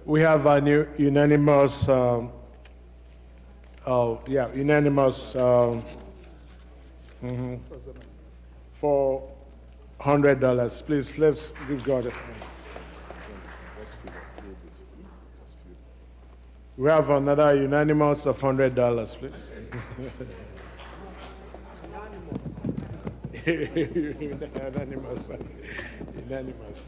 We have a new unanimous, unanimous for $100. Please, let's give God a hand. We have another unanimous of $100, please. Unanimous. Unanimous.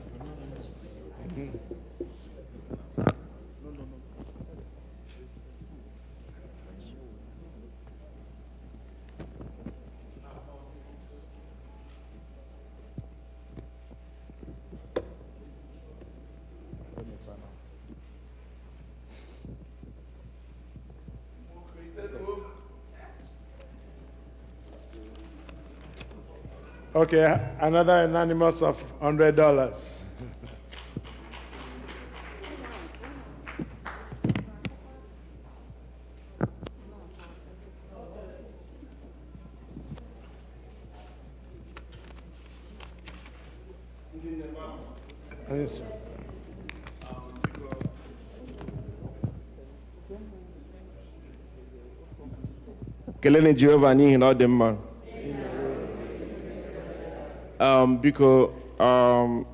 Okay, another anonymous of $100. Yes, sir. Kelele Jehova n'ihi na ọ dị mma. Because I'm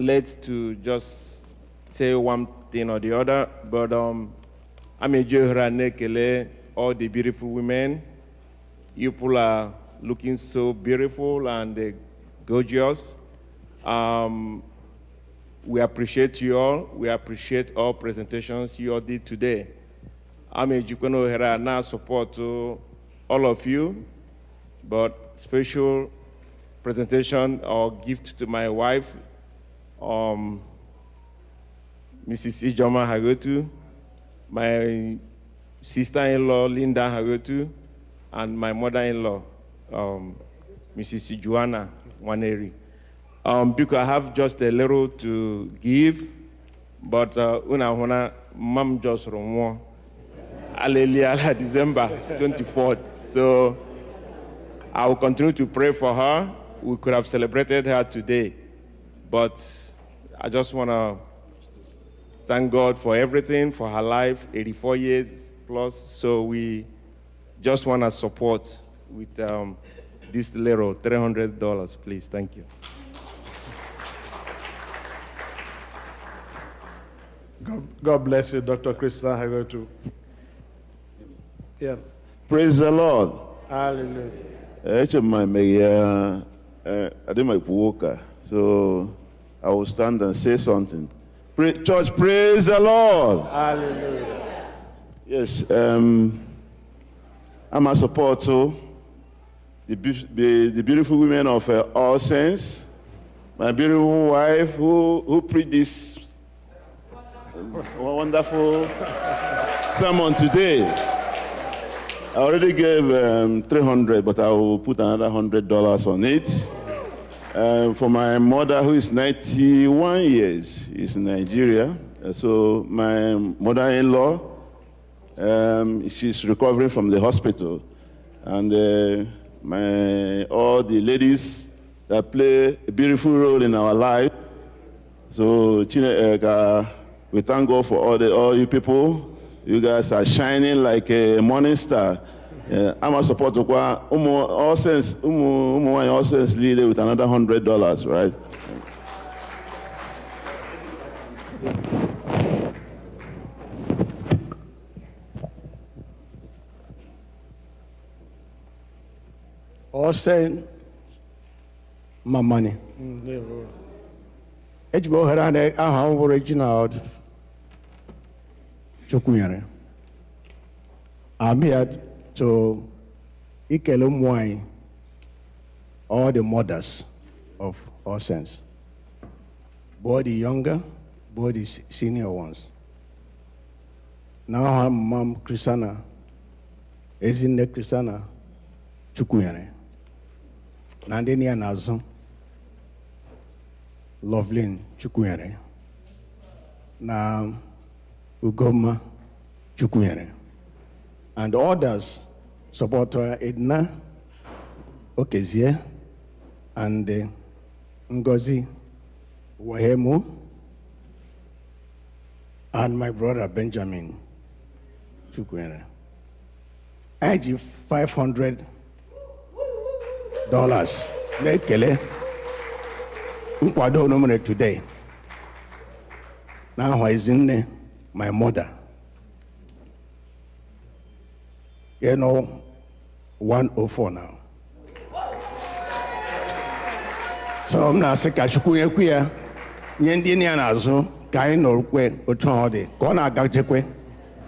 late to just say one thing or the other, but I'm a Johra all the beautiful women. You people are looking so beautiful and gorgeous. We appreciate you all. We appreciate all presentations you all did today. I'm a Jukono Hera now support to all of you, but special presentation or gift to my wife, Mrs. Ijoma Hagotu, my sister-in-law Linda Hagotu, and my mother-in-law, Mrs. Joanna Waneri. Because I have just a little to give, but una mom just run Hallelujah, December 24th. So I will continue to pray for her. We could have celebrated her today, but I just want to thank God for everything, for her life, 84 years plus. So we just want to support with this little $300, please. Thank you. God bless you, Dr. Christian Hagotu. Yeah. Praise the Lord. Hallelujah. I did my walker, so I will stand and say something. Church, praise the Lord. Hallelujah. Yes, I'm a supporter. The beautiful women of All Saints, my beautiful wife who preached this wonderful sermon today. I already gave 300, but I will put another $100 on it. For my mother, who is 91 years, is in Nigeria. So my mother-in-law, she's recovering from the hospital. And all the ladies that play a beautiful role in our life. So we thank God for all you people. You guys are shining like a morning star. I'm a supporter of all sense leader with another $100, right? All saying my money. Ejbo Harane, aha original Chukwuyere. I'm here to Ikelumwai, all the mothers of all saints, both the younger, both the senior ones. Now I'm Mom Christiana, Ezine Christiana Chukwuyere. Nandini Anazo, Lovelyn Chukwuyere. Now Ugoma Chukwuyere. And others support Edna Okezie and Ngozi Wahemu and my brother Benjamin Chukwuyere. I give $500 Lekele Nkwado Nomere today. Now is in my mother. You know, 104 now. So I'm not saying Kashukuya Kuya, Yendian Azu, Kain or Que, Ochode, Kona Gajekwe,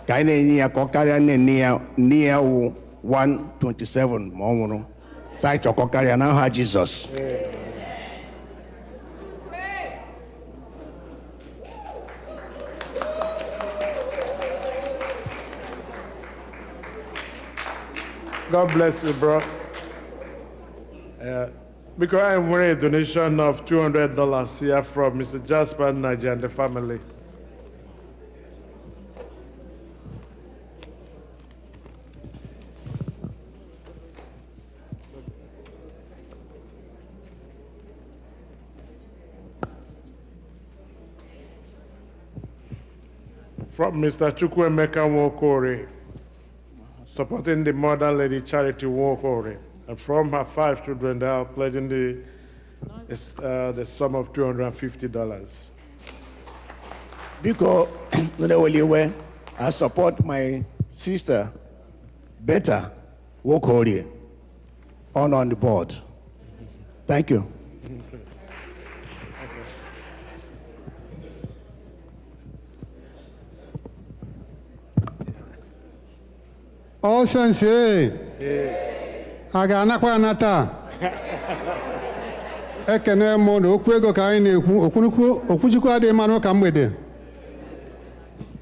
Kaine near Kokarian near 127 Momono. Site of Kokarian now Jesus. God bless you, bro. Because I'm wearing a donation of $200 here from Mr. Jasper Naja and the family. From Mr. Chukwuemeka Nwokore, supporting the Mother Lady Charity Nwokore, and from her 5 children, they are pledging the sum of $250. Because I support my sister, Beta Nwokore, on the board. Thank you. All Sensei, Aganakwa Nata, Ekene Mono, Okwego Kaini, Okuchukwa de Mano Kamwede.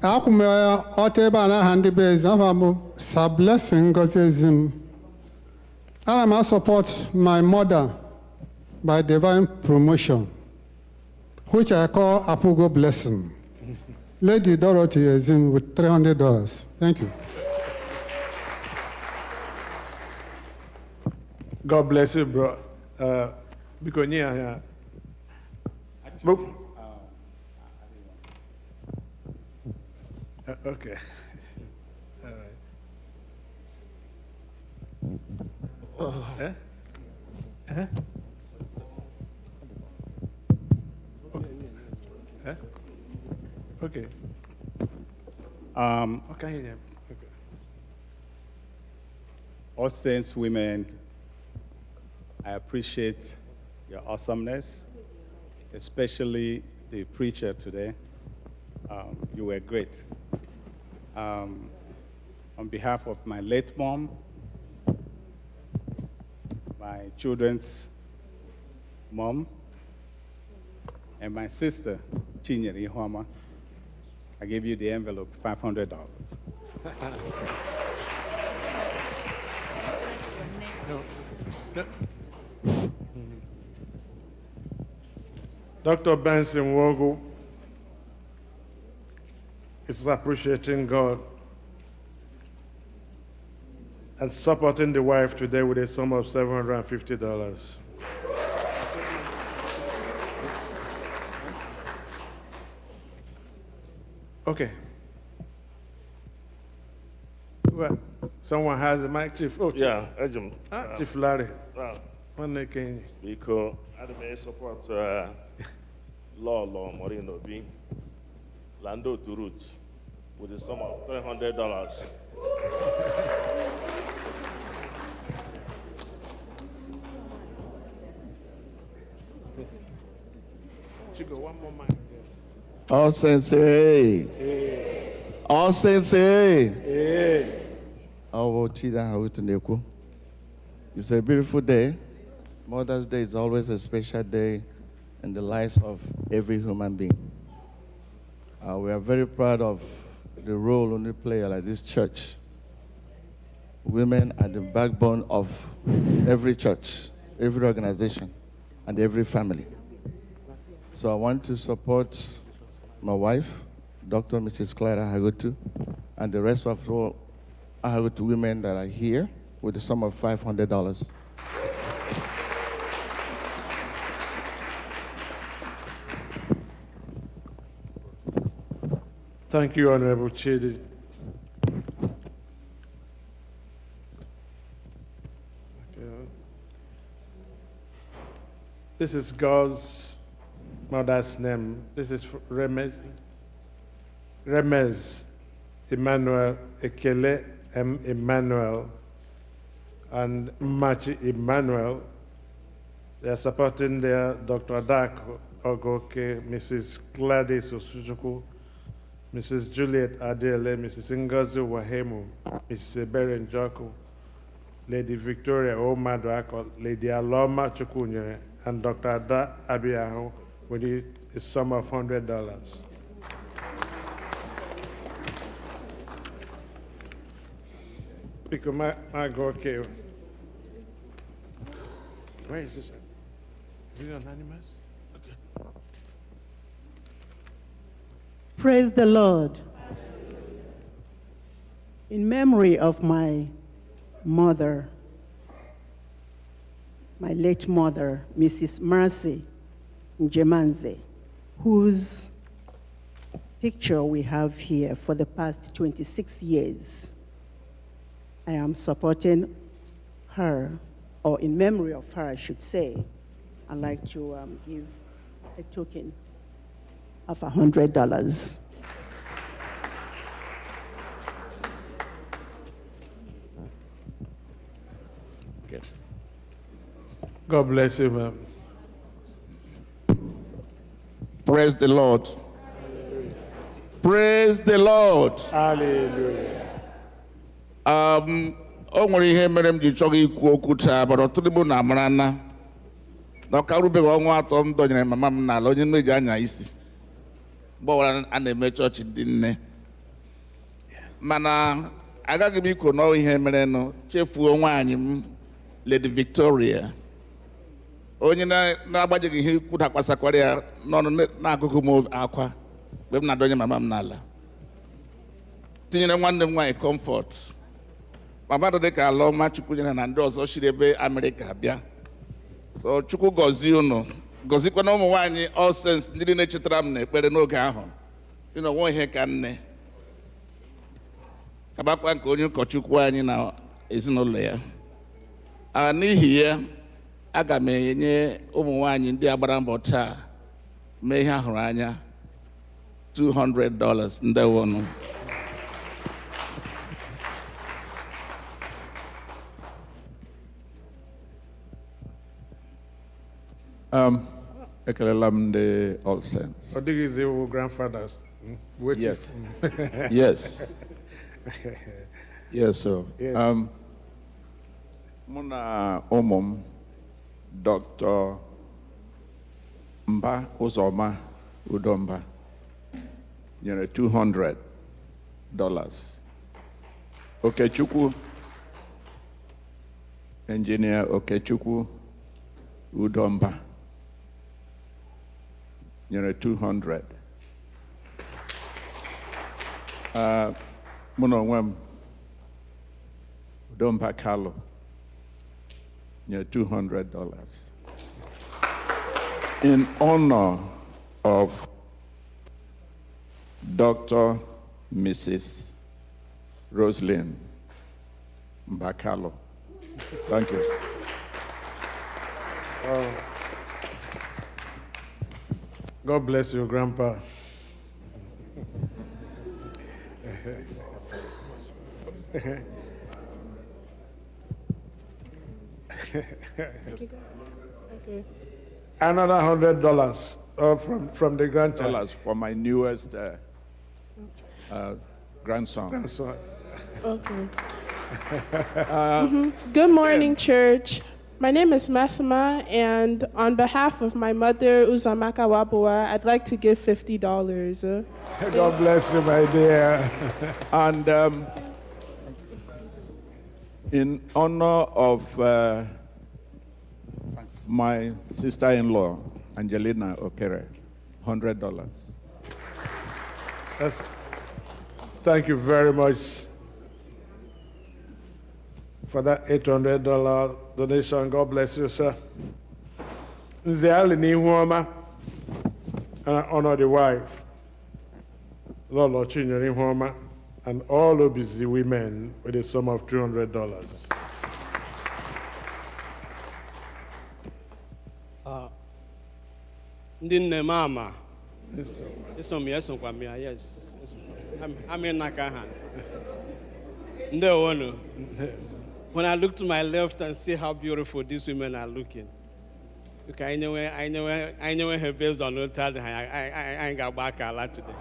Akume Otebana Handi Bez, Sa blessing Gozezim. I support my mother, by divine promotion, which I call Apugo blessing. Lady Dorothy is in with $300. Thank you. God bless you, bro. Because yeah. Okay. All right. Okay. Okay. Yeah. Okay. All saints, women, I appreciate your awesomeness, especially the preacher today. You were great. On behalf of my late mom, my children's mom, and my sister, Chinyere Ihoma, I give you the envelope, $500. Dr. Benson Wogu is appreciating God and supporting the wife today with a sum of $750. Okay. Well, someone has a mic, Chief. Oh, Chief. Yeah, Ejim. Chief Larry. One Kenny. Because I may support Law Morino B. Lando to Root with a sum of $300. Chico, one more mic. All saints say, all saints say, it's a beautiful day. Mother's Day is always a special day in the lives of every human being. We are very proud of the role we play at this church. Women are the backbone of every church, every organization, and every family. So I want to support my wife, Dr. Mrs. Clara Hagutu, and the rest of all Hagutu women that are here with the sum of $500. Thank you, Honorable Chidi. This is God's mother's name. This is Remez Emmanuel Ekele M. Emmanuel and Machi Emmanuel. They are supporting their Dr. Adako Ogoke, Mrs. Gladys Osujuku, Mrs. Juliet Adele, Mrs. Ngozi Wahemu, Mrs. Ebere Njoku, Lady Victoria Omaduako, Lady Aloma Chukunyere, and Dr. Ada Abiyahu with a sum of $100. Because my go okay. Where is this? Is it anonymous? Okay. Praise the Lord. In memory of my mother, my late mother, Mrs. Mercy Njemanze, whose picture we have here for the past 26 years, I am supporting her, or in memory of her, I should say. I'd like to give a token of $100. God bless you, ma'am. Praise the Lord. Hallelujah. Praise the Lord. Hallelujah. O nwere ihe mere m ji chọrọ ikwu okwu taa, but ọtụtụ bụ na amara na ọka rubeghị ọnwa atọ m dọnyere mama m n'ala onye mmeji anya isi gbọwara a na-eme chọọchị ndị nne, mana agaghị m ikwu n'ọrụ ihe mere nụ chefuo nwaanyị m Lady Victoria onye na-agbajighị ihe ikwu dakwasịkwara ya n'ọnụ na-agụgụ m akwa mgbe m na-adọnye mama m n'ala, tinyere nwanne m nwaanyị Comfort, ma mmadụ dị ka Alọma Chukwu nyere na ndị ọzọ shiri ebe Amerịka bịa. So Chukwu gọzie unu, gọzikwana ụmụ nwaanyị All Saints ndị na-echetara m n'ekpere n'oge ahụ dị na onwe ihe ka nne, kabakwa nke onye ụkọchukwu anyị na ezinụlọ ya. N'ihi ya, aga m enye ụmụ nwaanyị ndị agbara mbọ taa mee ihe ahụrụ anya $200. Ndewonu. Ekelela m ndị All Saints. Ọ dịghị ize iwu grandfathers. Yes. Yes. Yes, sir. Yes. Mụ na ụmụ m, Dr. Mba Uzoma Udomba, nyere $200. Okechukwu, Engineer Okechukwu Udomba, nyere $200. Mụ na onwe m, Udomba Kalu, nyere $200. In honor of Dr. Mrs. Roslyn Mbakalo. Thank you. God bless you, Grandpa. Another $100 from the grandchild. Dollars for my newest grandson. Okay. Good morning, church. My name is Masima, and on behalf of my mother, Uzamaka Wabua, I'd like to give $50. God bless you, my dear. And in honor of my sister-in-law, Angelina Okere, $100. Thank you very much for that $800 donation. God bless you, sir. Nzeali Nihuoma, and I honor the wife, Lolo Chinyere Nihuoma, and all Rubies women with a sum of $300. Ndị nne m ama eso m ya esokwa m ya, yes, amị n'aka ha. Ndewonu. When I look to my left and see how beautiful these women are looking, okay, I know her based on old time. I ain't got back a lot today.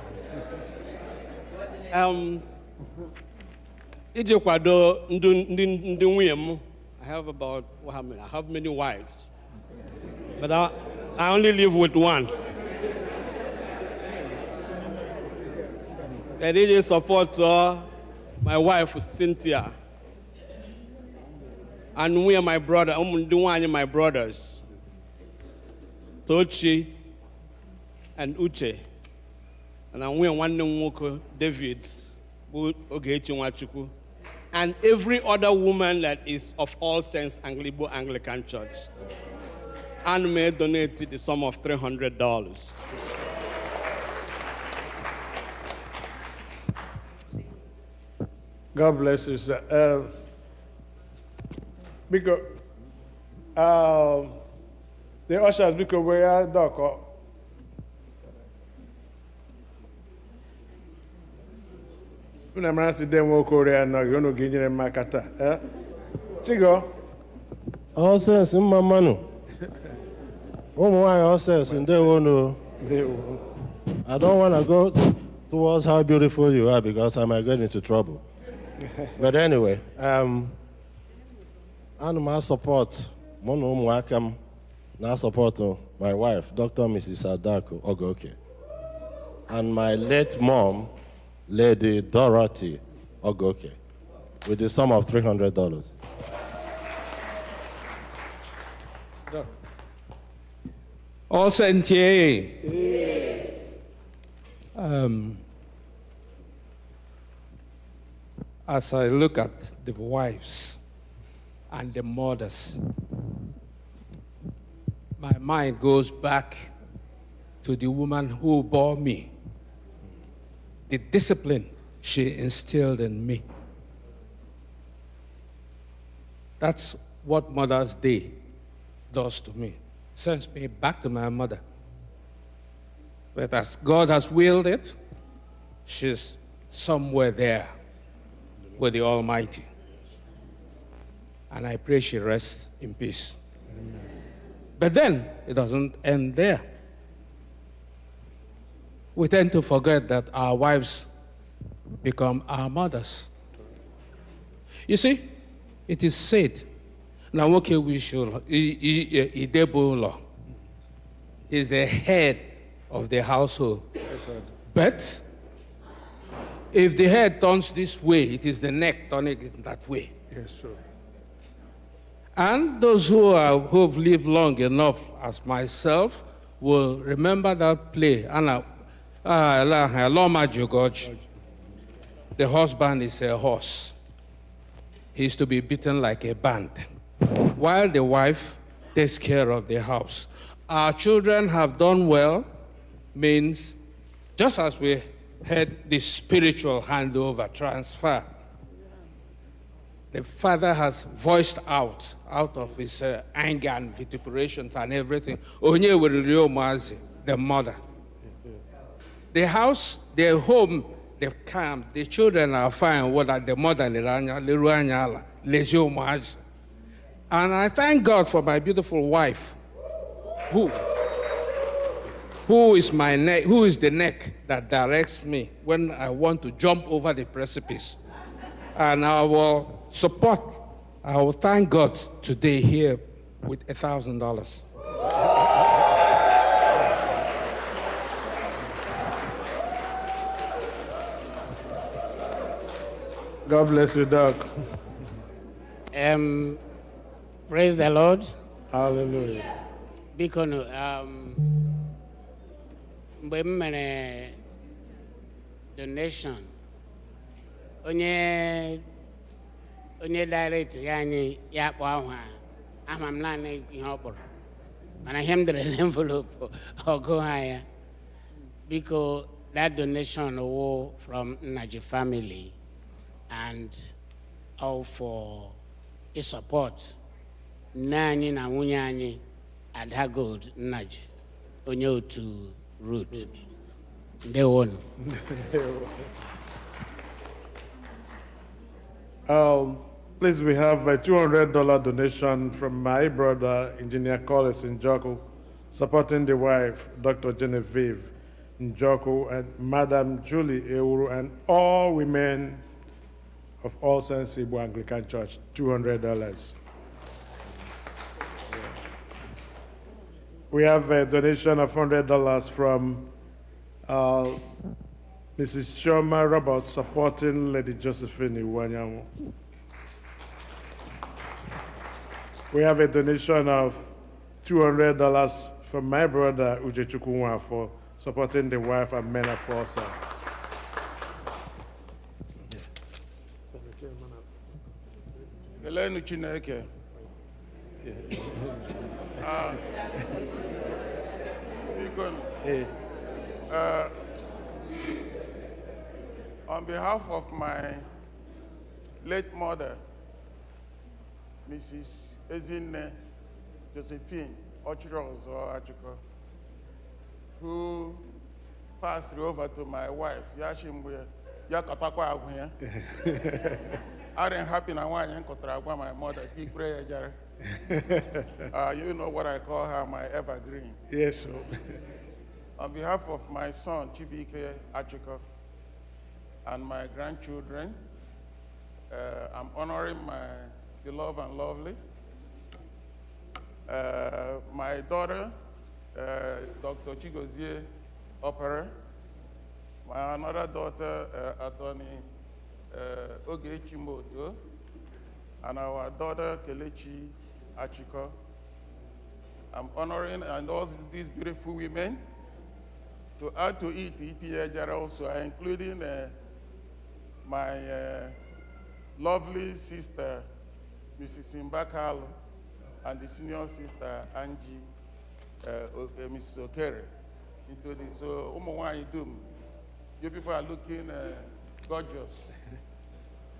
Iji kwado ndị nwunye m, I have about how many? I have many wives, but I only live with one. I really support my wife Cynthia. And we are my brother, my brothers, Tochi and Uche. And we are one David, and every other woman that is of All Saints Igbo Anglican Church. And may donate the sum of $300. God bless you, sir. Because the ushers, because we are dog. Una mrasi demo Korea no yono ginyere makata. Chigo. All Saints in my manu. All Saints in they want I don't want to go towards how beautiful you are because I might get into trouble. But anyway, and my support, now support my wife, Dr. Mrs. Adako Ogoke, and my late mom, Lady Dorothy Ogoke, with the sum of $300. All sentier. As I look at the wives and the mothers, my mind goes back to the woman who bore me, the discipline she instilled in me. That's what Mother's Day does to me. Sends me back to my mother. But as God has willed it, she's somewhere there with the Almighty. And I pray she rests in peace. Amen. But then, it doesn't end there. We tend to forget that our wives become our mothers. You see, it is said, now okay, we should, Idebolo is the head of the household. But if the head turns this way, it is the neck turning it that way. Yes, sir. And those who have lived long enough as myself will remember that play. The husband is a horse. He's to be beaten like a band, while the wife takes care of the house. Our children have done well means, just as we had the spiritual handover, transfer, the father has voiced out of his anger and vituperations and everything. The mother. The house, the home, they've calm, the children are fine, what are the mother, and I thank God for my beautiful wife, who is my neck, who is the neck that directs me when I want to jump over the precipice. And I will support, I will thank God today here with $1,000. God bless you, Doc. Praise the Lord. Hallelujah. Because mgbe m mere donation, onye director anyị ya kpọ ahụ ama m naanị ihe ọ kpọrọ, mana ihe m dere envelope ọgụ ha ya, because that donation was from Nnaji family and all for a support nani na nwunye anyị Ada Gold Nnaji onye otu root ndewonu. Please, we have a $200 donation from my brother, Engineer Collis Njoku, supporting the wife, Dr. Genevieve Njoku, and Madam Julie Euru, and all women of All Saints Igbo Anglican Church, $200. We have a donation of $100 from Mrs. Choma Roberts, supporting Lady Josephine Iwanyamu. We have a donation of $200 from my brother Ujechukunwa for supporting the wife and men of All Saints. Kelenu Chineke. On behalf of my late mother, Mrs. Ezinne Josephine Ochiros or Achiko, who passed over to my wife, Yashimwe Yakatakwa Agwenya. I didn't happen na one Kotragwa, my mother, big prayer jar. You know what I call her, my evergreen. Yes, sir. On behalf of my son, Chibike Achiko, and my grandchildren, I'm honoring my beloved and lovely. My daughter, Dr. Chigozie Opera, my another daughter, Attorney Ogechi Moto, and our daughter, Kelechi Achiko, I'm honoring and all these beautiful women. To add to it, also, including my lovely sister, Mrs. Simbakalo, and the senior sister, Angie, Mrs. Okere, into this. So, you people are looking gorgeous.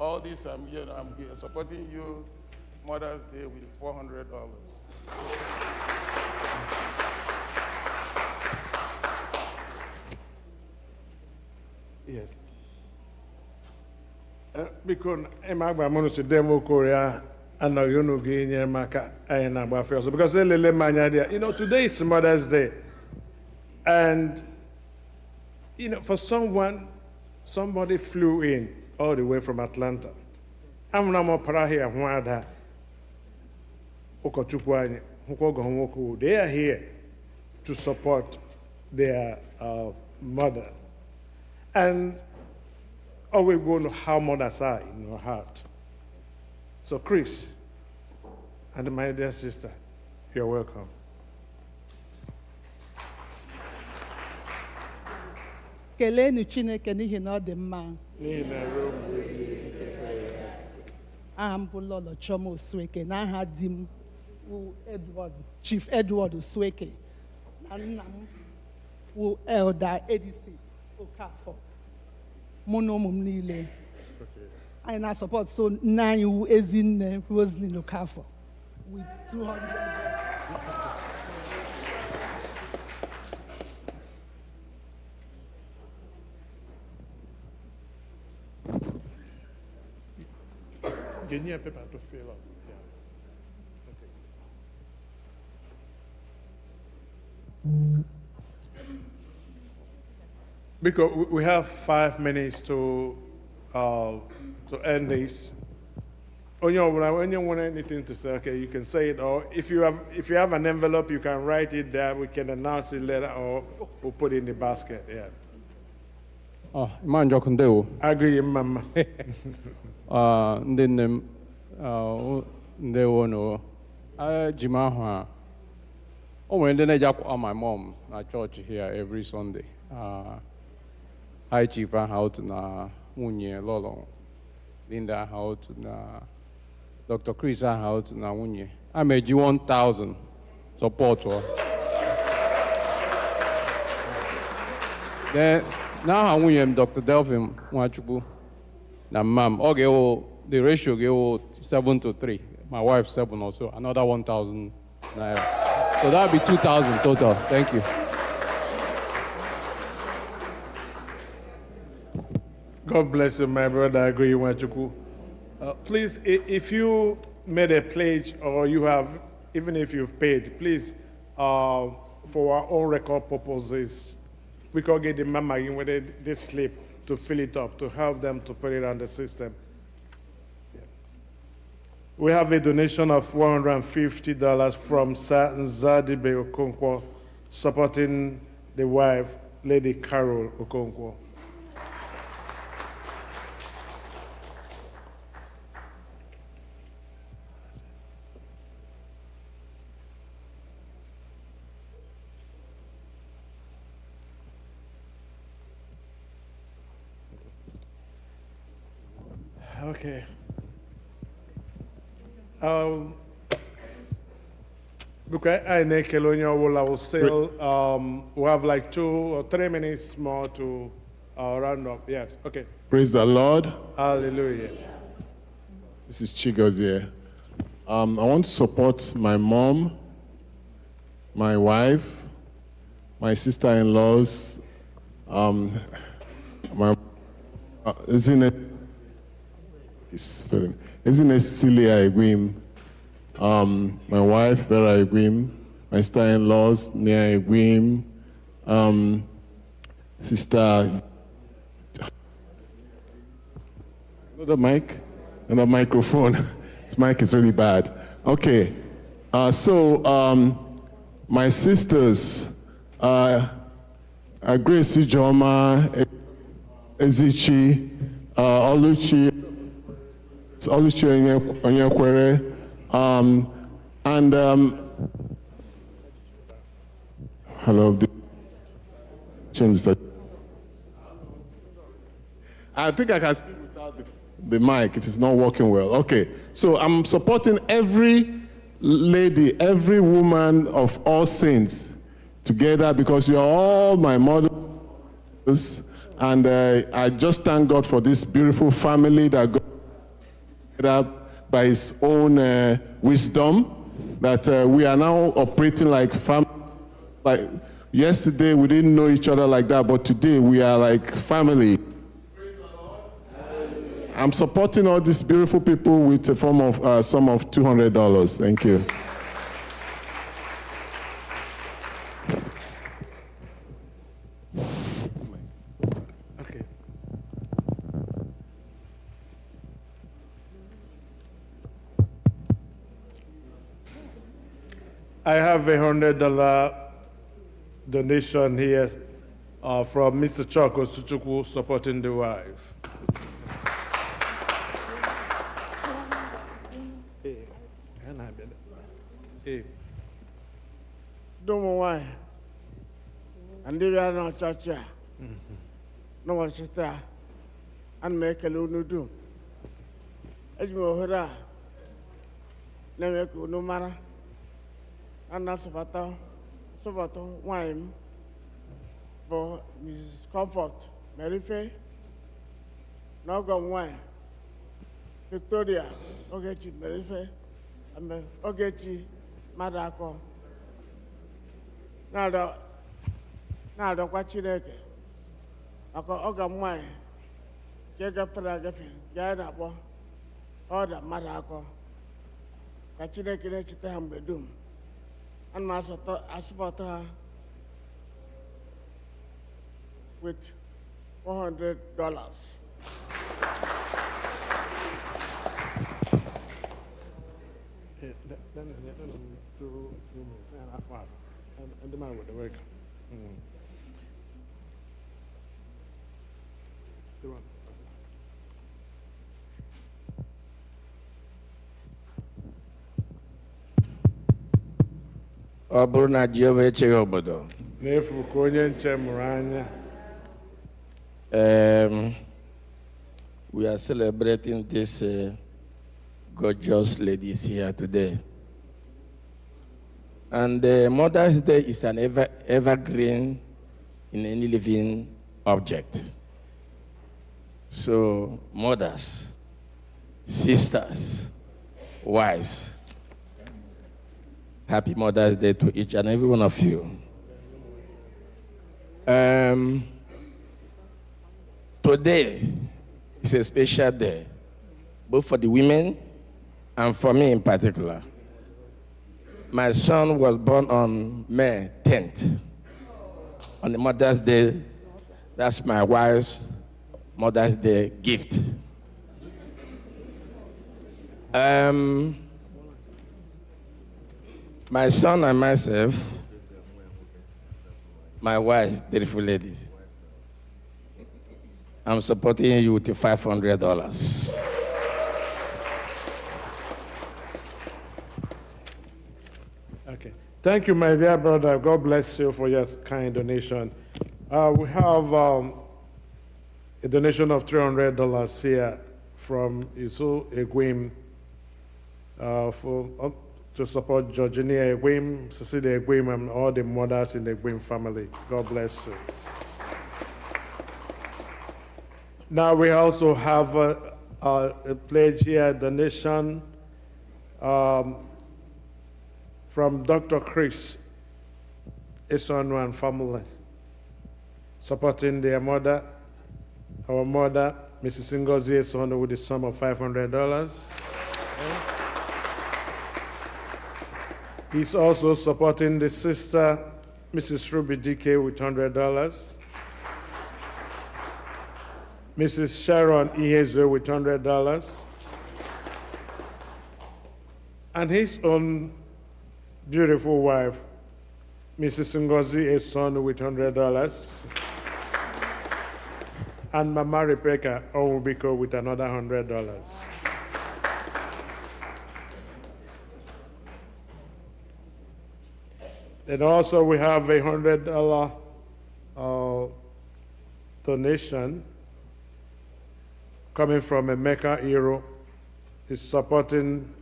All this, I'm supporting you Mother's Day with $400. Yes. Because I'm going to demo Korea and now you know getting maka and also because today is Mother's Day, and for somebody flew in all the way from Atlanta. I'm not more para here. They are here to support their mother. And always going to how mothers are in your heart. So, Chris, and my dear sister, you're welcome. Kelenu Chineke n'ihi na ọ dị mma. Aha m bụ Lolo Chioma Osueke na aha di m wụ Chief Edward Osueke na nna m wụ Elder Edison Okafor. Mụ na ụmụ m niile. Anyị na-support so nne anyị wụ Ezinne Roselyn Okafor with $200. Give me a paper to fill up. Yeah. Because we have 5 minutes to end this. When you want anything to say, okay, you can say it, or if you have an envelope, you can write it there. We can announce it later, or we'll put it in the basket. Yeah. Oh, man, Jock and Deo. Agree, Mama. Then they won't know. Jimaha. Oh, when then I jack on my mom at church here every Sunday. Hi, Chief, out na Munye Lolo. Linda out na Dr. Chris out na Munye. I made you 1,000 support. Then now I'm with Dr. Delphine Mwachubu. Now, ma'am, okay, the ratio go 7-3. My wife 7 also, another 1,000 naira. So that'll be 2,000 total. Thank you. God bless you, my brother. Agree, Mwachuku. Please, if you made a pledge or you have, even if you've paid, please, for our own record purposes, we can get the mama in with this slip to fill it up, to help them to put it on the system. Yeah. We have a donation of $150 from Nzadibe Okonkwo, supporting the wife, Lady Carol Okonkwo. Okay. Because I will say we have like 2 or 3 minutes more to round up. Yes. Okay. Praise the Lord. Hallelujah. This is Chigozie. I want to support my mom, my wife, my sister-in-laws, my isn't it Celia Egwim, my wife Vera Egwim, my sister-in-laws Nia Egwim, sister. The mic and the microphone. This mic is really bad. Okay, my sisters, Grace Ijoma, Ezichi, Oluchi Onyekwere, and Hello. Change that. I think I can speak without the mic if it's not working well. Okay. So I'm supporting every lady, every woman of all saints together because you are all my mothers. And I just thank God for this beautiful family that God made up by His own wisdom. That we are now operating like family. Like yesterday, we didn't know each other like that, but today we are like family. I'm supporting all these beautiful people with a sum of $200. Thank you. Okay. I have $100 donation here from Mr. Choko Suchukwu supporting the wife. Ụmụ nwanyị ndị bịara n'ọchọchị a n'ụbọchị taa ana m ekele unu dum eji m ohere a na-eme ka unu mara a na-asọpụta nwanyị m bụ Mrs. Comfort Merife na ọgọ m nwanyị Victoria Ogechi Merife Ogechi mmadụ akọ na-arịọkwa Chineke maka ọga m nwanyị nke gafere agafe nke anyị na-akpọ ọda mmadụ akọ ka Chineke na-echeta ha mgbe dum ana m asọpụta ha with $400. And the man with the work. Ọ bụrụ na Jehova echeghị obodo. N'efu ka onye nche mụrụ anya. We are celebrating these gorgeous ladies here today. And Mother's Day is an evergreen in any living object. So, mothers, sisters, wives, happy Mother's Day to each and every one of you. Today is a special day, both for the women and for me in particular. My son was born on May 10th. On the Mother's Day, that's my wife's Mother's Day gift. My son and myself, my wife, beautiful lady, I'm supporting you with $500. Okay. Thank you, my dear brother. God bless you for your kind donation. We have a donation of $300 here from Isu Egwim to support Georgina Egwim, Cecilia Egwim, and all the mothers in the Egwim family. God bless you. Now we also have a pledge here, donation from Dr. Chris Esonu and family, supporting their mother, our mother, Mrs. Ngozi Esonu, with the sum of $500. He's also supporting the sister, Mrs. Ruby DK, with $100. Mrs. Sharon Ihezo with $100. And his own beautiful wife, Mrs. Ngozi Esonu, with $100. And Mama Rebecca Owubiko with another $100. Then also we have a $100 donation coming from a Mecca hero. Is supporting,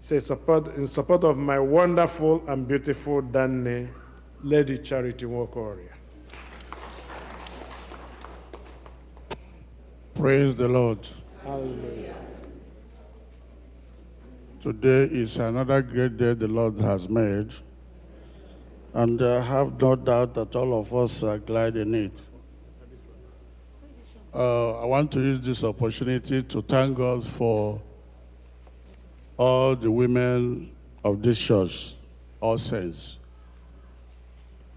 say support in support of my wonderful and beautiful Danny, Lady Charity Wokoria. Praise the Lord. Hallelujah. Today is another great day the Lord has made, and I have no doubt that all of us are glad in it. I want to use this opportunity to thank God for all the women of this church, all saints,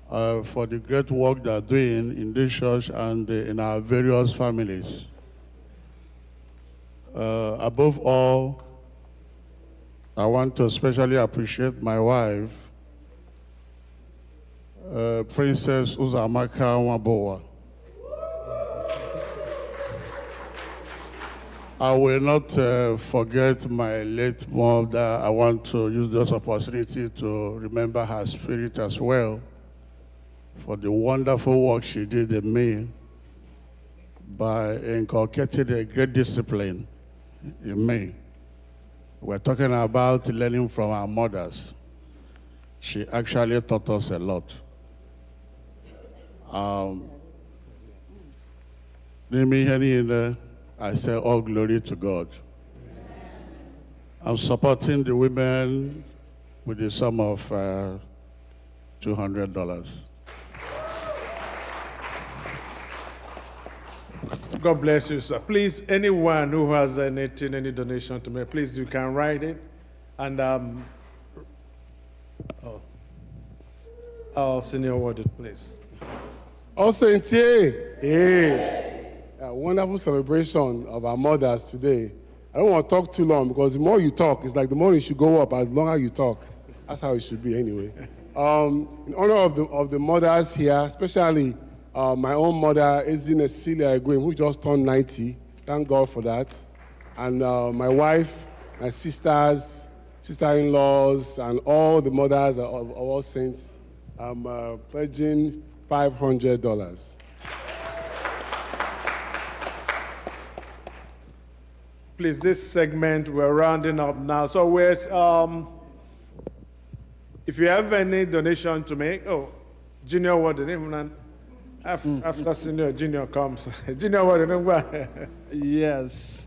for the great work they are doing in this church and in our various families. Above all, I want to especially appreciate my wife, Princess Uzamaka Wabowa. I will not forget my late mother. I want to use this opportunity to remember her spirit as well for the wonderful work she did in me by inculcating a great discipline in me. We're talking about learning from our mothers. She actually taught us a lot. I say all glory to God. I'm supporting the women with the sum of $200. God bless you, sir. Please, anyone who has any donation to me, please, you can write it. And I'll senior word it, please. All Saints, hey. A wonderful celebration of our mothers today. I don't want to talk too long because the more you talk, it's like the more you should go up as longer you talk. That's how it should be anyway. In honor of the mothers here, especially my own mother, Ezine Cecilia Egwin, who just turned 90. Thank God for that. And my wife, my sisters, sister-in-laws, and all the mothers of all saints, I'm pledging $500. Please, this segment, we're rounding up now. So where's, if you have any donation to make, Junior Warden, after Senior, Junior comes. Junior Warden, yes.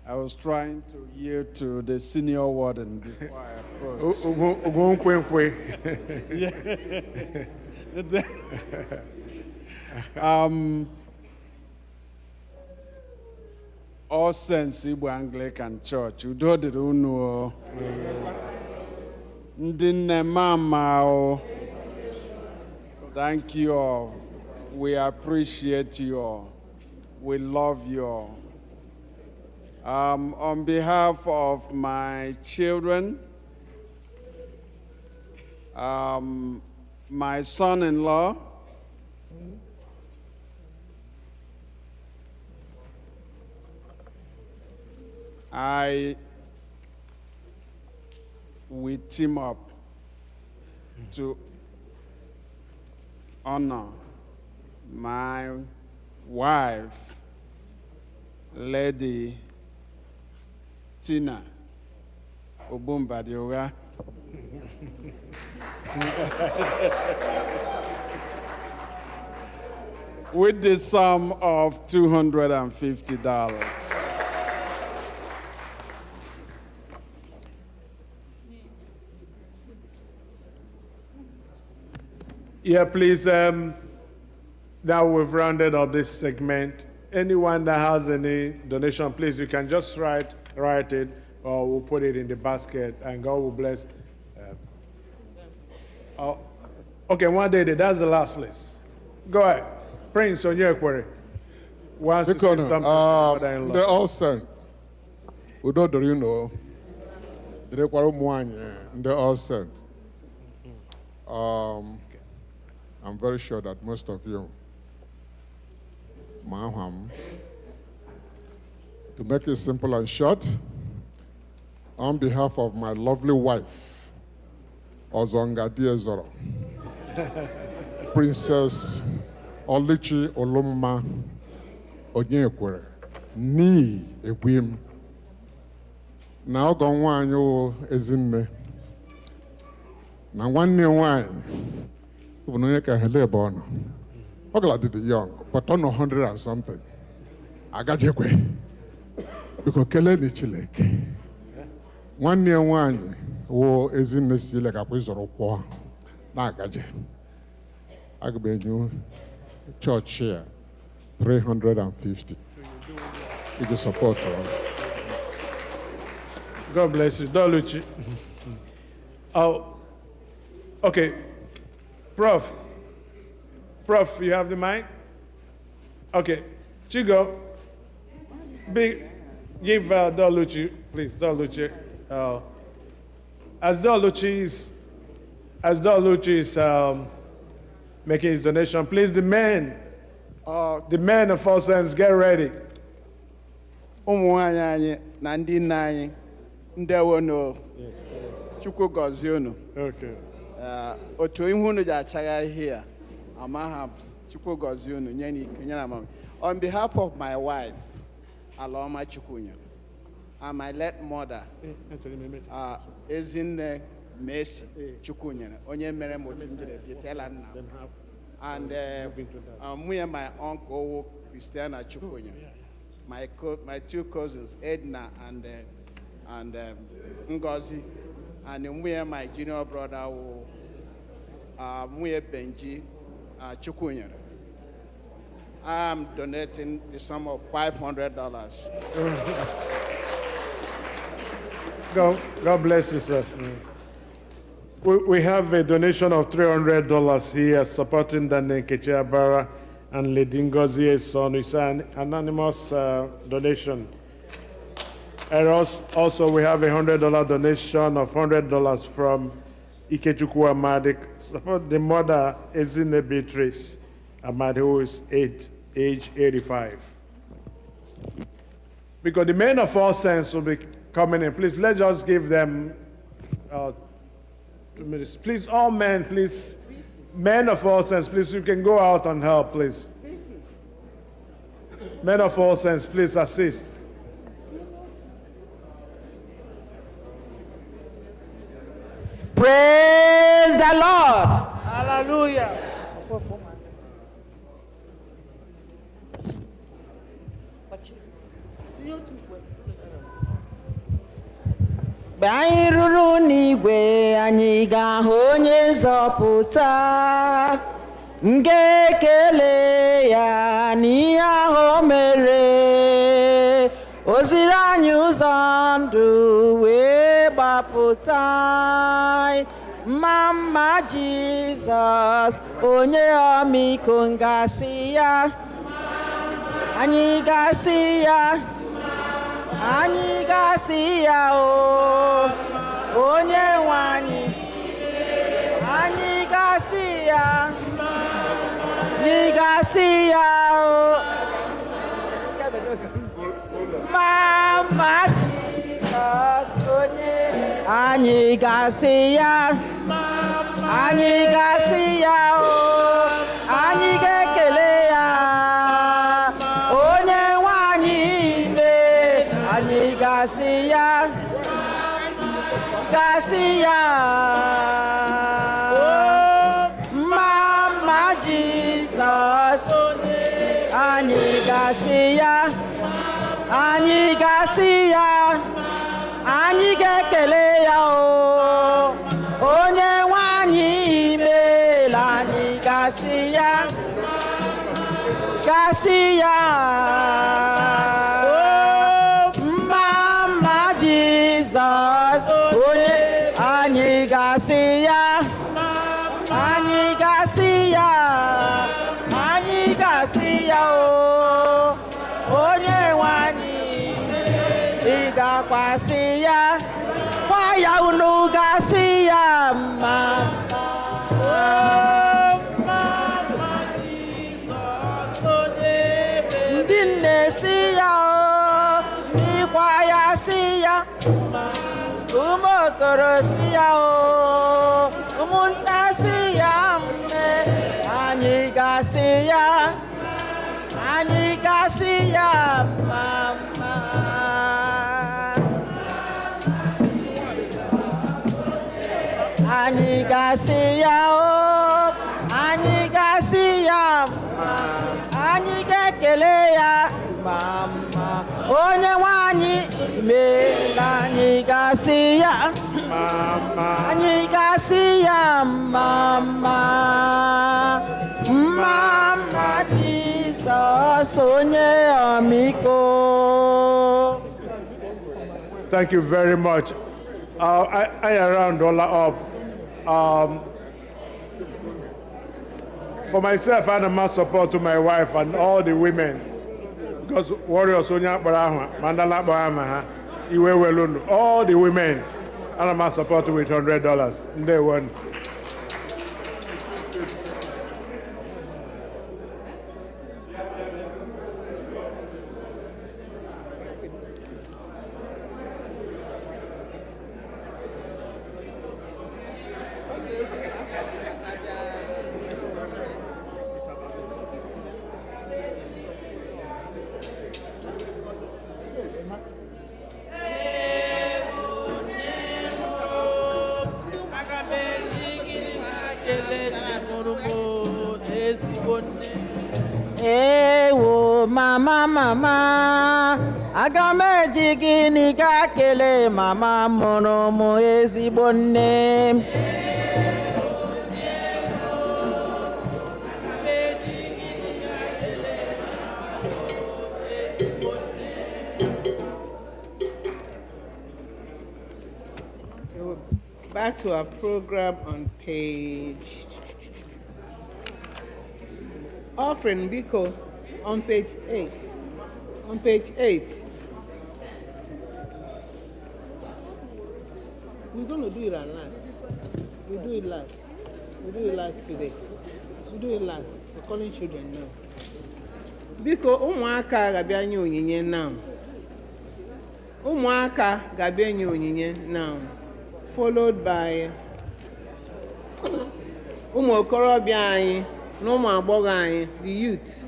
I was trying to yield to the Senior Warden before I approach. All Saints Igbo Anglican Church, udo dịrị unu o. Ndị nne mama o. Thank you all. We appreciate you all. We love you all. On behalf of my children, my son-in-law, we team up to honor my wife, Lady Tina Obumbadioga. With the sum of $250. Yeah, please, now we've rounded up this segment. Anyone that has any donation, please, you can just write it, or we'll put it in the basket, and God will bless. Okay, one day, that's the last place. Go ahead. Prince, on your query. Wants to say something to mother-in-law. They're all sent. We don't do you know. They're all sent. I'm very sure that most of you, Maham, to make it simple and short, on behalf of my lovely wife, Ozonga Diezoro, Princess Olichi Olumma Onyekwere, Ni Egwim, na ọgọ nwaanyị wụ Ezinne, na nwanne nwaanyị bụ na onye ka hele ebe ọ nọ. Ogala did young, but on 100 and something. Agajekwe. Because Keleni Chilek. One near one who is in the sea like a prison of war. Nagaje. Agbenyu church share 350. It is support. God bless you. Doluchi. Oh, okay. Prof, you have the mic? Okay. Chigo, give Doluchi, please, Doluchi. As Doluchi is making his donation, please, the men of all sense, get ready. Ụmụnwaanyị anyị na ndị nna anyị ndewono Chukwu gọzie unu. Okay. Otu ihu unu ji achagha ihe a amaha Chukwu gọzie unu nye n'ike nye na mama. On behalf of my wife Aloma Chukwunya and my late mother Ezinne Messi Chukwunya onye mere m otu njire bitela nna and me and my uncle Christiana Chukwunya. My two cousins, Edna and Ngozi, and we and my junior brother, Benji Chukwunya. I am donating the sum of $500. God bless you, sir. We have a donation of $300 here supporting the Nkechi Abara and Lady Ngozi's son. It's an anonymous donation. And also we have a $100 donation of $100 from Ikechukwu Amadik. Support the mother, Ezine Beatrice Amadi, who is age 85. Because the men of all sense will be coming in. Please, let's just give them 2 minutes. Please, all men, please. Men of all sense, please, you can go out and help, please. Men of all sense, please assist. Praise the Lord. Hallelujah. Mgbe anyị ruru n'igwe anyị ga-ahụ onye nzọpụta m ga-ekele ya n'ihe ahụ o mere o ziri anyị ụzọ ndụ wee gbapụta anyị mma Jizọs onye ọmịiko ngasị ya anyị gasị ya anyị gasị ya o onye nwe anyị gasị ya anyị gasị ya o mama Jizọs onye anyị gasị ya anyị gasị ya o anyị ga-ekele ya onye nwe anyị anyị gasị ya mama Jizọs anyị gasị ya anyị gasị ya anyị ga-ekele ya o onye nwe anyị imeela anyị gasị ya mama Jizọs onye anyị gasị ya anyị gasị ya anyị gasị ya o onye nwe anyị ị gakwasị ya kwa ya unu gasị ya mama ndị nne si ya o n'ịkwa ya si ya ụmụ okoro si ya o ya, anyị gasị ya mama. Anyị gasị ya o, anyị gasị ya mama. Anyị ga-ekele ya mama. Onye nwe anyị meela, anyị gasị ya mama. Anyị gasị ya mama. Mama Jesus onye ọmịiko. Thank you very much. I round all up. For myself, and my support to my wife and all the women, because warriors Sonia Barahma, Mandala Bahama, Iwe Welun, all the women, and my support with $100. They won. Ewo mama mama, aga m eji gịnị ga kelee mama mụrụ m ezigbo nne m. Back to our program on page offering Biko on page 8. On page 8. We're going to do it last. We'll do it last. We'll do it last today. We'll do it last. We're calling children now. Biko ụmụaka ga-abịa nye onyinye now. Ụmụaka ga-abịa nye onyinye now. Followed by ụmụ okorobịa anyị na ụmụ agbọghọ anyị, the youth.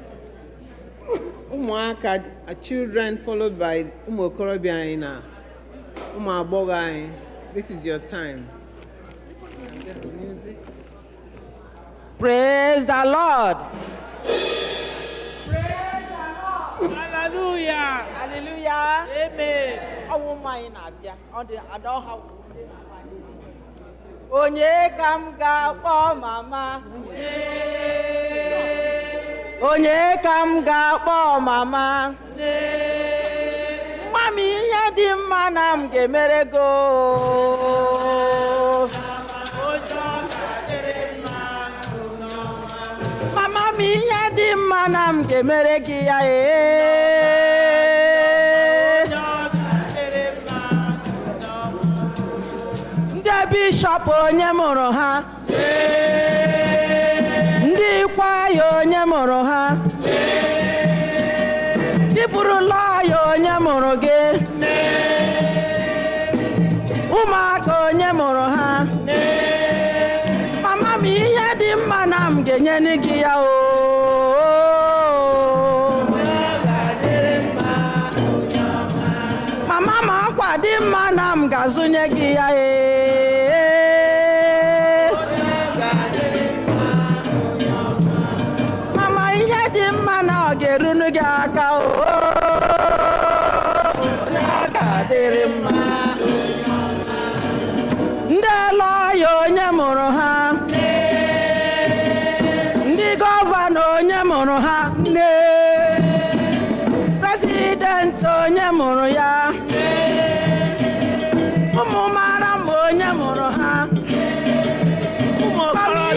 Ụmụaka, children, followed by ụmụ okorobịa anyị na ụmụ agbọghọ anyị. This is your time. Get the music. Praise the Lord. Hallelujah. Hallelujah. Amen. Ọwụ mmanya na-abịa. I don't have. Onye ka m ga-akpọ mama? Onye ka m ga-akpọ mama? Nwa m ihe dị mma na m ga-emere go. Mama m ihe dị mma na m ga-emere gị ya Bishop onye mụrụ ha, ndị kwaya onye mụrụ ha, ndị bụrụ lọya onye mụrụ gị, ụmụaka onye mụrụ ha. Mama m ihe dị mma na m ga-enye gị ya Mama m akwa dị mma na m ga-azụnye gị ya Mama ihe dị mma na ọ ga-erunu gị aka ga-adịrị mma. Ndị lọya onye mụrụ ha, ndị gọvanọ onye mụrụ ha, president onye mụrụ ya, ụmụ mara mma onye mụrụ ha.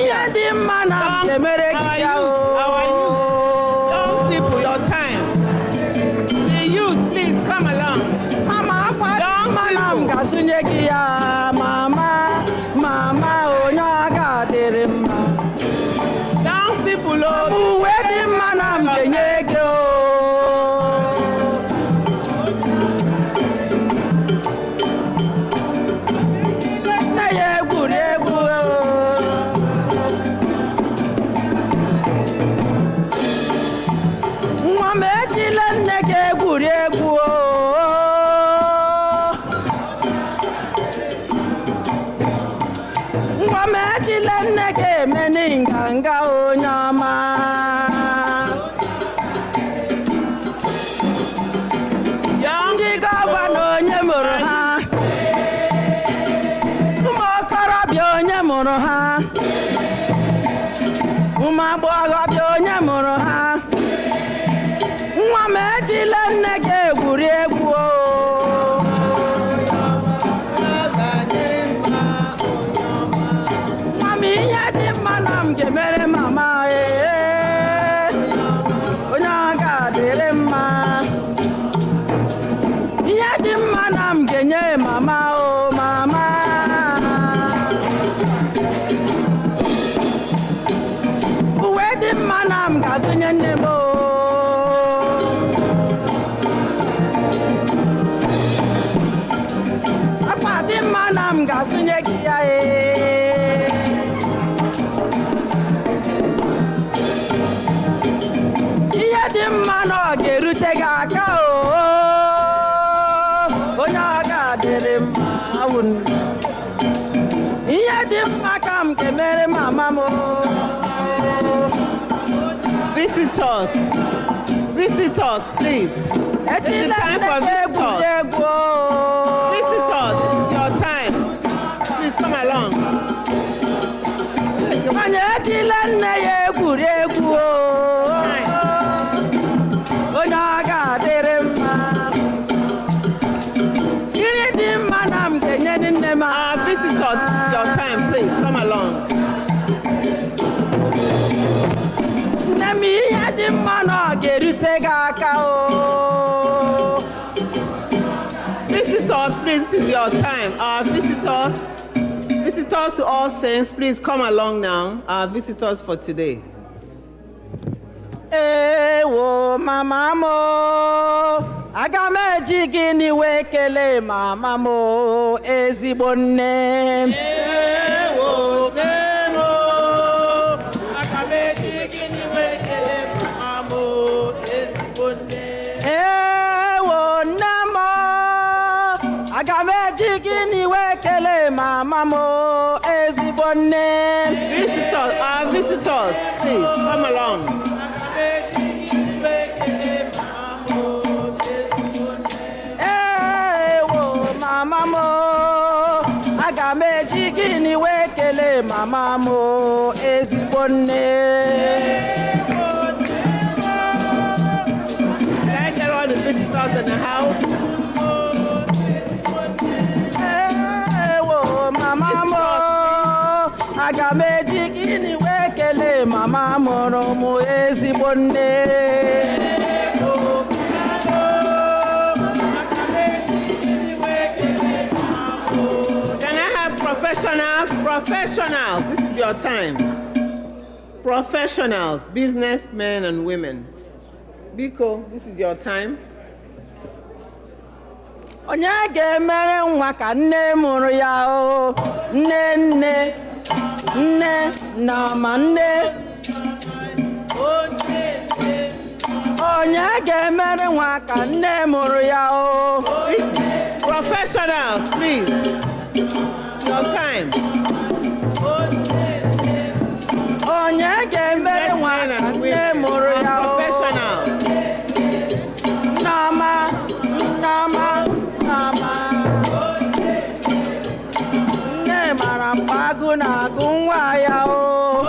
Ihe dị mma na emere gị ya Young people, your time. The youth, please come along. Mama akwa dị mma na m ga-asụnye gị ya mama onye ọ ga-adịrị mma. Young people, uwe dị mma na m ga-enye gị nne ya egwuregwu nganga onye ọma. Ndị gọvanọ onye mụrụ ha, ụmụ okorobịa onye mụrụ ha, ụmụ agbọghọbịa onye mụrụ ha, nwa m ejila nne gị egwuri egwu o. Nwa m ihe dị mma na m ga-emere mama onye ọ ga-adịrị mma. Ihe dị mma na m ga-enye mama o mama. Uwe dị mma na m ga-azụnye nne m o. Akwa dị mma na m ga-azụnye gị ya ihe dị mma na ọ ga-erute gị aka o. Onye ọ ga-adịrị mma awụ nne. Ihe dị mma ka m ga-emere mama m. Visitors, visitors, please. It's the time for visitors. Visitors, it's your time. Please come along. Onye ejila nne ya egwuri egwu o. Onye ọ ga-adịrị mma. Ihe dị mma na m ga-enye nne m. Visitors, it's your time. Please come along. Nne m ihe dị mma na ọ ga-erute gị aka o. Visitors, please, this is your time. Our visitors, visitors to all saints, please come along now. Our visitors for today. Ewo mama mo, aga m eji gịnị wee kelee mama mo ezigbo nne. Ewo nne mo, aga m eji gịnị wee kelee mama mo ezigbo nne. Ewo nne mo, aga m eji gịnị wee kelee mama mo ezigbo nne. Visitors, our visitors, please come along. Mama mo, aga m eji gịnị wee kelee mama mo ezigbo nne. Can I tell all the visitors in the house? Mama mo, aga m eji gịnị wee kelee mama mụrụ m ezigbo nne. Professionals, this is your time. Professionals, businessmen and women. Biko, this is your time. Onye ga-emere nwa ka nne mụrụ ya o. Nne nne, nne na ma nne. Onye ga-emere nwa ka nne mụrụ ya o. Professionals, please. Your time. Onye ga-emere nwa ka nne mụrụ ya o. Professionals. Nama, nama, nama. Nne mara mgbe agụ na-agụ nwa ya o.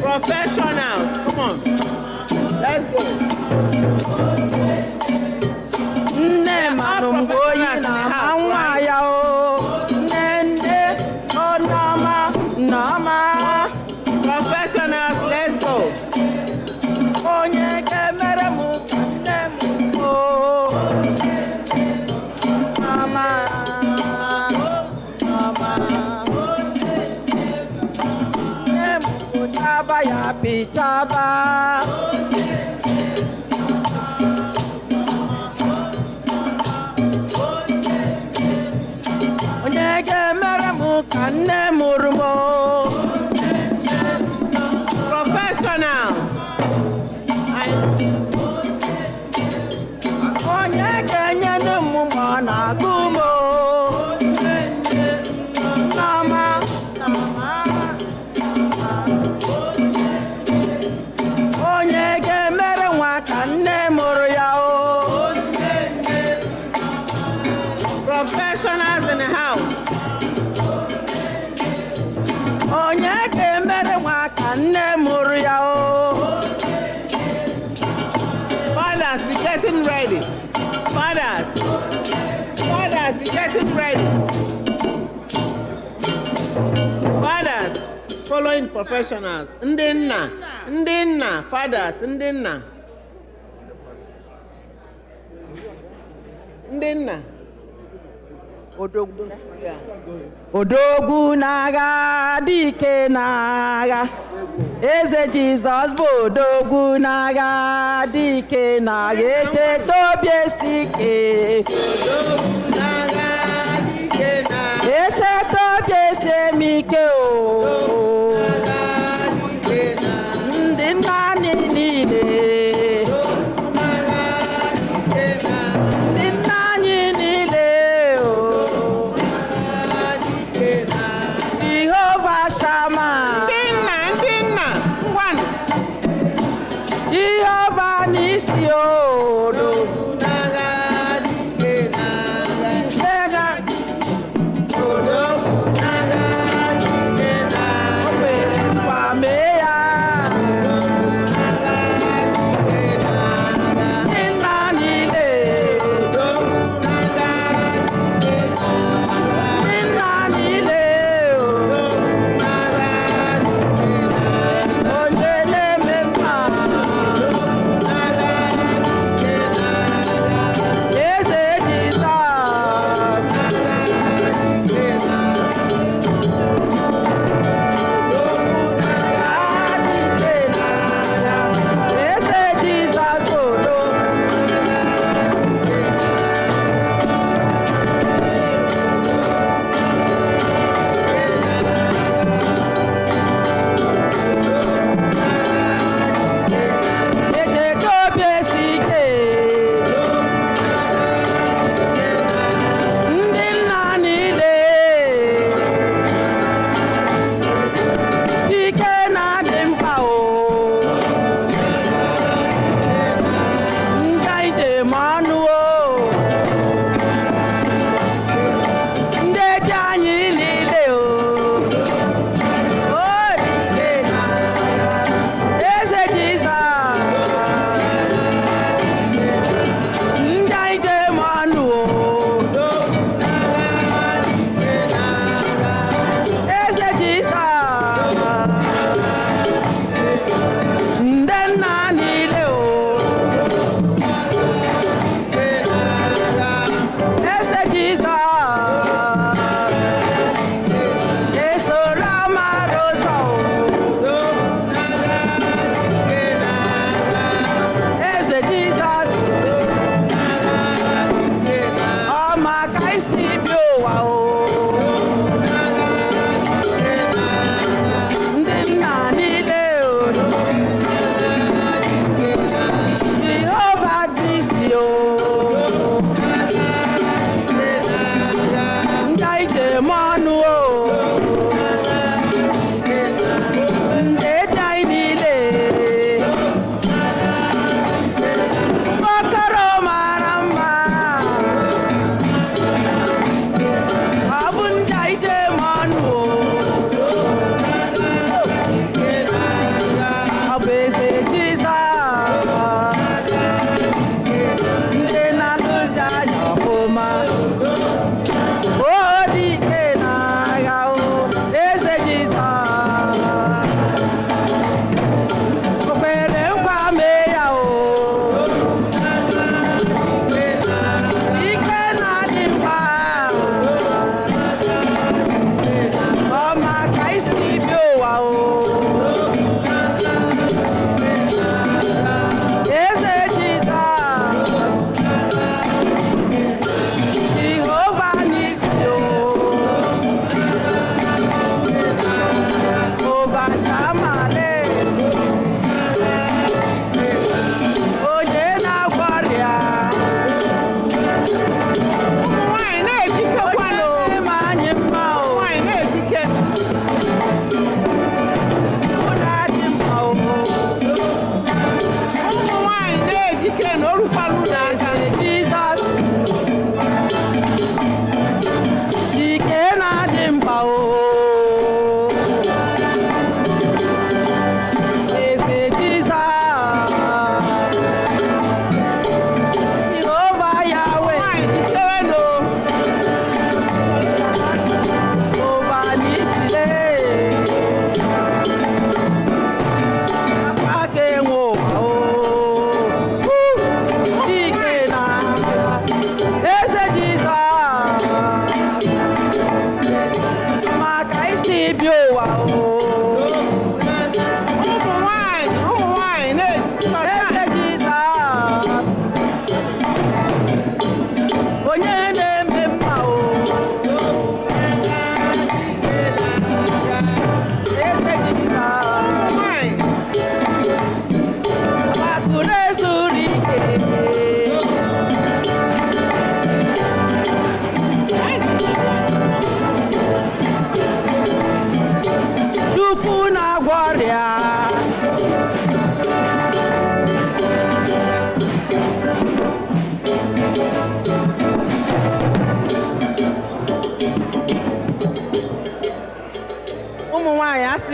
Professionals, come on. Let's go. Nne mara mgbe oyi na-ama nwa ya o. Nne, o nama, nama. Professionals, let's go. Onye ga-emere m ka nne m o. Mama, mama. Nne m pụtaba ya pịtaba. Onye ga-emere m ka nne mụrụ m o. Professionals. Onye ga-enye m ma ọ na-agụ m o. Nama, nama. onye ga-emere nwa ka nne mụrụ ya o. Professionals in the house. Onye ga-emere nwa ka nne mụrụ ya o. Fathers, be getting ready. Fathers, be getting ready. Fathers, following professionals. Ndị nna, fathers, ndị nna. Odogwu n'agha, dike n'agha. Eze Jizọs bụ odogwu n'agha, dike n'agha. Echeta obi esi ike. Echeta obi esi eme ike o. Ndị nna anyị niile. Ndị nna anyị niile o. Jehova Shama. Ndị nna, ngwanụ. Jehova n'isi odo.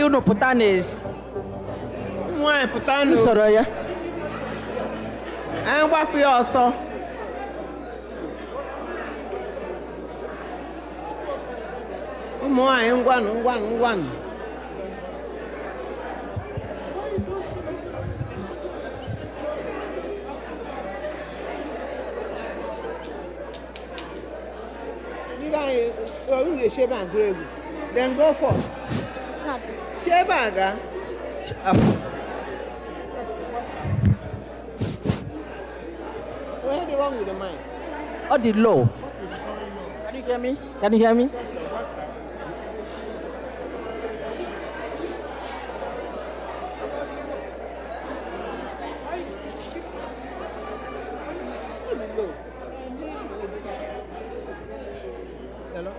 unu pụta n'ezi. Nwaanyị pụta n'o. Usoro ya. Anyị gbapụ ya ọsọ. Ụmụ nwaanyị ngwanụ ngwanụ ngwanụ. You shape and grave. Then go for shape and what's wrong with the mind? Oh, the low. Can you hear me? Can you hear me? Hello?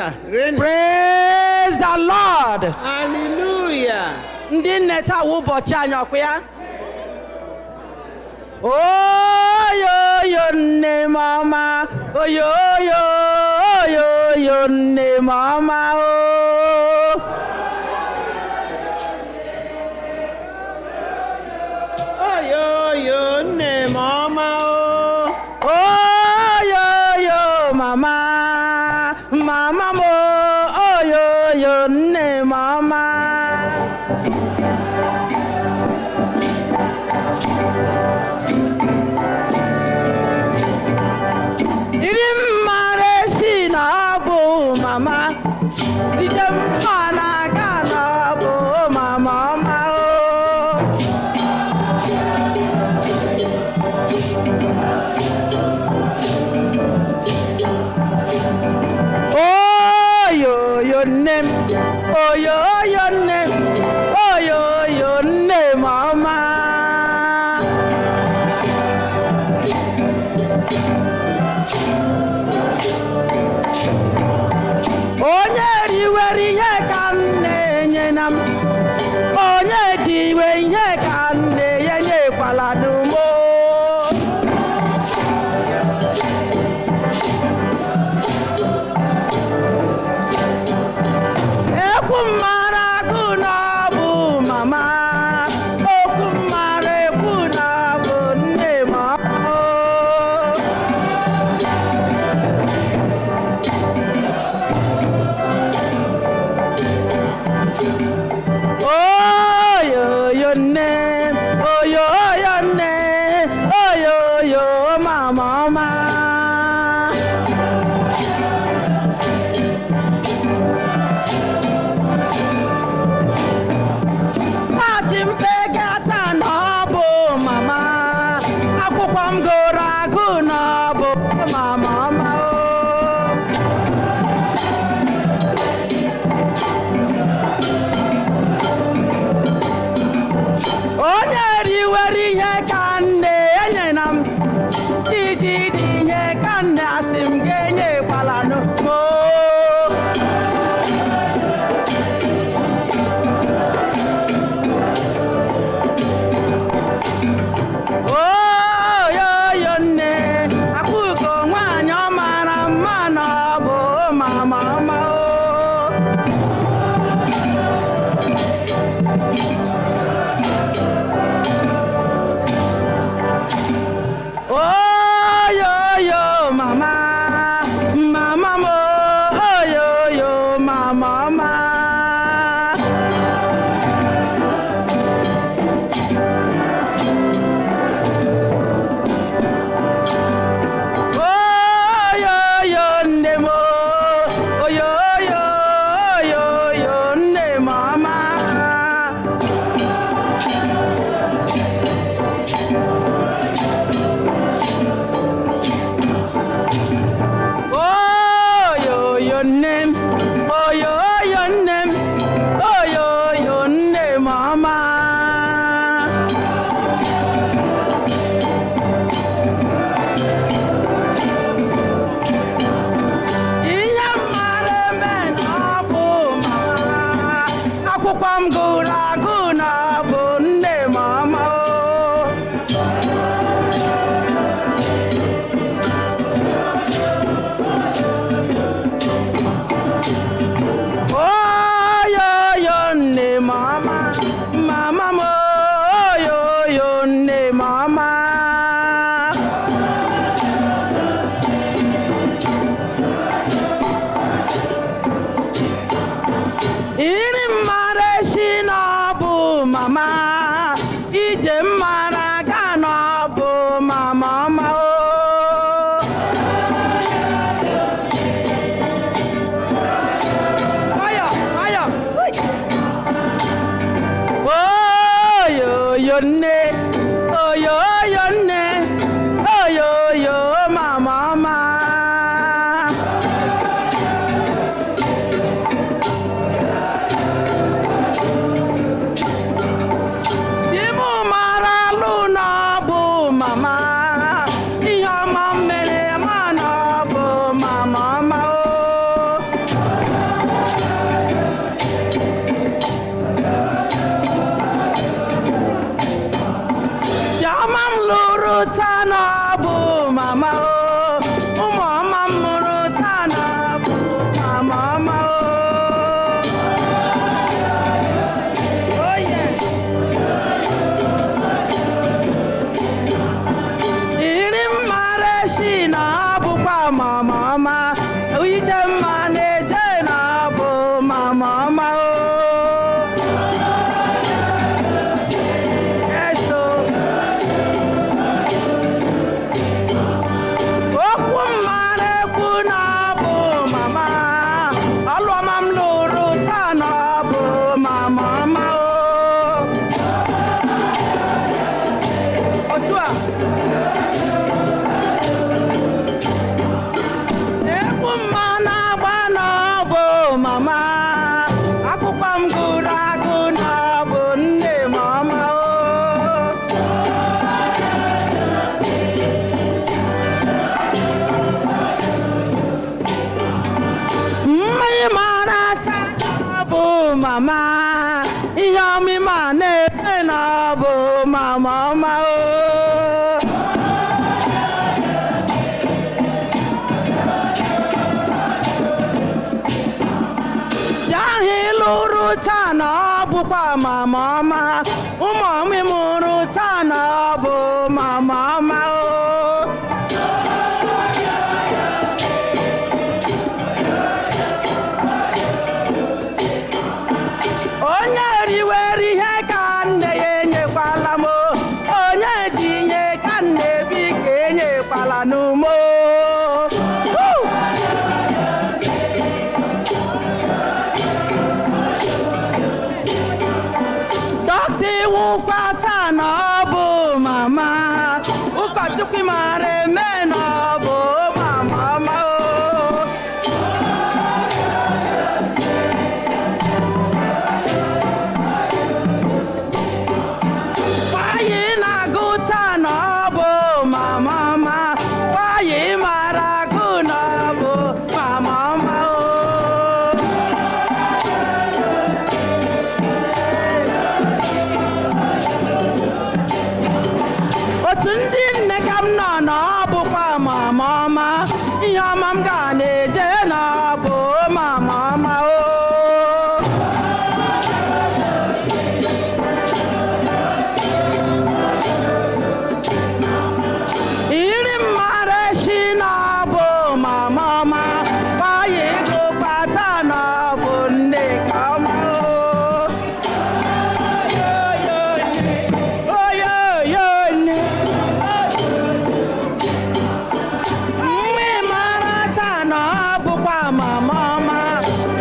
Praise the Lord. Hallelujah. Ndị nne taa wụ ụbọchị anyị ọkwa ya. Oyoyo nne m ọma, oyoyo oyoyo nne m ọma o. Oyoyo nne m ọma o. Oyoyo mama, mama mo, oyoyo nne m ọma. Iri mmara si na ọ bụ mama, ije mma na-aga na ọ bụ mama ọma o. Oyoyo nne m, oyoyo nne m, oyoyo nne m ọma. Onye riwere ihe ka m na-enye na m, onye jiwe ihe ka m na-enyekwala n'umo. Ekwu mmara agụ na ọ bụ mama, okwu mmara ekwu na ọ bụ nne m ọma. Oyoyo nne, oyoyo nne, oyoyo mama ọma. Ati mpekata na ọ bụ mama, akwụkwọ m gụrụ agụ na ọ bụ mama ọma o. Onye riwere ihe ka nne enye na m, iji dị ihe ka nne asị m ga-enyekwala n'ugbo. Oyoyo nne, akwụgo nwaanyị ọ mara mma na ọ bụ mama ọma o. Oyoyo mama, mama mo, oyoyo mama ọma. Oyoyo nne m o, oyoyo oyoyo nne m ọma. Oyoyo nne akwụkwọ m gụrụ agụ na bụ nne mama o. Oyoyo nne mama, mama mo, oyoyo nne mama. Iri mmara si n'ọbụ mama, ije mmara ga n'ọbụ mama ọma o. Fire, fire. Oyoyo nne, oyoyo nne, oyoyo mama ọma. Ibu mara alụ n'ọbụ mama, ihe ọma mere ma n'ọbụ mama ọma o. Chiọma m lụrụ taa n'ọbụ mama o, ụmụ ọma m mụrụ taa n'ọbụ mama ọma o. Oh yeah. Iri mmara si n'ọbụkwa mama ọma, ije mma na-eje n'ọbụ mama ọma o. Eso. Okwu mmara ekwu n'ọbụ mama, ọlụ ọma m lụrụ taa n'ọbụ mama ọma o. Otu a. Ekwu mma na-agba n'ọbụ mama, akwụkwọ m gụrụ agụ n'ọbụ nne mama o. Mmanya mara ata n'ọbụ mama, ihe ọmịma na-eme n'ọbụ mama ọma o. Yahi lụrụ taa na ọ bụkwa mama ọma, ụmụ ọmị mụrụ taa na ọ bụ mama ọma o. Onye riwere ihe ka nne ya enyekwala m o, onye ji ihe ka nne bi ka enyekwala n'umo. Dọkịta iwu kwata na ọ bụ mama, ụkọchukwu mara eme na ọ bụ mama ọma o. Kwayi na-agụ taa na ọ bụ mama ọma, kwayi mara agụ na ọ bụ mama ọma o. Otu ndị nne ka m nọ na ọ bụkwa mama ọma, ihe ọma m ga na-eje na ọ bụ mama ọma o. Iri mmara si na ọ bụ mama ọma, kwayi ego kwata na ọ bụ nne ka ọma o. Oyoyo nne. Mgbe mara taa na ọ bụkwa mama ọma,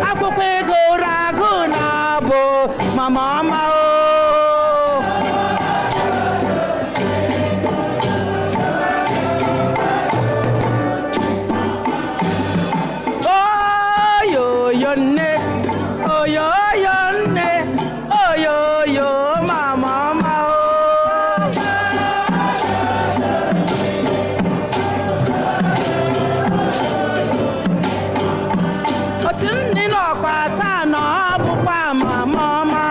akwụkwọ ego ragụ na ọ bụ mama ọma o. Oyoyo nne, oyoyo nne, oyoyo mama ọma o. Otu ndị nọkwa taa na ọ bụkwa mama ọma,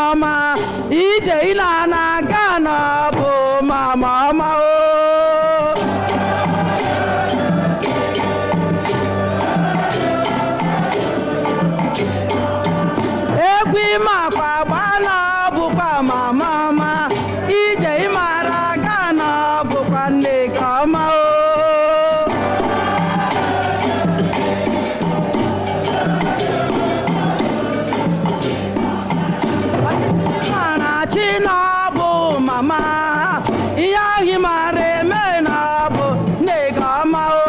ọma ije ịla na-aga n'ọbụ mama ọma o. Egwu ịma akwa gba n'ọbụkwa mama ọma ije ịmara aga n'ọbụkwa nne gị ọma o. Chi n'ọbụ mama ihe ahụ mara eme n'ọbụ nne gị ọma o.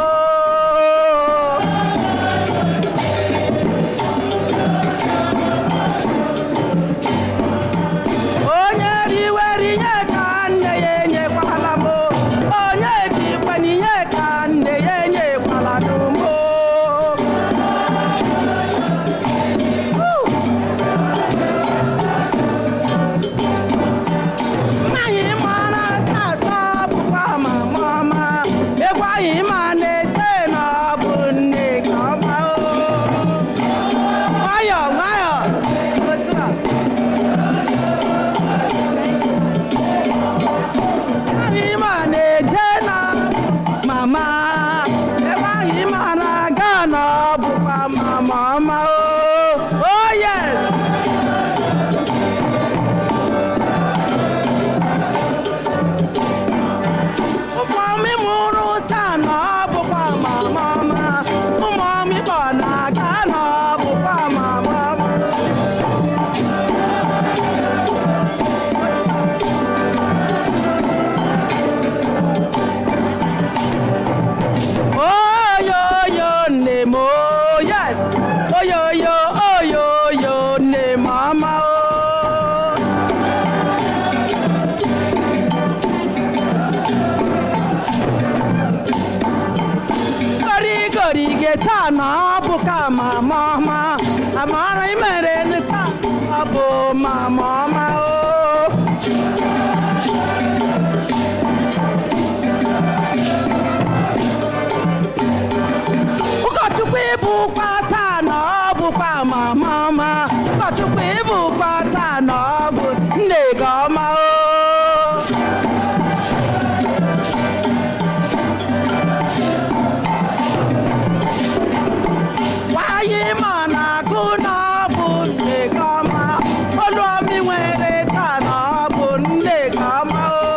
Onye riwere ihe ka nne ya enyekwala m, onye jikwa n'ihe ka nne ya enyekwala n'ụmụ. Anyị mara ka asọ bụkwa mama ọma, egwu anyị ma na-ete n'ọbụ nne gị ọma o. Nwayọ nwayọ otu a. Anyị ma na-eje na mama, egwu anyị ma na-aga n'ọbụkwa mama ọma o. Oh yes. Ụmụmị mụrụ taa n'ọbụkwa mama ọma, ụmụmị kpọ na-aga n'ọbụkwa mama ọma. Oyoyo nne m o, yes, oyoyo oyoyo nne m ọma o. Gorige taa n'ọbụka mama ọma, amara imere taa ọ bụ mama ọma o. Ụkọchukwu ịbụkwa taa n'ọbụkwa mama ọma, ụkọchukwu ịbụkwa taa n'ọbụ nne gị ọma o. Anyị ma na-agụ n'ọbụ nne gị ọma, olu omi nwere taa n'ọbụ nne gị ọma o.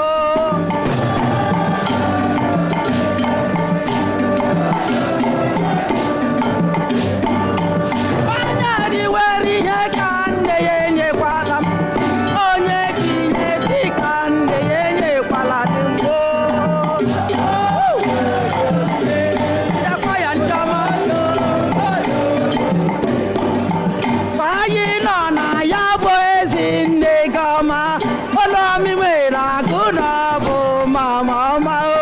Onye riwere ihe ka nne ya enyekwala m, onye ji ihe dị ka nne ya enyekwala dị mbụ. Yakwa ya ndị ọma. Anyị nọ na ya bụ ezi nne gị ọma, olu omi nwere agụ n'ọbụ mama ọma o.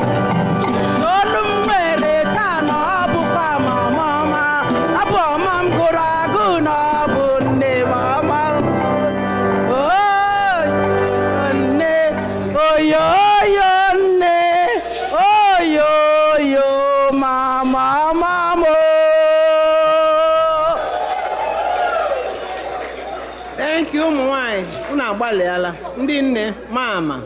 Olu m nwere taa n'ọbụkwa mama ọma, abụ ọma m gụrụ agụ n'ọbụ nne m ọma o. Nne oyoyo nne oyoyo mama ọma m o. Thank you ụmụ nwanyị, unu agbalịala ndị nne mama.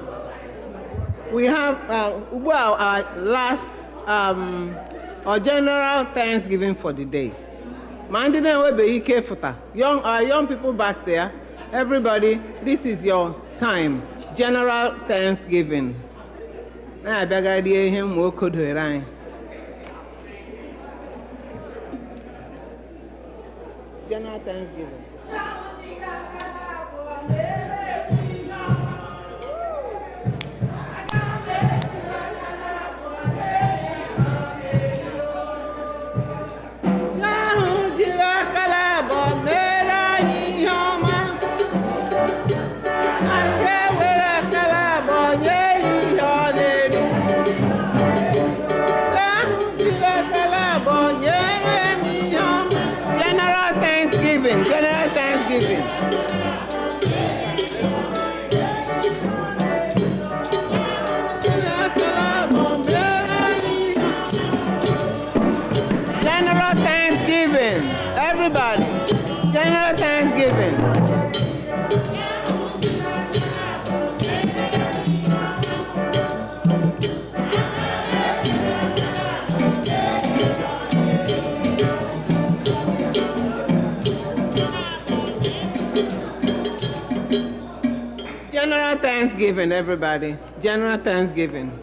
We have our last our general Thanksgiving for the day. Ma ndị na-enwebeghị ike fụta, our young people back there, everybody, this is your time, general Thanksgiving. Na-abịagharị ihe ụmụ okodoro anyị. General Thanksgiving. General Thanksgiving, everybody. General Thanksgiving.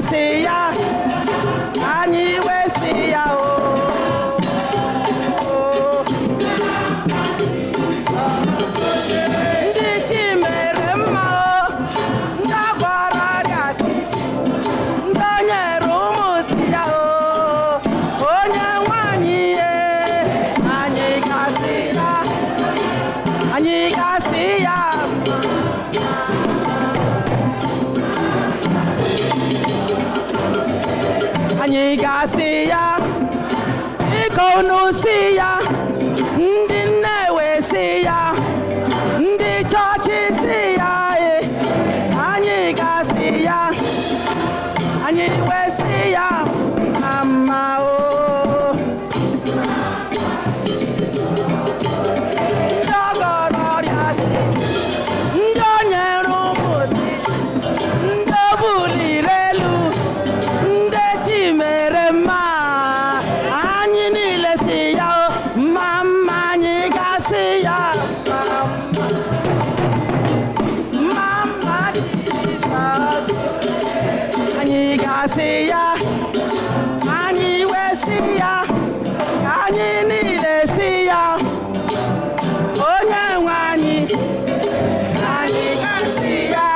gasị ya anyị wee sị ya ndị chi mere mma ndị agwara ọrịa si ndị o nyere ụmụ si ya onye nwanyị ihe anyị gasị ya anyị gasị ya anyị gasị ya dịka unu si ya ndị nnewe si ya ndị chọọchị si ya anyị gasị ya anyị wee si ya mama ndị ọgọrọ ọrịa si ndị o nyere ụmụ si ndị o buliri elu ndị chi mere mma anyị niile si ya mama anyị gasị ya mama Jizọs anyị gasị ya anyị wee si ya anyị niile si ya onye nwe anyị anyị gasị ya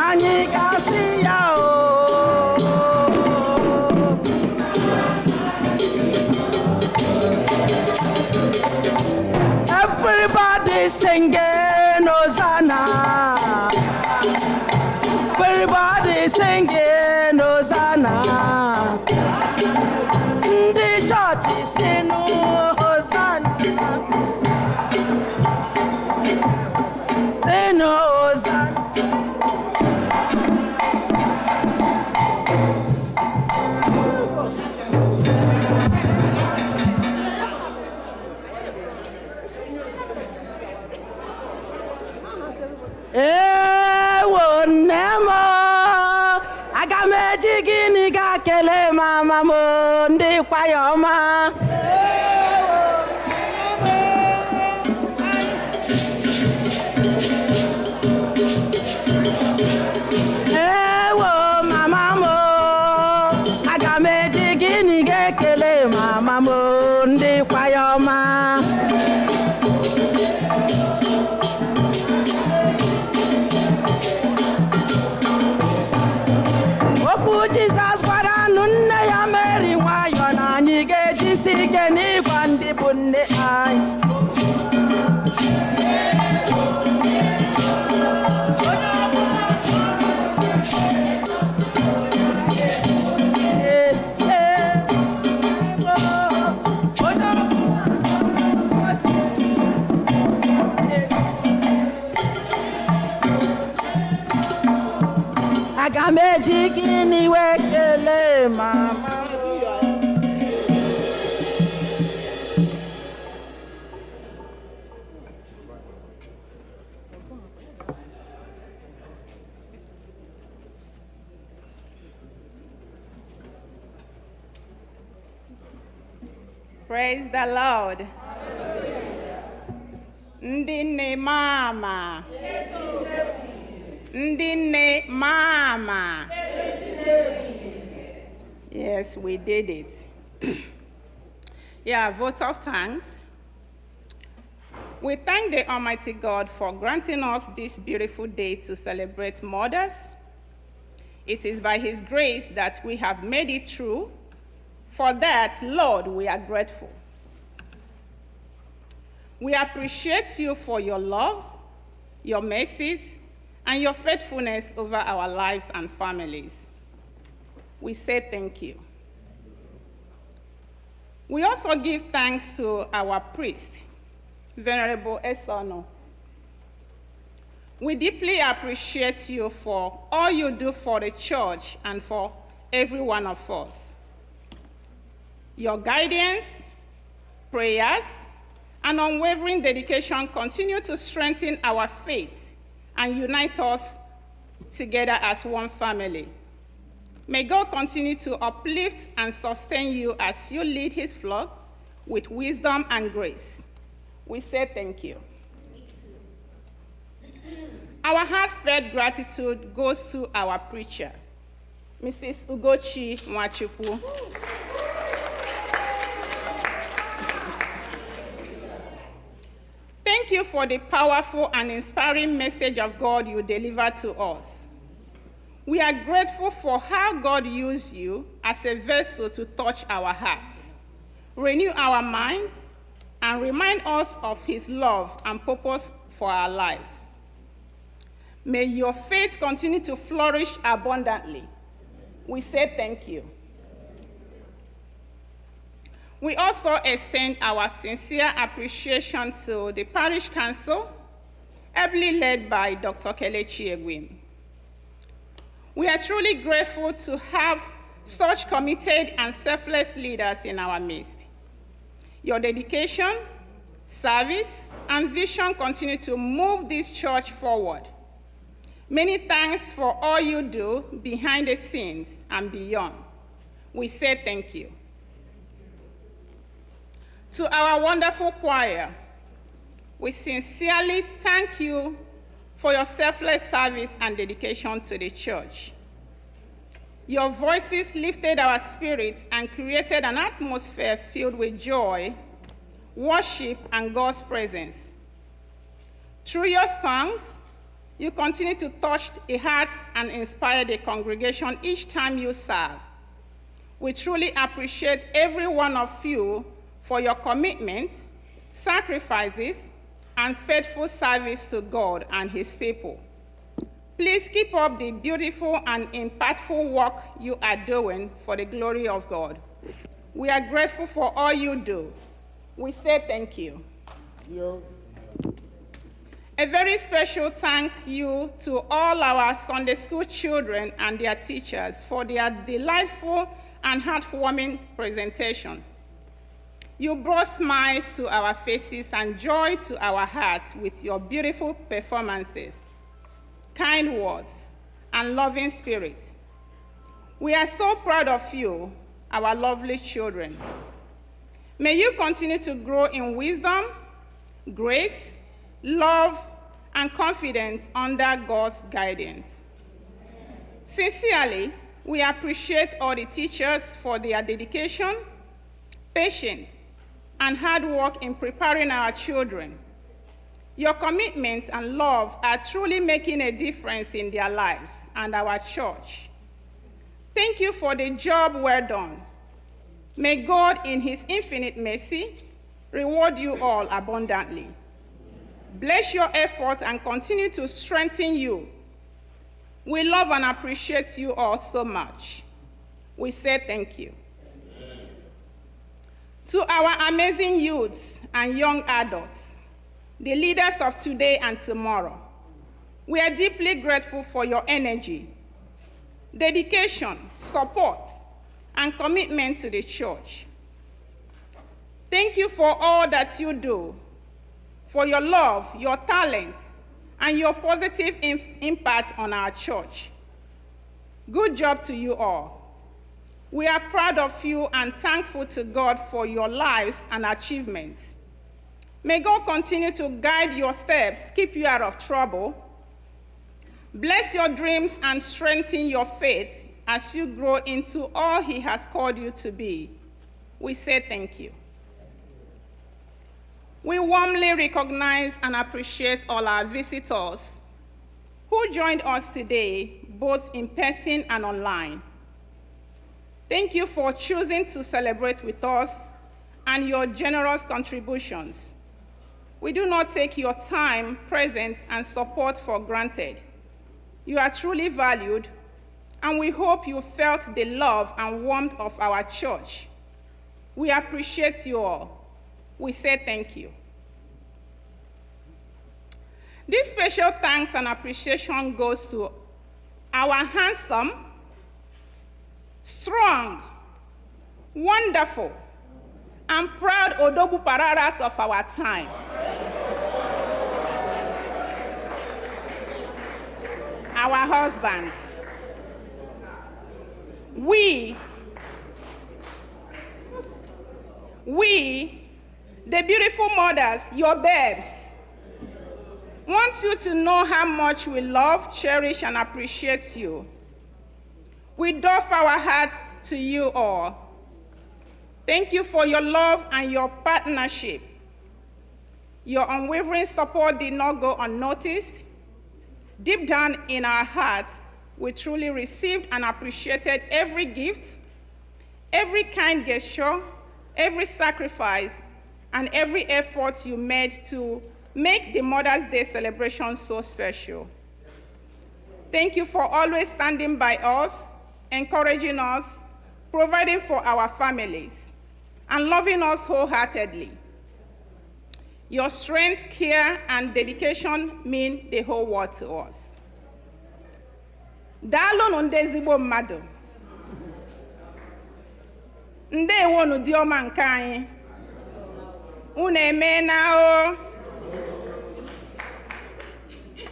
anyị gasị ya everybody singing Hosanna, everybody singing Hosanna, ndị chọọchị sing Hosanna, sing Hosanna. Ewo nne m aga m eji gịnị ga kelee mama m ndị kwaya ọma ewo mama m aga m eji gịnị ga ekele mama m ndị kwaya ọma okwu Jizọs gwara nụ nne ya Meri nwayọ na anyị ga-ejisi ike n'ịgwa ndị bụ nne anyị aga m eji gịnị wee kelee mama Praise the Lord. Ndị nne mama. Ndị nne mama. Yes, we did it. Yeah, vote of thanks. We thank the Almighty God for granting us this beautiful day to celebrate mothers. It is by His grace that we have made it through. For that, Lord, we are grateful. We appreciate you for your love, your mercies, and your faithfulness over our lives and families. We say thank you. We also give thanks to our priest, Venerable Esono. We deeply appreciate you for all you do for the church and for every one of us. Your guidance, prayers, and unwavering dedication continue to strengthen our faith and unite us together as one family. May God continue to uplift and sustain you as you lead His flock with wisdom and grace. We say thank you. Our heartfelt gratitude goes to our preacher, Mrs. Ugochi Nwachukwu. Thank you for the powerful and inspiring message of God you delivered to us. We are grateful for how God used you as a vessel to touch our hearts, renew our minds, and remind us of his love and purpose for our lives. May your faith continue to flourish abundantly. We say thank you. We also extend our sincere appreciation to the Parish Council, ably led by Dr. Kelechi Egwim. We are truly grateful to have such committed and selfless leaders in our midst. Your dedication, service, and vision continue to move this church forward. Many thanks for all you do behind the scenes and beyond. We say thank you. To our wonderful choir, we sincerely thank you for your selfless service and dedication to the church. Your voices lifted our spirit and created an atmosphere filled with joy, worship, and God's presence. Through your songs, you continue to touch the hearts and inspire the congregation each time you serve. We truly appreciate every one of you for your commitment, sacrifices, and faithful service to God and his people. Please keep up the beautiful and impactful work you are doing for the glory of God. We are grateful for all you do. We say thank you. A very special thank you to all our Sunday school children and their teachers for their delightful and heartwarming presentation. You brought smiles to our faces and joy to our hearts with your beautiful performances, kind words, and loving spirit. We are so proud of you, our lovely children. May you continue to grow in wisdom, grace, love, and confidence under God's guidance. Sincerely, we appreciate all the teachers for their dedication, patience, and hard work in preparing our children. Your commitment and love are truly making a difference in their lives and our church. Thank you for the job well done. May God, in his infinite mercy, reward you all abundantly. Bless your effort and continue to strengthen you. We love and appreciate you all so much. We say thank you. To our amazing youths and young adults, the leaders of today and tomorrow, we are deeply grateful for your energy, dedication, support, and commitment to the church. Thank you for all that you do, for your love, your talent, and your positive impact on our church. Good job to you all. We are proud of you and thankful to God for your lives and achievements. May God continue to guide your steps, keep you out of trouble, bless your dreams, and strengthen your faith as you grow into all he has called you to be. We say thank you. We warmly recognize and appreciate all our visitors who joined us today, both in person and online. Thank you for choosing to celebrate with us and your generous contributions. We do not take your time, presence, and support for granted. You are truly valued, and we hope you felt the love and warmth of our church. We appreciate you all. We say thank you. This special thanks and appreciation goes to our handsome, strong, wonderful, and proud Odobu Pararas of our time. Our husbands. We, the beautiful mothers, your babes, want you to know how much we love, cherish, and appreciate you. we doff our hearts to you all. Thank you for your love and your partnership. Your unwavering support did not go unnoticed. Deep down in our hearts, we truly received and appreciated every gift, every kind gesture, every sacrifice, and every effort you made to make the Mother's Day celebration so special. Thank you for always standing by us, encouraging us, providing for our families, and loving us wholeheartedly. Your strength, care, and dedication mean the whole world to us. Daalụ ndị ezigbo mmadụ. Ndewo nu diọma nke anyị. Unu emeela o.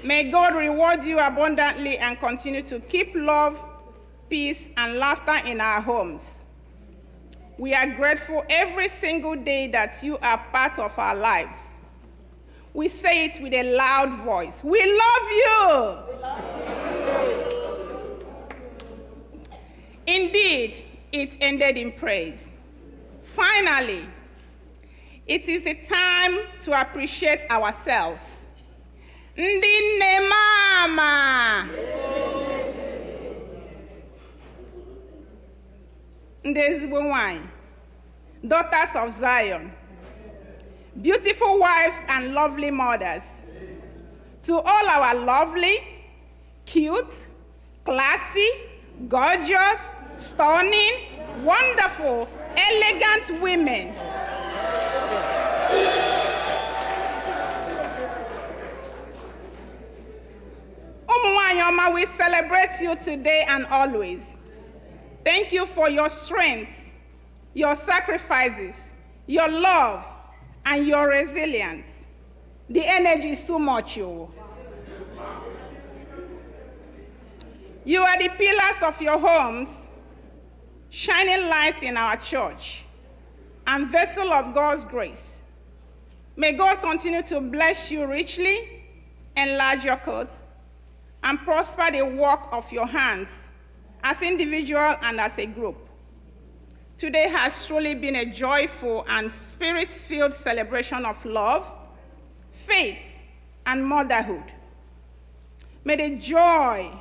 May God reward you abundantly and continue to keep love, peace, and laughter in our homes. We are grateful every single day that you are part of our lives. We say it with a loud voice. We love you. Indeed, it ended in praise. Finally, it is a time to appreciate ourselves. Ndị nne mama. Ndị ezigbo nwanyị, daughters of Zion, beautiful wives and lovely mothers, to all our lovely, cute, classy, gorgeous, stunning, wonderful, elegant women. Umuwanyoma, we celebrate you today and always. Thank you for your strength, your sacrifices, your love, and your resilience. The energy is too much, you. You are the pillars of your homes, shining lights in our church, and vessel of God's grace. May God continue to bless you richly, enlarge your coats, and prosper the work of your hands as individual and as a group. Today has truly been a joyful and spirit-filled celebration of love, faith, and motherhood. May the joy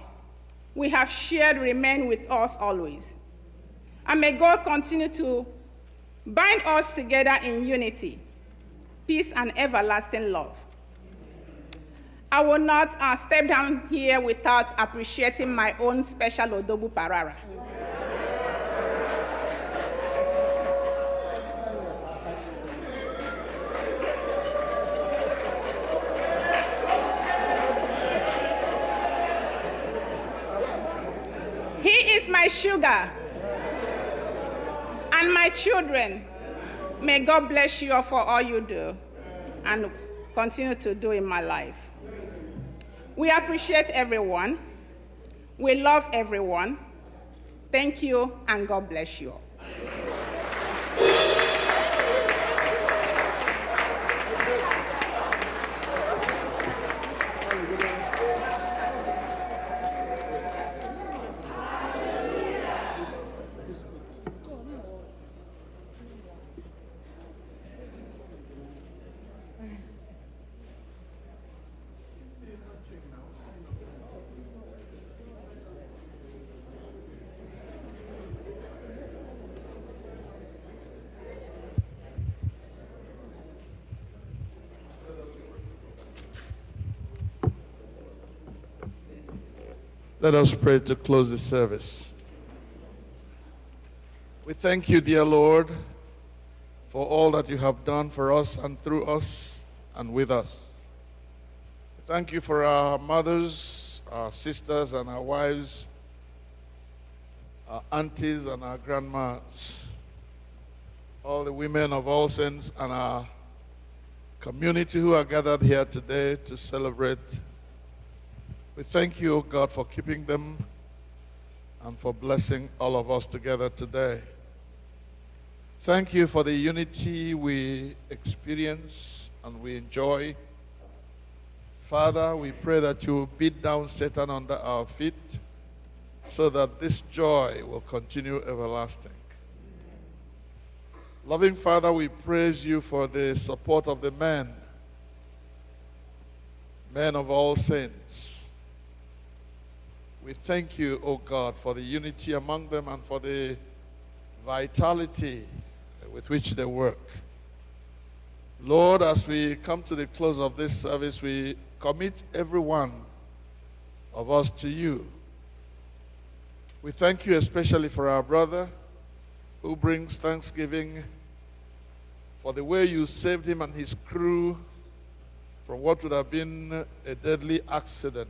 we have shared remain with us always. And may God continue to bind us together in unity, peace, and everlasting love. I will not step down here without appreciating my own special Odobu Parara. He is my sugar and my children. May God bless you all for all you do and continue to do in my life. We appreciate everyone. We love everyone. Thank you, and God bless you all. Let us pray to close the service. We thank you, dear Lord, for all that you have done for us and through us and with us. Thank you for our mothers, our sisters, and our wives, our aunties and our grandmas, all the women of All Saints and our community who are gathered here today to celebrate. We thank you, God, for keeping them and for blessing all of us together today. Thank you for the unity we experience and we enjoy. Father, we pray that you beat down Satan under our feet so that this joy will continue everlasting. Loving Father, we praise you for the support of the men of all saints. We thank you, O God, for the unity among them and for the vitality with which they work. Lord, as we come to the close of this service, we commit every one of us to you. We thank you especially for our brother who brings thanksgiving for the way you saved him and his crew from what would have been a deadly accident.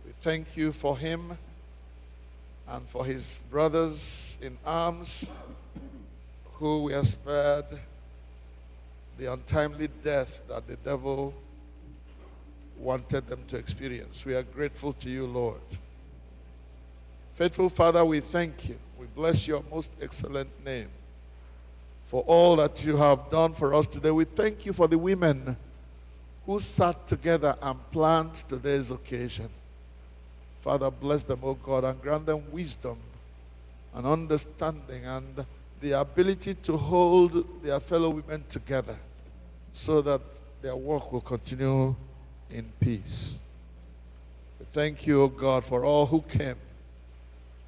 We thank you for him and for his brothers in arms who were spared the untimely death that the devil wanted them to experience. We are grateful to you, Lord. Faithful Father, we thank you. We bless your most excellent name for all that you have done for us today. We thank you for the women who sat together and planned today's occasion. Father, bless them, O God, and grant them wisdom and understanding and the ability to hold their fellow women together so that their work will continue in peace. We thank you, O God, for all who came.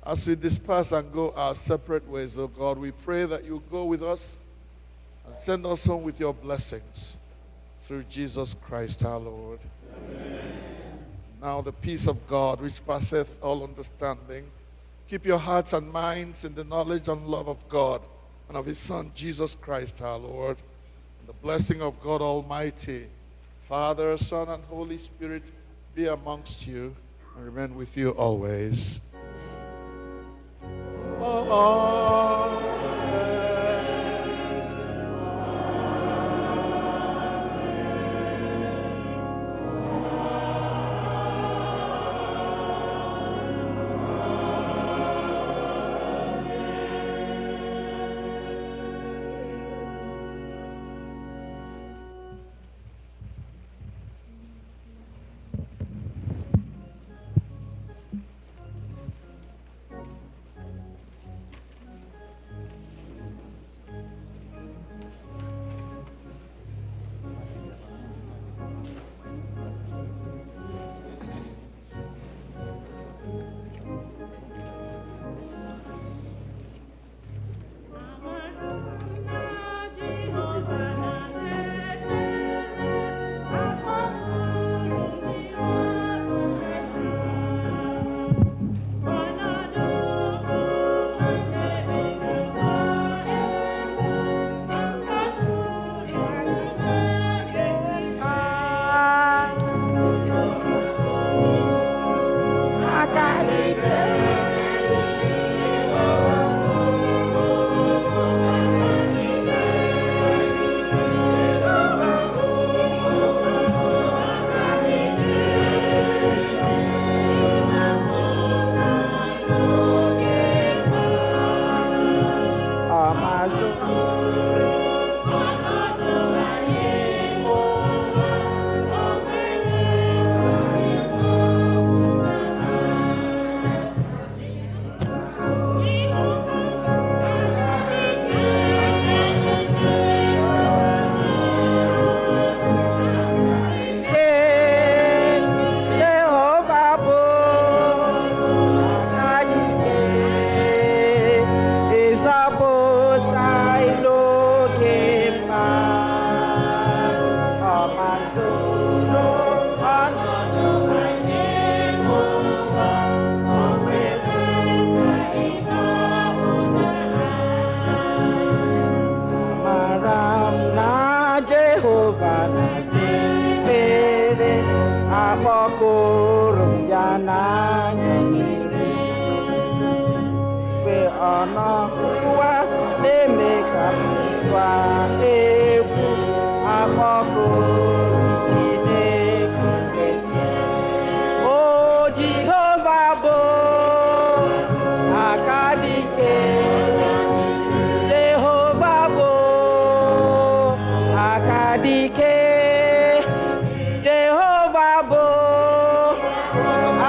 As we disperse and go our separate ways, O God, we pray that you go with us and send us home with your blessings through Jesus Christ our Lord. Amen. Now the peace of God, which passeth all understanding, keep your hearts and minds in the knowledge and love of God and of his Son, Jesus Christ our Lord. And the blessing of God Almighty, Father, Son, and Holy Spirit be amongst you and remain with you always.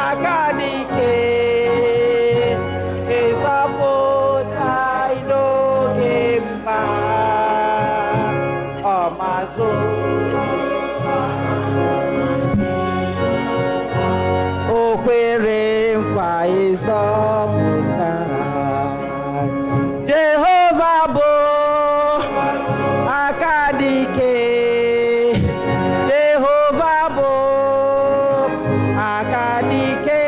Akadike kwere nkwa ịzọpụta Jehova bụ aka dị ike Jehova bụ aka dị ike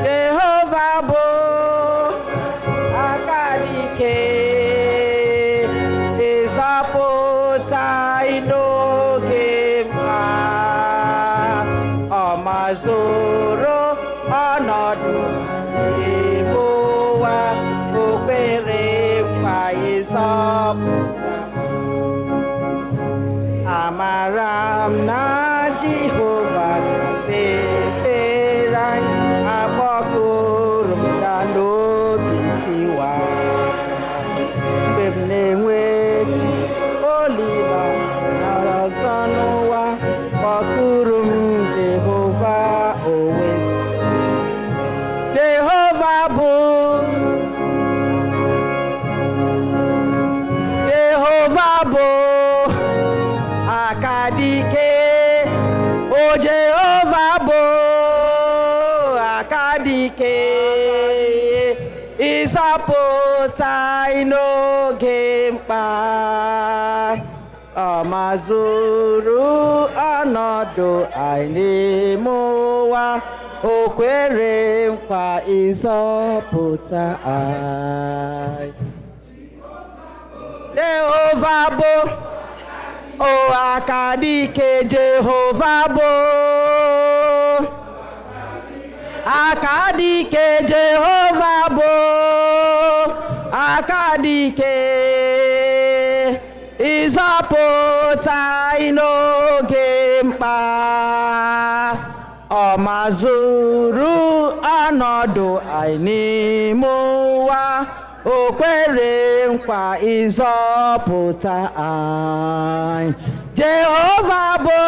Jehova bụ aka dị ike ịzọpụta n'oge mkpa ọ mazuru ọnọdụ n'ime ụwa o kwere nkwa ịzọpụta amara m na Jehova ga-ekpere anyị akpọkuru m ya n'obi ntiwa mgbe m na-enweghị olileanya ọzọ n'ụwa kpọkuru m Jehova onwe Jehova bụ aka dị ike o Jehova bụ aka dị ike ịzọpụta n'oge mkpa ọ mazuru ọnọdụ anyị n'ime ụwa o kwere nkwa ịzọpụta anyị Jehova bụ aka dị ike Jehova bụ aka dị ike Jehova bụ aka dị ike ịzọpụta n'oge mkpa ọ mazuru ọnọdụ anyị n'ime ụwa o kwere nkwa ịzọpụta anyị Jehova bụ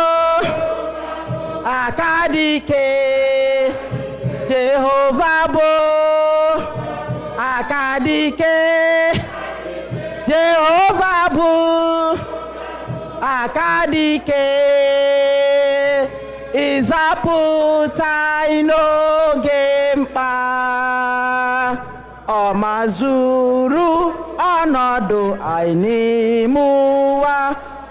aka dị ike Jehova bụ aka dị ike Jehova bụ aka dị ike ịzọpụta n'oge mkpa ọ mazuru ọnọdụ anyị n'ime ụwa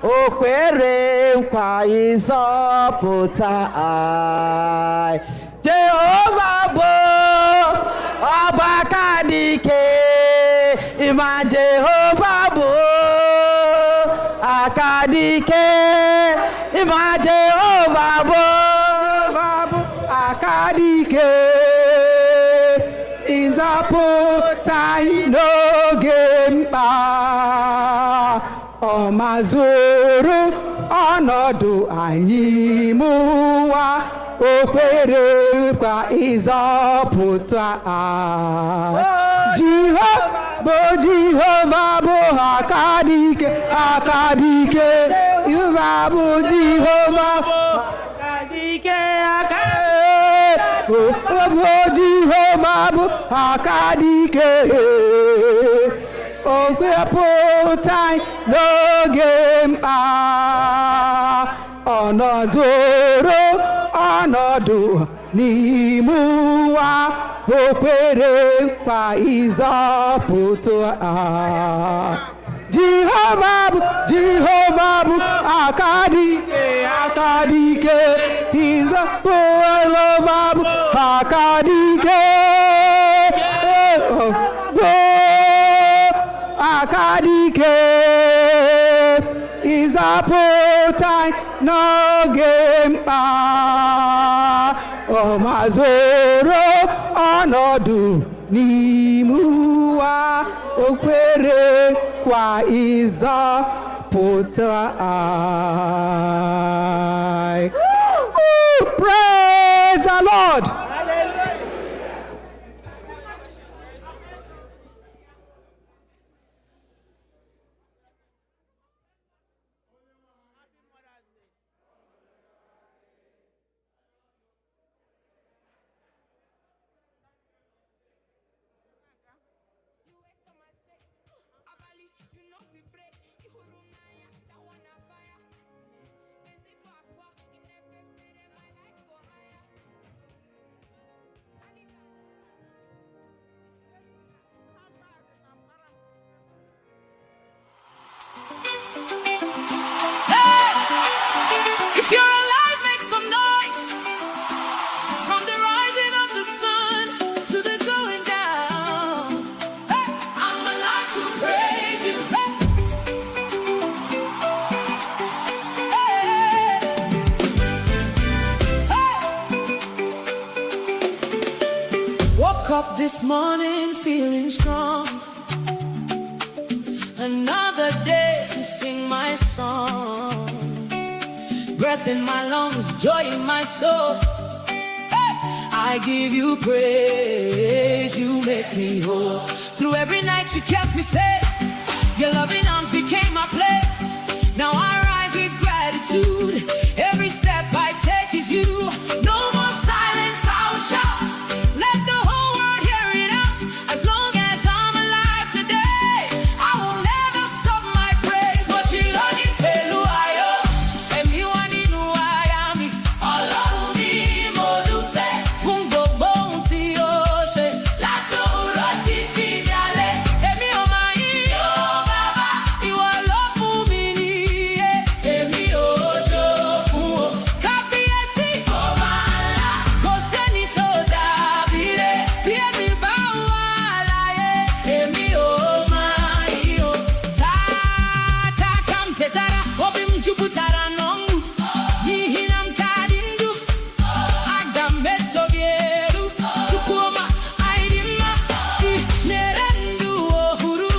o kwere nkwa ịzọpụta anyị Jehova bụ ọba aka dị ike ịma Jehova bụ aka dị ike ịma Jehova bụ aka dị ike ịzọpụta n'oge mkpa ọ mazuru ọnọdụ anyị mụwa o kwere nkwa ịzọpụta Jehova bụ aka dị ike Jehova bụ Jehova aka dị ike Jehova bụ aka dị ike o kwepụta n'oge mkpa ọ nọzoro ọnọdụ n'ime ụwa o kwere nkwa ịzọpụta Jehova bụ aka dị ike Jehova bụ aka dị ike aka dị ike ịzọpụta n'oge mkpa ọ mazuru ọnọdụ n'ime ụwa o kwere nkwa ịzọpụta anyị. Praise the Lord. up this morning feeling strong. Another day to sing my song. Breath in my lungs, joy in my soul. Hey! I give you praise, you make me whole. Through every night you kept me safe. Your loving arms became my place. Now I rise with gratitude. Every step I take is you. No more silence, I will shout. Let the whole world hear it out. As long as I'm alive today, I will never stop my praise. Mochiloni pelu ayo, emi wani nu ayami. Ọlọ́run mi mo dúpẹ́ fún gbogbo ohun tí o ṣe. Látòwúrọ̀ títí dalẹ́, èmi ò máa yìn ọ́ bàbá. Ìwọ ló fún mi níyè, èmi ò jó fún ọ. Kábíyèsí ọba ńlá, kò sẹ́ni tó dàbí rẹ̀. Bí èmi bá wà láyé, èmi ò máa yìn ọ́. Tata kam tetara, obi m jupụtara n'ọṅụ. N'ihi na m ka dị ndụ, aga m eto gị elu. Chukwuma, anyị dị mma, ị na-ere ndụ ọhụrụ.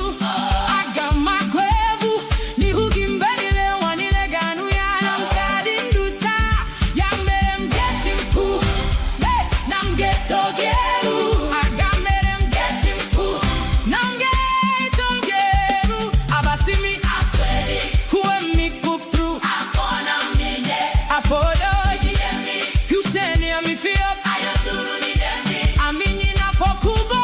Aga m agụ egwu n'ihu gị mgbe niile, ụwa niile ga-anụ ya. Na m ka dị ndụ taa, ya mere m ga-eti mkpu. Hey! Na m ga-eto gị elu. Aga mere m ga-eti mkpu. Na m ga-eto gị elu. Abasị mi, kuwe mi kupru. Afodo, kuseni ya mi fio. Aminyi na fokubo.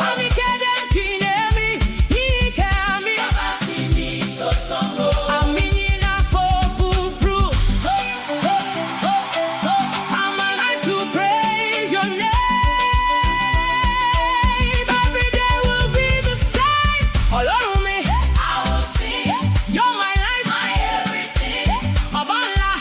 Amikede kinemi, ike ami. Aminyi na fokupru. I'm alive to praise your name. Every day will be the same. Ọlọ́run mi, I will sing. You're my life, my everything. Ọba ńlá,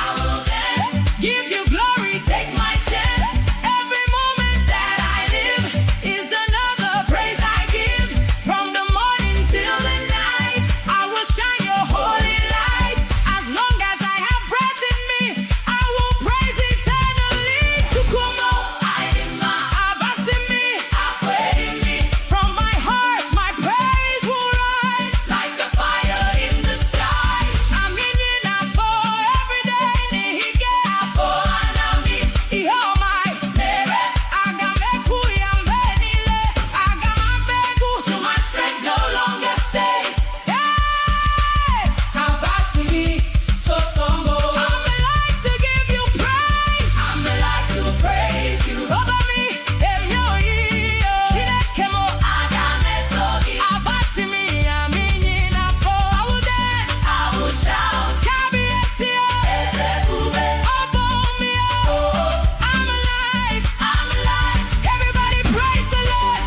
I will dance. Give you glory, take my chance. Every moment that I live is another praise I give. From the morning till the night, I will shine your holy light. As long as I have breath in me, I will praise eternally. Chukwuma, Aidima, Abasimi, Afwedimi. From my heart, my praise will rise like the fire in the skies. Aminyina for every day, nihike afọ anami. Ihe ọma mere, aga m ekwu ya mgbe niile. Aga m agba egwu till my strength no longer stays. Hey! Abasimi, sosongo. I'm alive to give you praise. I'm alive to praise you. Ọba mi, èmi ò yí o. Chineke mo, aga m eto gị. Abasimi, aminyina for. I will dance, I will shout. Kábíyèsí o. Eze ebube. Ọba mi o. I'm alive, I'm alive. Everybody praise the Lord.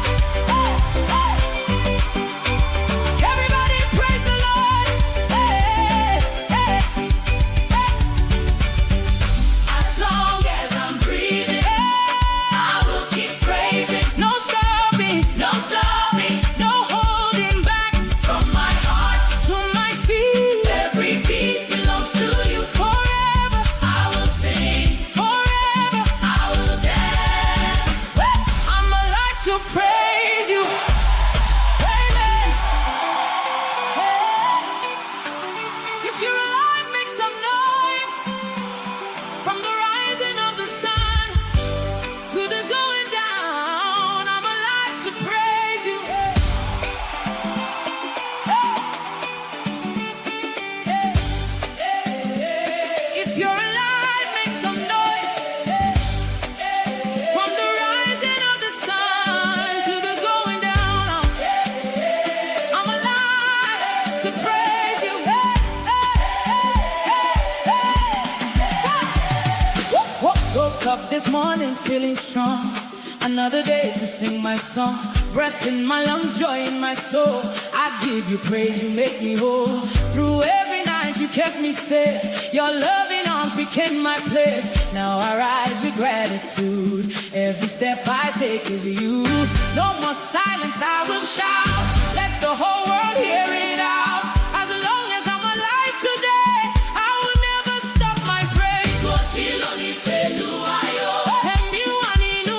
Hey, hey. Everybody praise the Lord. Hey, hey, hey. As long as I'm breathing, I will keep praising. No stopping, no stopping, no holding back. From my heart to my feet, every beat belongs to you. Forever I will sing, forever I will dance. I'm alive to praise you. Amen. Hey. If you're alive, make some noise. From the rising of the sun to the going down, I'm alive to praise you. Hey. Hey. Hey. If you're alive, make some noise. From the rising of the sun to the going down, I'm alive to praise you. Hey, Woke up this morning feeling strong. Another day to sing my song. Breath in my lungs, joy in my soul. I give you praise, you make me whole. Through every night you kept me safe. Your loving arms became my place. Now I rise with gratitude. Every step I take is you. No more silence, I will shout. Let the whole world hear it out. As long as I'm alive today, I will never stop my praise. Mochiloni pelu ayo, emi wani nu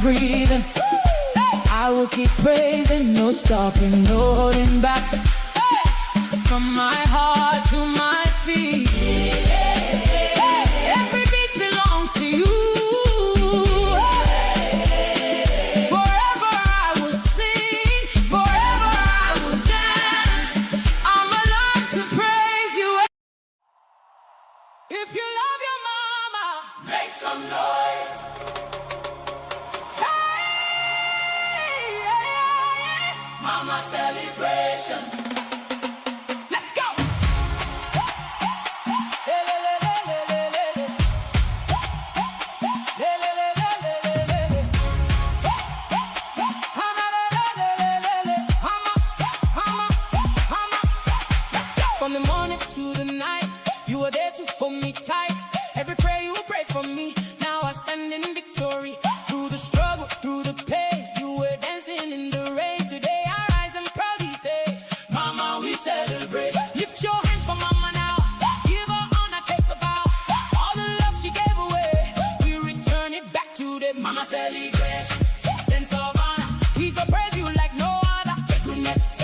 breathing. I will keep praising, no stopping, no holding back. From my heart to my feet, every beat belongs to you. Forever I will sing, forever I will dance. I'm alive to praise you. If you love your mama, make some noise. Hey, mama celebration. Let's go. From the morning to the night, you were there to hold me tight. Every prayer you prayed for me, now I stand in victory. Through the struggle, through the pain, you were dancing in the rain. Today I rise and proudly say, Mama, we celebrate. Lift your hands for Mama now. Give her honor, take a bow. All the love she gave away, we return it back to the Mama celebration. Then Savannah, we go praise you like no other.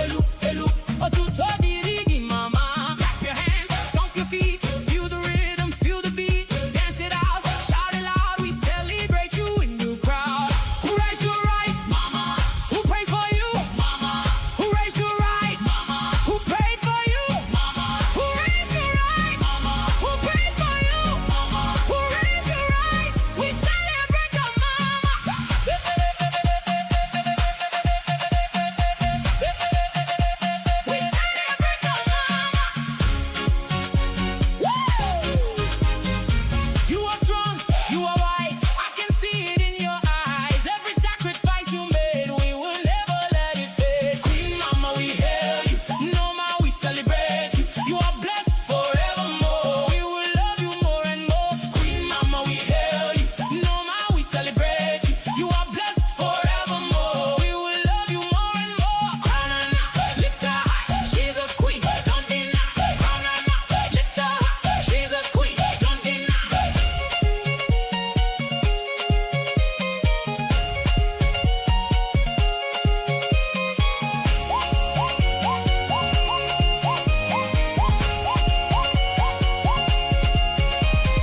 Elu, elu, otuto dirigi, Mama. Clap your hands, stomp your feet. Feel the rhythm, feel the beat. Dance it out, shout it loud. We celebrate you in the crowd. Who raised you right? Mama. Who prayed for you? Mama. Who raised you right? Mama. Who prayed for you? Mama. Who raised you right? Mama. Who prayed for you? Mama. Who raised you right? We celebrate your mama. We celebrate your mama. Woo! You are strong, you are wise. I can see it in your eyes. Every sacrifice you made, we will never let it fade. Queen Mama, we hail you. No more, we celebrate you. You are blessed forevermore. We will love you more and more. Queen Mama, we hail you. No more, we celebrate you. You are blessed forevermore. We will love you more and more. Crown her now, lift her high. She's a queen, don't deny. Crown her now, lift her high. She's a queen, don't deny.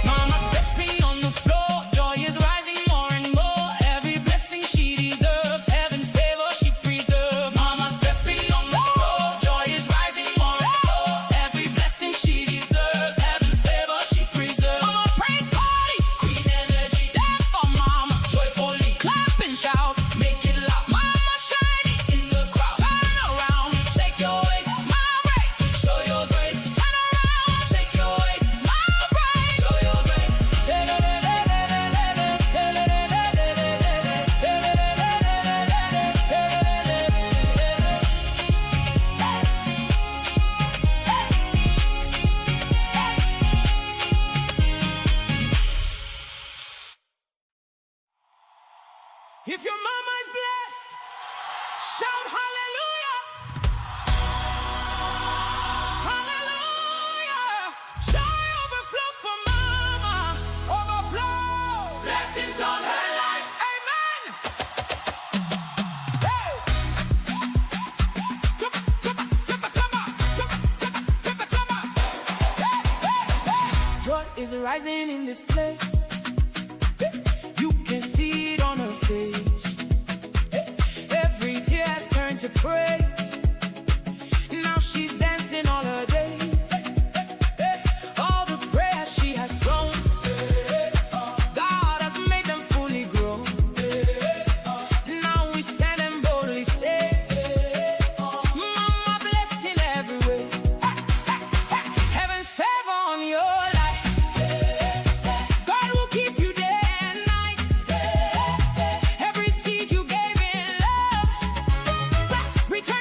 Mama stepping on the floor, joy is rising more and more. Every blessing she deserves, heaven's favor she preserves. Mama stepping on the floor, joy is rising more and more. Every blessing she deserves, heaven's favor she preserves. Mama praise party, queen energy, dance for Mama, joyfully clap and shout, make it loud. Mama shining in the crowd, turn around, shake your waist, smile bright, show your grace. Turn around, shake your waist, smile bright, show your grace. If your mama is blessed, shout hallelujah. Hallelujah. Joy overflow for Mama. Overflow. Blessings on her life. Amen. Hey. Chuppa, chuppa, chuppa, chuppa. Chuppa, chuppa, chuppa, chuppa. Hey, hey, hey. Joy is rising in this place. You can see it on her face. Every tear has turned to praise. Now she's dancing all her days. All the prayers she has sown, God has made them fully grown. Now we stand and boldly say, Mama blessed in every way. Heaven's favor on your life. God will keep you day and night. Every seed you gave in love, return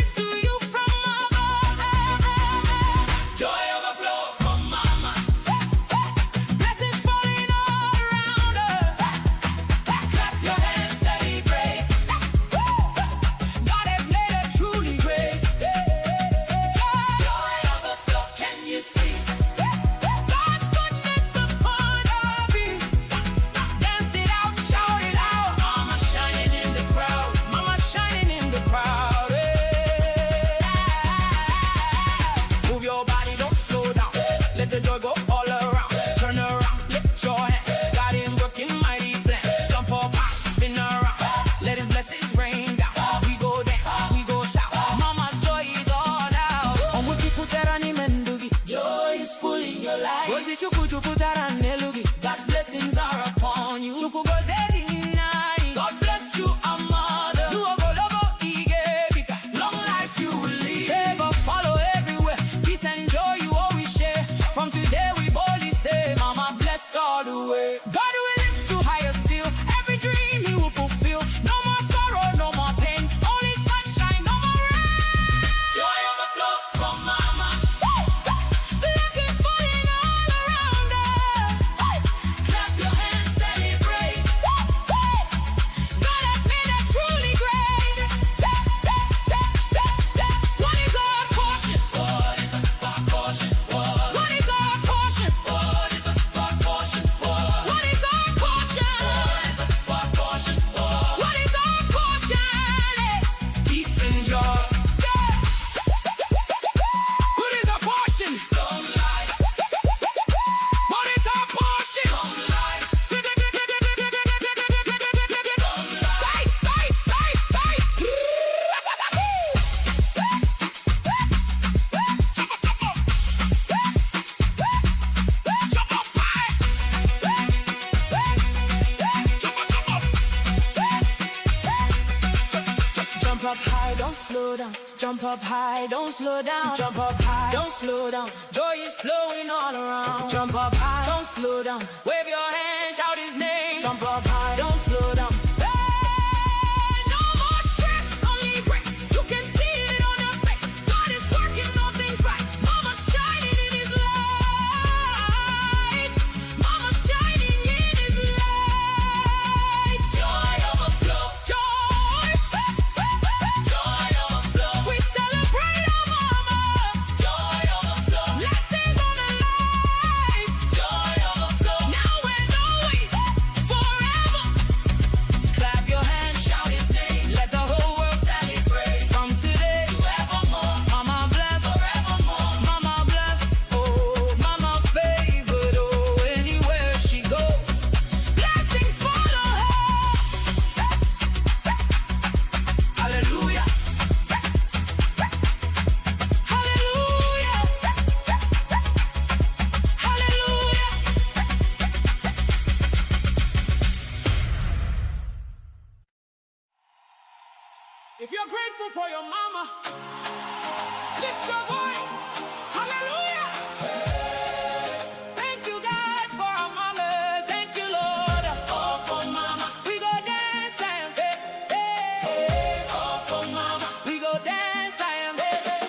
God's blessings are upon you. God bless you, our mother. Long life you will live. Favor follow everywhere. Peace and joy you always share. From today we boldly say, Mama blessed all the way. God will lift you higher still. Every dream he will fulfill. No more sorrow, no more pain. Only sunshine, no more rain. Joy overflow from Mama. Blessings falling all around us. Clap your hands, celebrate. God has made us truly great. What is our portion? What is our portion? What is our portion? What is our portion? What is our portion? What is our portion? Peace and joy. What is our portion? Long life. What is our portion? Long life. Jump up high, don't slow down. Jump up high, don't slow down. Jump up high, don't slow down. Joy is flowing all around. Jump up high, don't slow down. Wave your hand, shout his name. Jump up high, don't slow down. Hey, no more stress, only grace. You can see it on your face. God is working all things right. Mama's shining in his light. Mama's shining in his light. Joy overflow. Joy. Joy overflow. We celebrate our mama. Joy overflow. Blessings on her life. Joy overflow. Now and always, forever. Clap your hands, shout his name. Let the whole world celebrate. From today to evermore. Mama bless forevermore. Mama bless. Oh, Mama favored. Oh, anywhere she goes, blessings follow her. Hallelujah. Hallelujah. Hallelujah. If you're grateful for your mama, lift your voice. Hallelujah. Thank you, God, for our mama. Thank you, Lord. All for mama. We go dance and hey, hey. All for mama. We go dance and hey,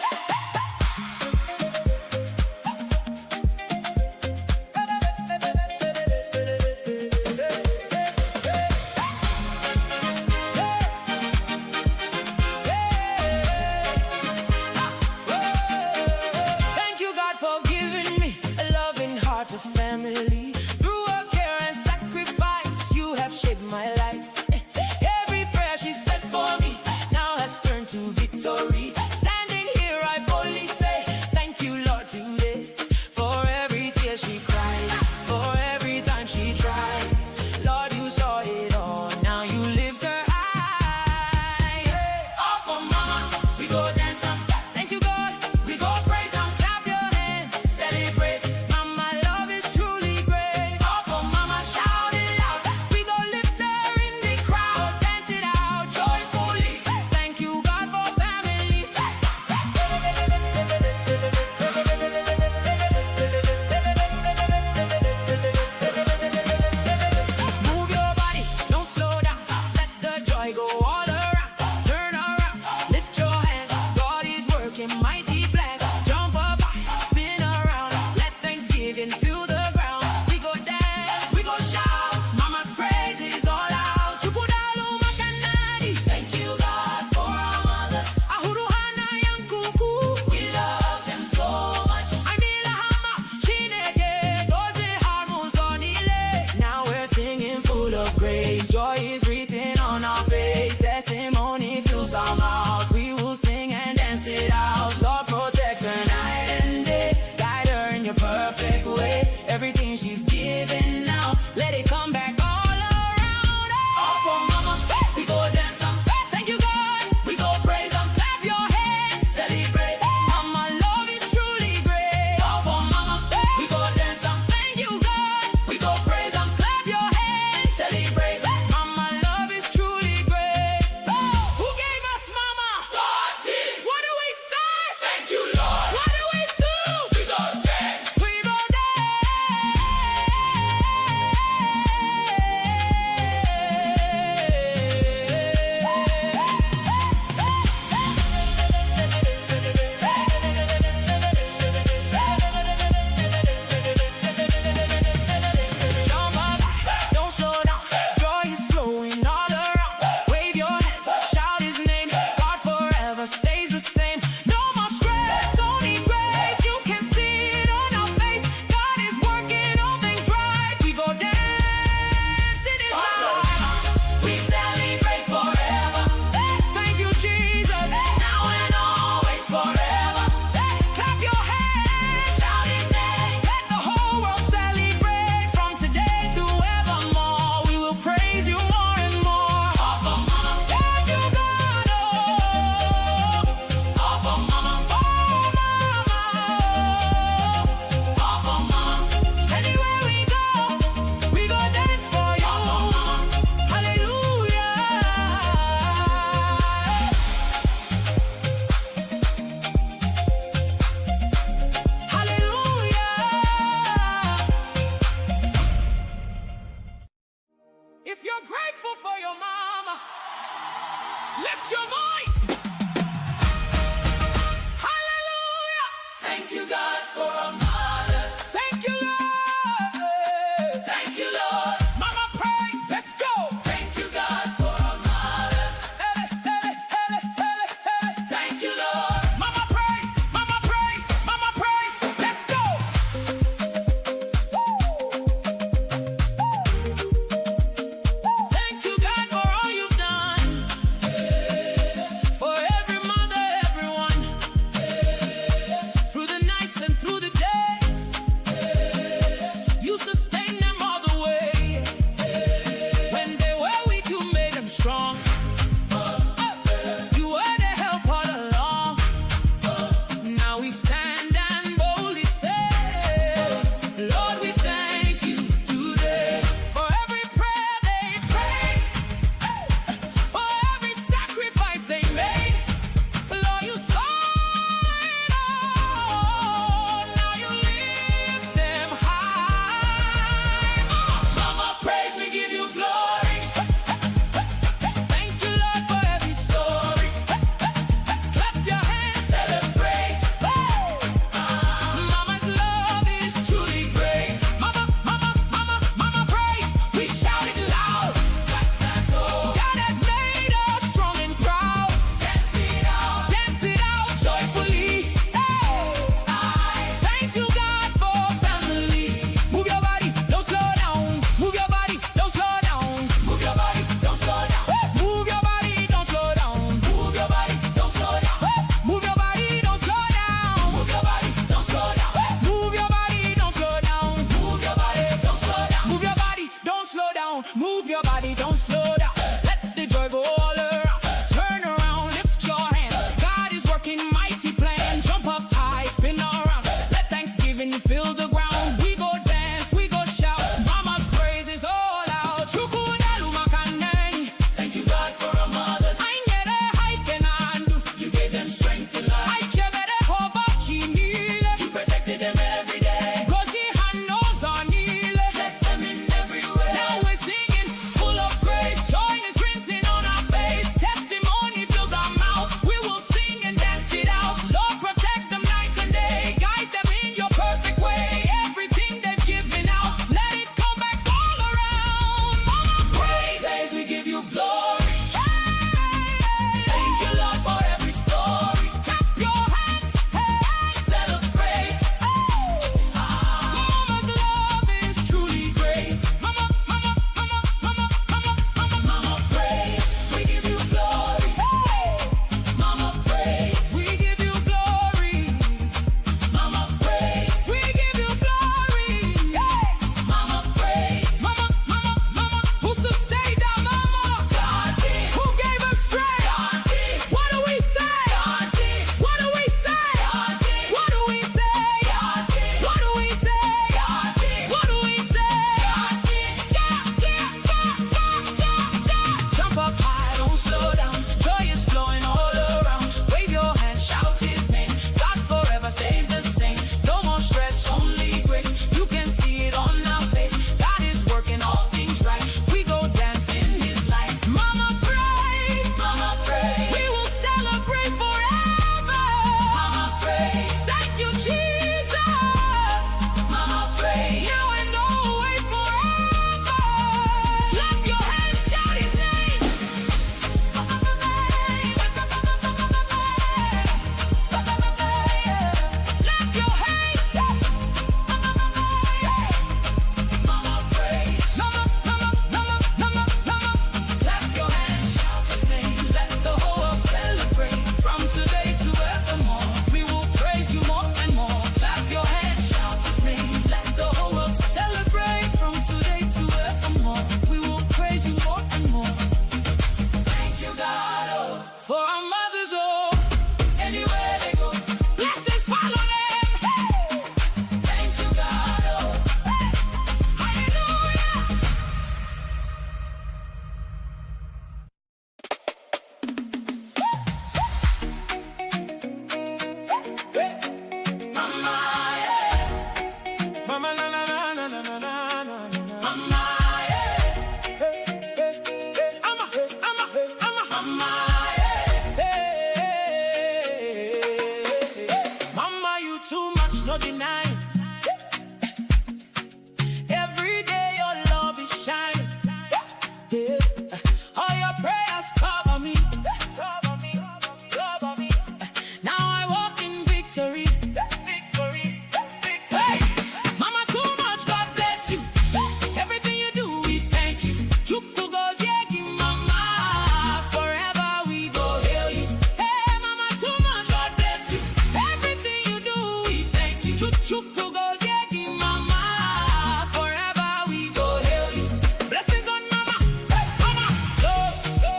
Chuku goes yegi mama. Forever we go hail you. Blessings on mama. Hey, mama.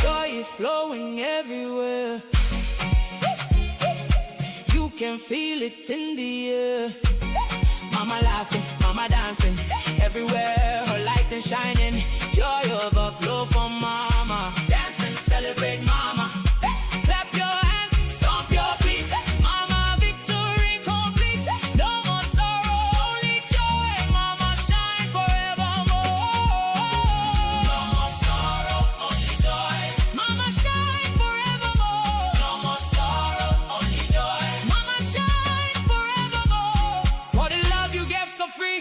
Joy is flowing everywhere. You can feel it in the air. Mama laughing, mama dancing, everywhere her light is shining. Joy overflow from mama. Dance and celebrate mama. Hey, clap your hands, stomp your feet. Mama victory complete. No more sorrow, only joy. Mama shine forevermore. No more sorrow, only joy. Mama shine forevermore. No more sorrow, only joy. Mama shine forevermore. For the love you gave so free,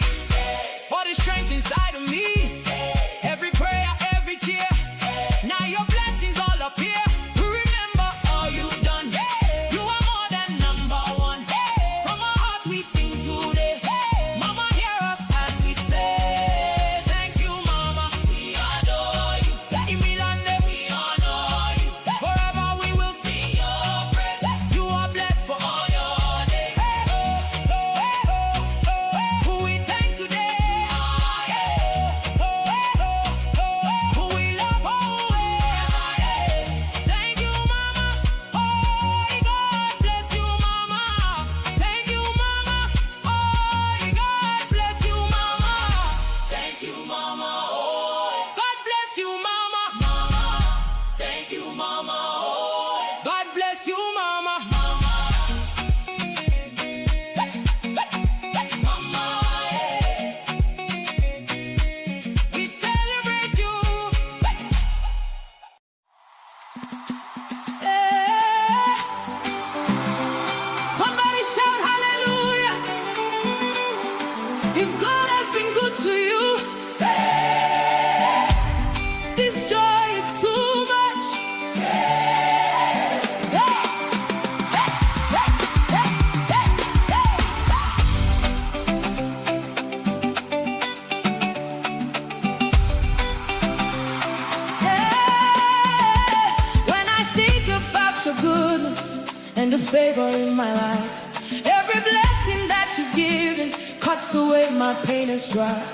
for the strength inside of me. Every prayer, every tear. Now your blessings all up here. Remember all you've done. You are more than number one. From our heart we sing today. Mama, hear us as we say, thank you, mama. We adore you. Imilande, we honor you. Forever we will sing your praise. You are blessed for all your days. Who we thank today. Who we love always. Thank you, mama. Oh, God bless you, mama. Thank you, mama. Oh, God bless you, mama. Thank you, mama. Oh, God bless you, mama. Mama. Thank you, mama. Oh, God bless you, mama. Mama. Mama. We celebrate you. Somebody shout hallelujah. If God has been good to you, this joy is too much. When I think about your goodness and the favor in my life, every blessing that you've given cuts away my pain and strife.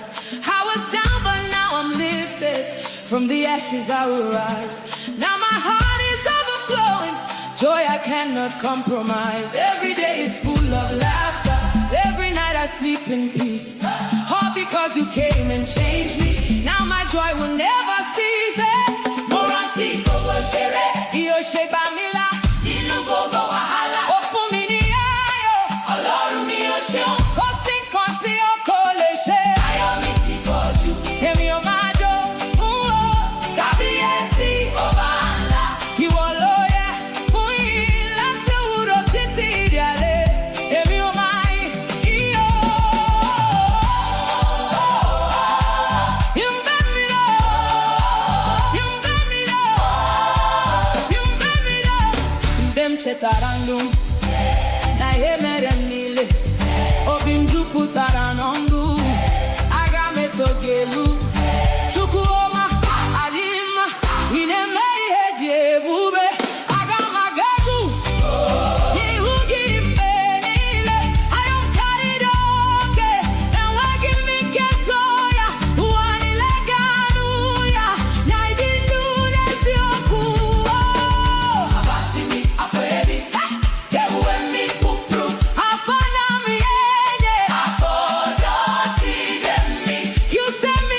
I was down, but now I'm lifted. From the ashes I will rise. Now my heart is overflowing. Joy I cannot compromise. Every day is full of laughter. Every night I sleep in peace. All because you came and changed me. Now my joy will never cease. Moranti gogo shere. Iyo she bamila. Inu gogo wahala. Ofun mi ni ayo. Ọlọ́run mi o ṣeun. Kò sí nǹkan tí o kò lè ṣe. Ayọ̀ mi ti pọ̀ jù. Èmi ò máa jó fún o. Kábíyèsí ọba ńlá. Ìwọ ló yẹ fún yìí láti òwúrọ̀ títí di alẹ́. Èmi ò máa yìn iyọ̀. Yumbe mi lọ. Yumbe mi lọ. Yumbe mi lọ. Mbem chetarandum. Na emere m niile. Obi m jupụtara n'ọṅụ. Aga m eto gị elu. Chukwu ọma, adịghị mma. Ị na-eme ihe dị ebube. Aga m aga egwu n'ihu gị mgbe niile. I am carried okay. Enweghị m ike so ya. Ụwa niile ga-anụ ya. Na ịdị ndụ n'eziokwu. Abasị m afọ ebi. Ewe m ikpụpụrụ. Afọ na m yenye. Afọ dọtị dị mmi. You set me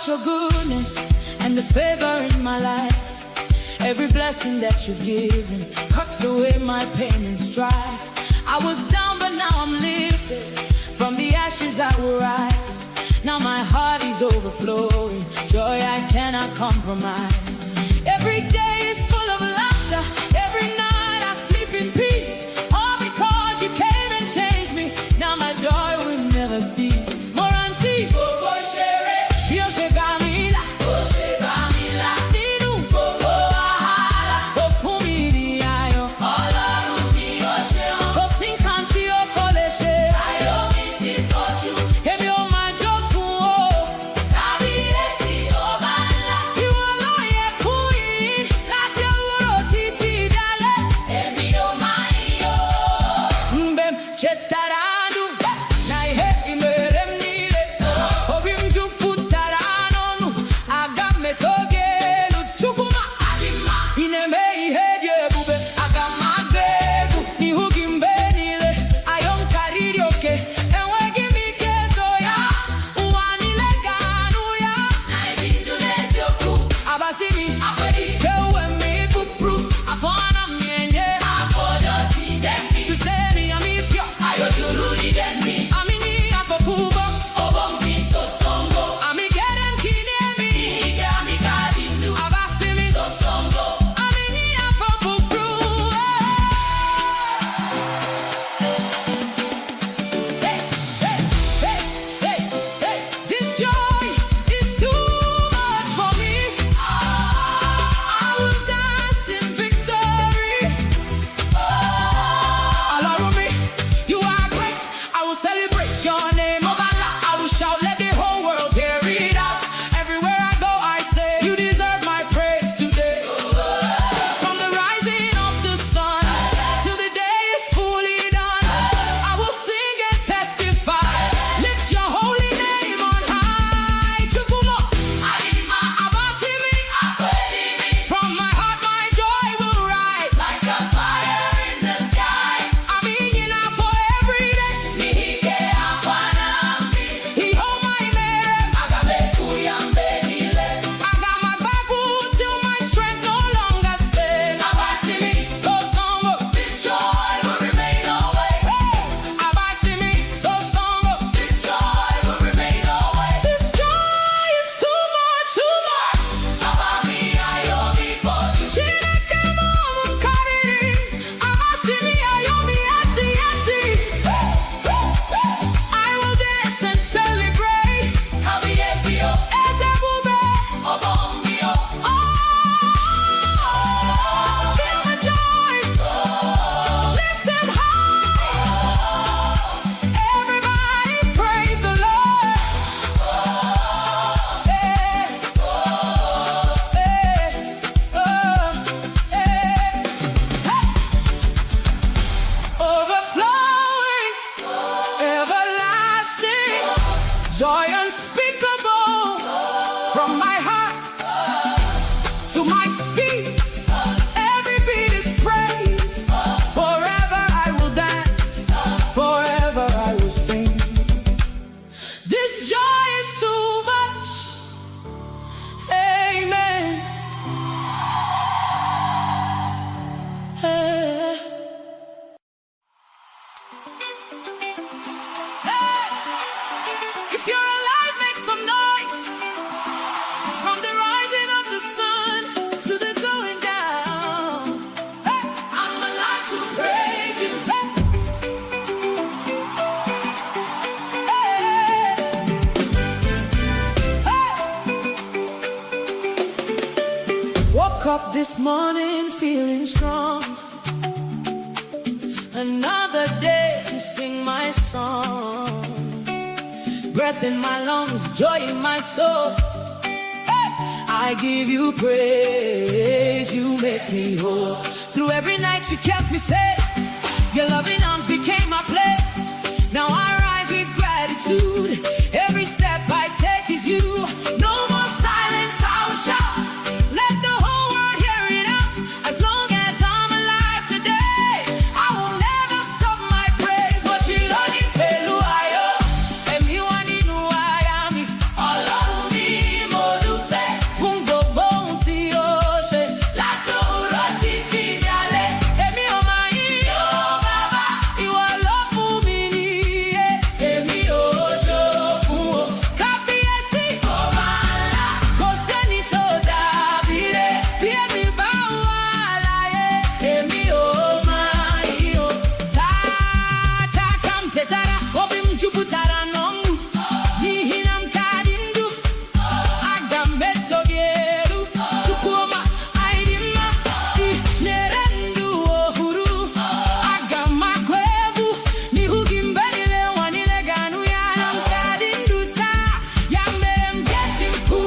about your goodness and the favor in my life. Every blessing that you've given cuts away my pain and strife. I was down, but now I'm lifted. From the ashes I will rise. Now my heart is overflowing. Joy I cannot compromise. Every day is full of laughter. Every night I sleep in peace. All because you came and changed me. Now my joy will never cease. Moranti, joy unspeakable from my heart to my feet. Every beat is praise. Forever I will dance. Forever I will sing. This joy is too much. Amen. Hey. If you're alive, make some noise. From the rising of the sun to the going down. Hey, I'm alive to praise you. Hey. Hey. Woke up this morning feeling strong. Another day to sing my song. Breath in my lungs, joy in my soul. Hey! I give you praise, you make me whole. Through every night you kept me safe. Your loving arms became my place. Now I rise with gratitude. Every step I take is you. No more silence, I will shout. Let the whole world hear it out. As long as I'm alive today, I will never stop my praise. What you love in Pelu, I owe. tetara, obi m jupụtara n'ọṅụ, n'ihi na m ka dị ndụ. Aga m eto gị elu, Chukwuma, anyị dị mma, ị na-ere ndụ ọhụrụ. Aga m agụ egwu n'ihu gị mgbe niile, ụwa niile ga-anụ ya na m ka dị ndụ taa. Ya mere m ga-eti mkpu,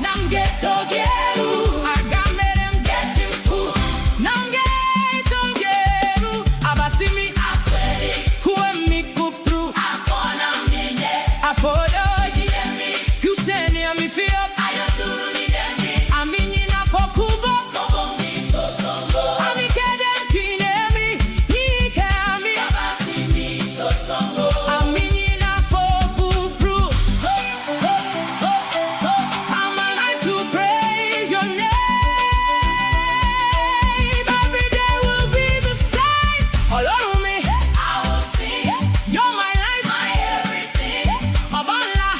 na m ga-eto gị elu. Aga mere m ga-eti mkpu, na m ga-eto gị elu. Abasị mi huwe mi kupru, afodoji, kuseni amifio, aminyi na fokubo, amikede mpinemi, nikami, aminyi na fokupru. I'm alive to praise your name. Every day will be the same. Ọlọ́run mi, I will sing. You're my life, my everything. Ọbànlá,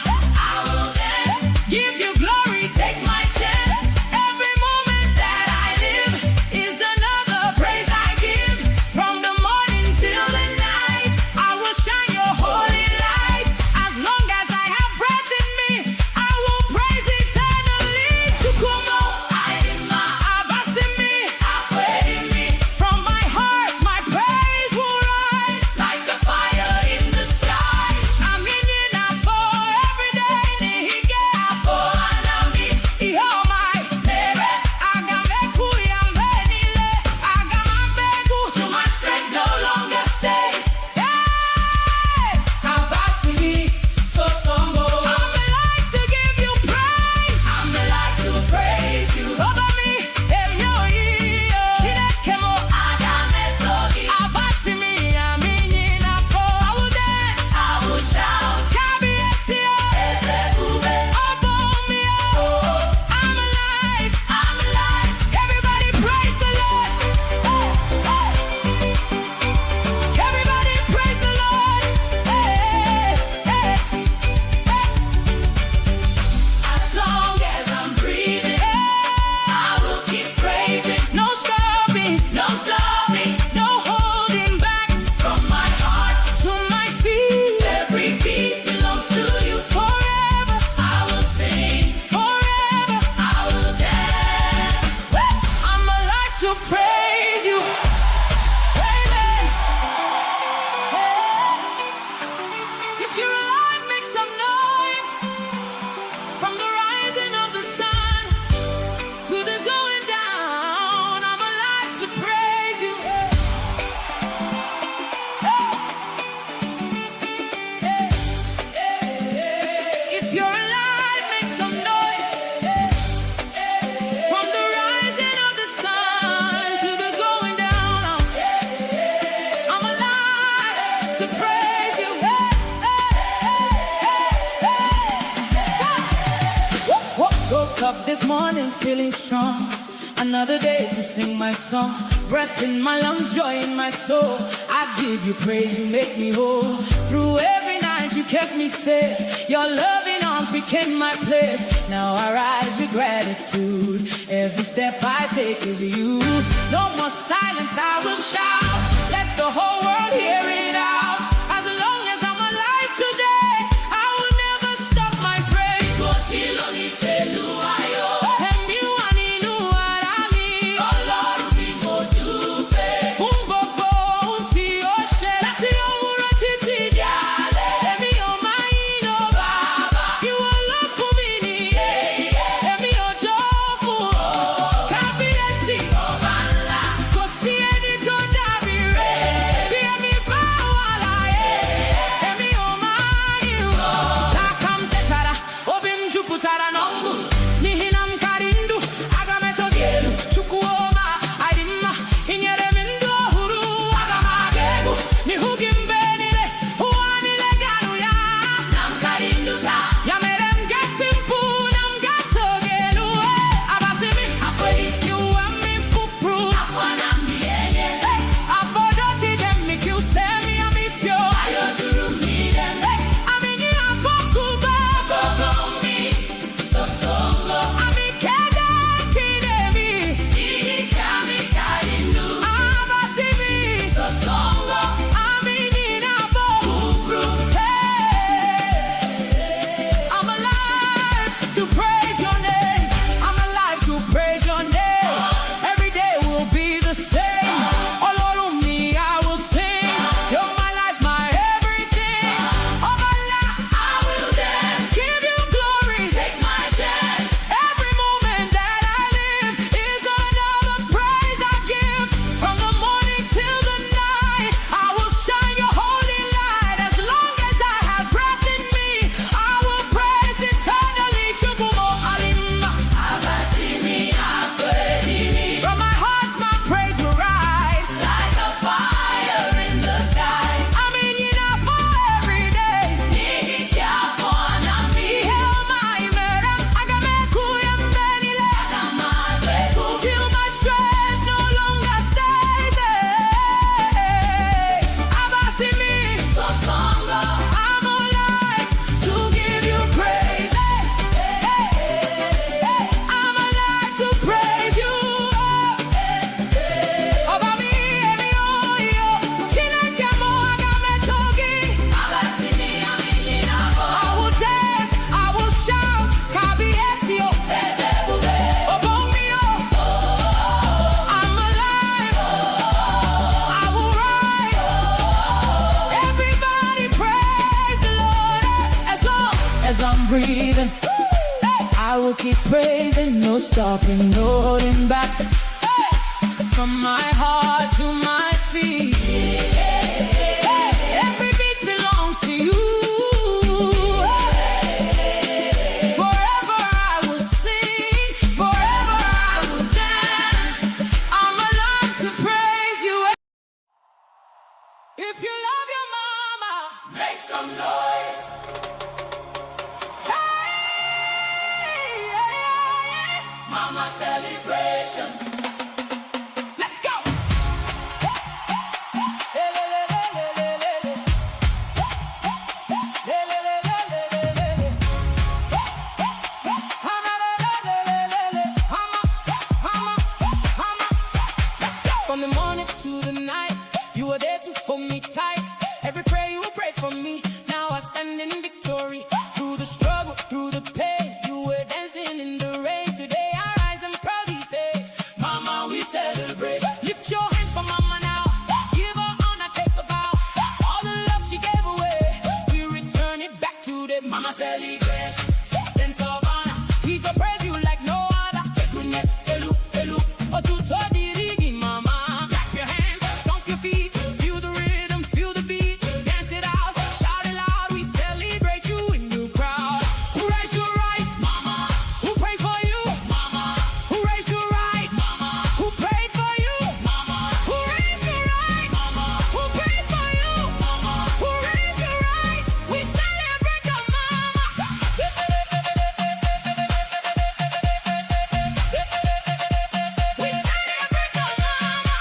I will dance. Give you glory, take my chance. Every moment that I live is another praise I give. From the morning till the night, I will shine your holy light. As long as I have breath in me, I will praise eternally. Chukwuma, Aidima, Abasimi, Afedimi. From my heart, my praise will rise like a fire in the skies. I'm in it for every day. Nihige for anami. Ihomai, mere. Agameku yambenile. Agamabegu to my strength no longer stays. Hey, Abasimi, so sombo. I'm alive to give you praise. I'm alive to praise you. Obami, emyoyi. Chinekemo, Agametogi. Abasimi, aminyi na fo. I will dance, I will shout. Kabiesio, Ezebube, Obomio. I'm alive, I'm alive. Everybody praise the Lord. Everybody praise the Lord. As long as I'm breathing, I will keep praising. No stopping, no stopping, no holding back. From my heart to my feet, every beat belongs to you. Forever I will sing, forever I will dance. I'm alive to praise you. Amen. If you're alive, make some noise. From the rising of the sun to the going down, I'm alive to praise you. If you're alive, make some noise. From the rising of the sun to the going down, I'm alive to praise you. Woke up this morning feeling strong. Another day to sing my song. Breath in my lungs, joy in my soul. I give you praise, you make me whole. Through every night you kept me safe. Your loving arms became my place. Now I rise with gratitude. Every step I take is you. No more silence, I will shout. Let the whole world hear it out. As long as I'm alive today, I will never stop my praise. Fún gbogbo ohun tí ó ṣe láti òwúrọ̀ títí di alẹ́. Èmi ò máa yìn lọ bàbá. Ìwọ ló fún mi nìyẹn. Èmi ò jó fún ọ. Kábíyèsí ọba ńlá. Kò sí ẹni tó dàbí breathing. I will keep praising, no stopping, no holding back. From my heart to my feet. Every beat belongs to you. Forever I will sing, forever I will dance. I'm alive to praise you. If you love your mama, make some noise. Mama celebration. Let's go. From the morning to the night, you were there to hold me tight. Every prayer you prayed for me, now I stand in victory. Through the struggle, through the pain, you were dancing in the rain. Today I rise and proudly say, Mama, we celebrate. Lift your hands for Mama now. Give her honor, take a bow. All the love she gave away, we return it back to the Mama celebration. Then Savannah, we go praise you like no other. Elu, elu, otuto dirigi, Mama. Clap your hands, stomp your feet. Feel the rhythm, feel the beat. Dance it out, shout it loud. We celebrate you in the crowd. Who raised you right? Mama. Who prayed for you? Mama. Who raised you right? Mama. Who prayed for you? Mama. Who raised you right? Mama. Who prayed for you? Mama. Who raised you right? We celebrate your mama. We celebrate your mama.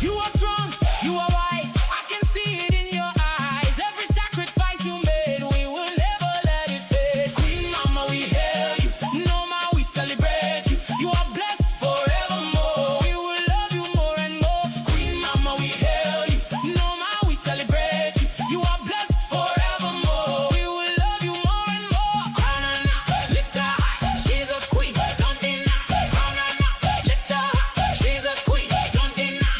You are strong, you are wise. I can see it in your eyes. Every sacrifice you made, we will never let it fade. Queen Mama, we hail you. Noma, we celebrate you. You are blessed forevermore. We will love you more and more. Queen Mama, we hail you. Noma, we celebrate you. You are blessed forevermore. We will love you more and more. Crown her now, lift her high. She's a queen, don't deny. Crown her now, lift her high. She's a queen, don't deny.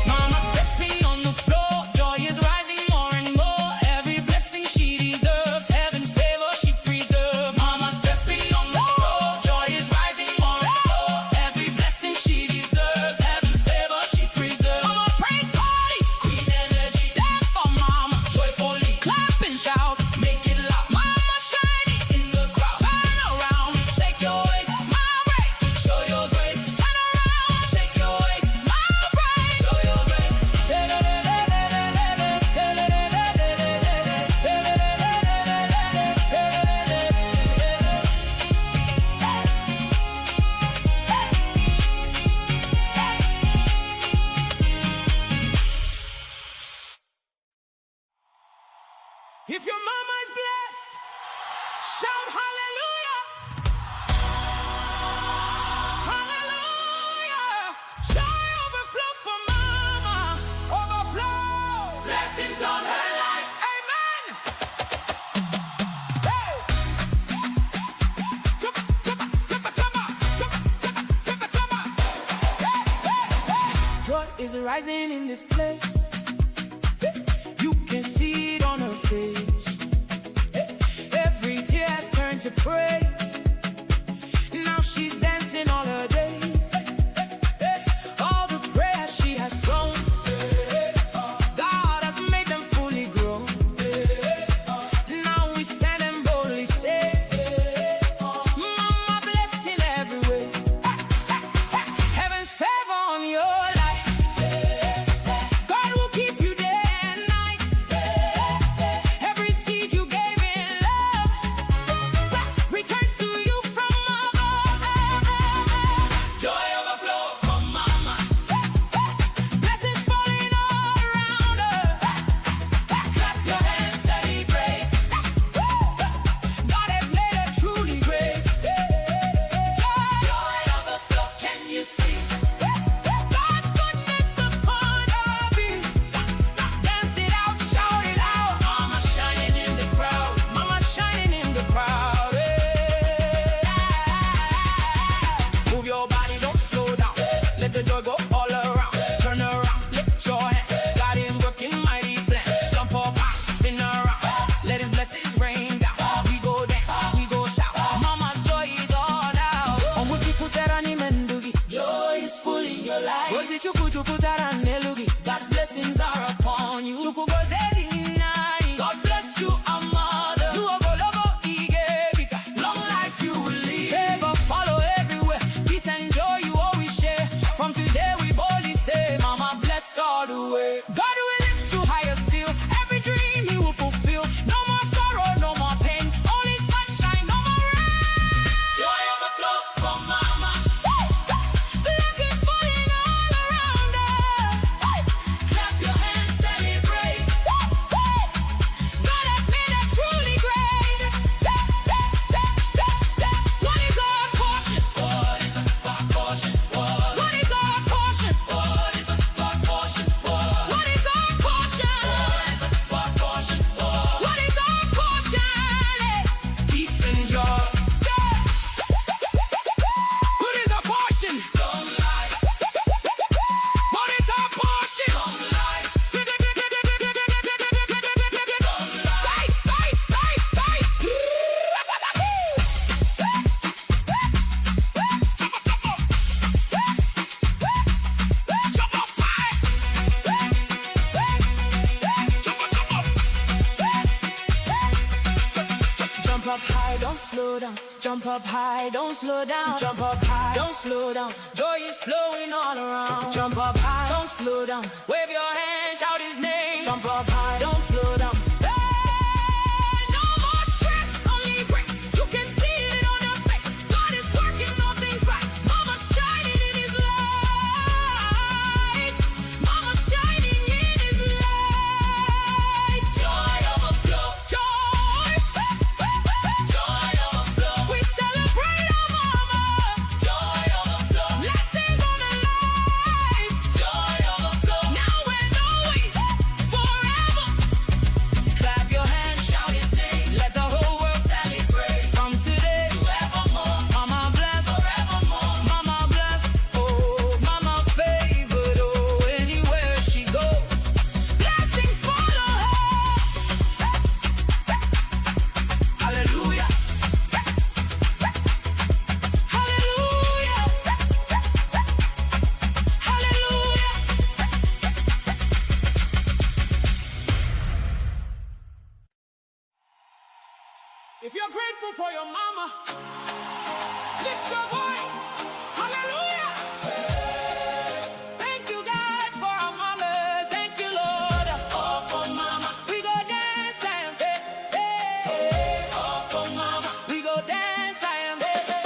Mama stepping on the floor, joy is rising more and more. Every blessing she deserves, heaven's favor she preserves. Mama stepping on the floor, joy is rising more and more. Every blessing she deserves, heaven's favor she preserves. Mama praise party, queen energy, dance for Mama, joyfully clap and shout, make it loud. Mama shining in the crowd, turn around, shake your waist, smile bright, show your grace. Turn around, shake your waist, smile bright, show your grace. If your mama is blessed, shout hallelujah. Hallelujah. Joy overflow for Mama. Overflow. Blessings on her life. Amen. Hey. Chubba, chubba, chubba, chubba. Chubba, chubba, chubba, chubba. Hey, hey, hey. Joy is rising in this place. You can see it on her face. Every tear has turned to praise. Now she's dancing all her days. All the prayers she has sown, God has made them fully grown. Now we stand and boldly say, Mama blessed in every way. Heaven's favor on your life. God will keep you day and night. Every seed you gave in love returns up high, don't slow down. Jump up high, don't slow down. Jump up high, don't slow down. Joy is flowing all around. Jump up high, don't slow down. Wave your hand, shout his name. Jump up high, don't slow down. Hey, no more stress, only grace. You can see it on your face. God is working all things right. Mama shining in his light. Mama shining in his light. Joy overflow. Joy. Joy overflow. We celebrate our mama. Joy overflow. Blessings on her life. Joy overflow. Now and always, forever. Clap your hands, shout his name. Let the whole world celebrate. From today to evermore. Mama blessed forevermore. Mama blessed. Oh, mama favored. Oh, anywhere she goes, blessings follow her. Hallelujah. Hallelujah. Hallelujah. If you're grateful for your mama, lift your voice. Hallelujah. Thank you, God, for our mama. Thank you, Lord. All for mama. We go dance and hey, hey, hey. All for mama. We go dance and hey, hey.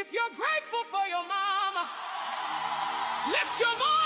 If you're grateful for your mama, lift your voice.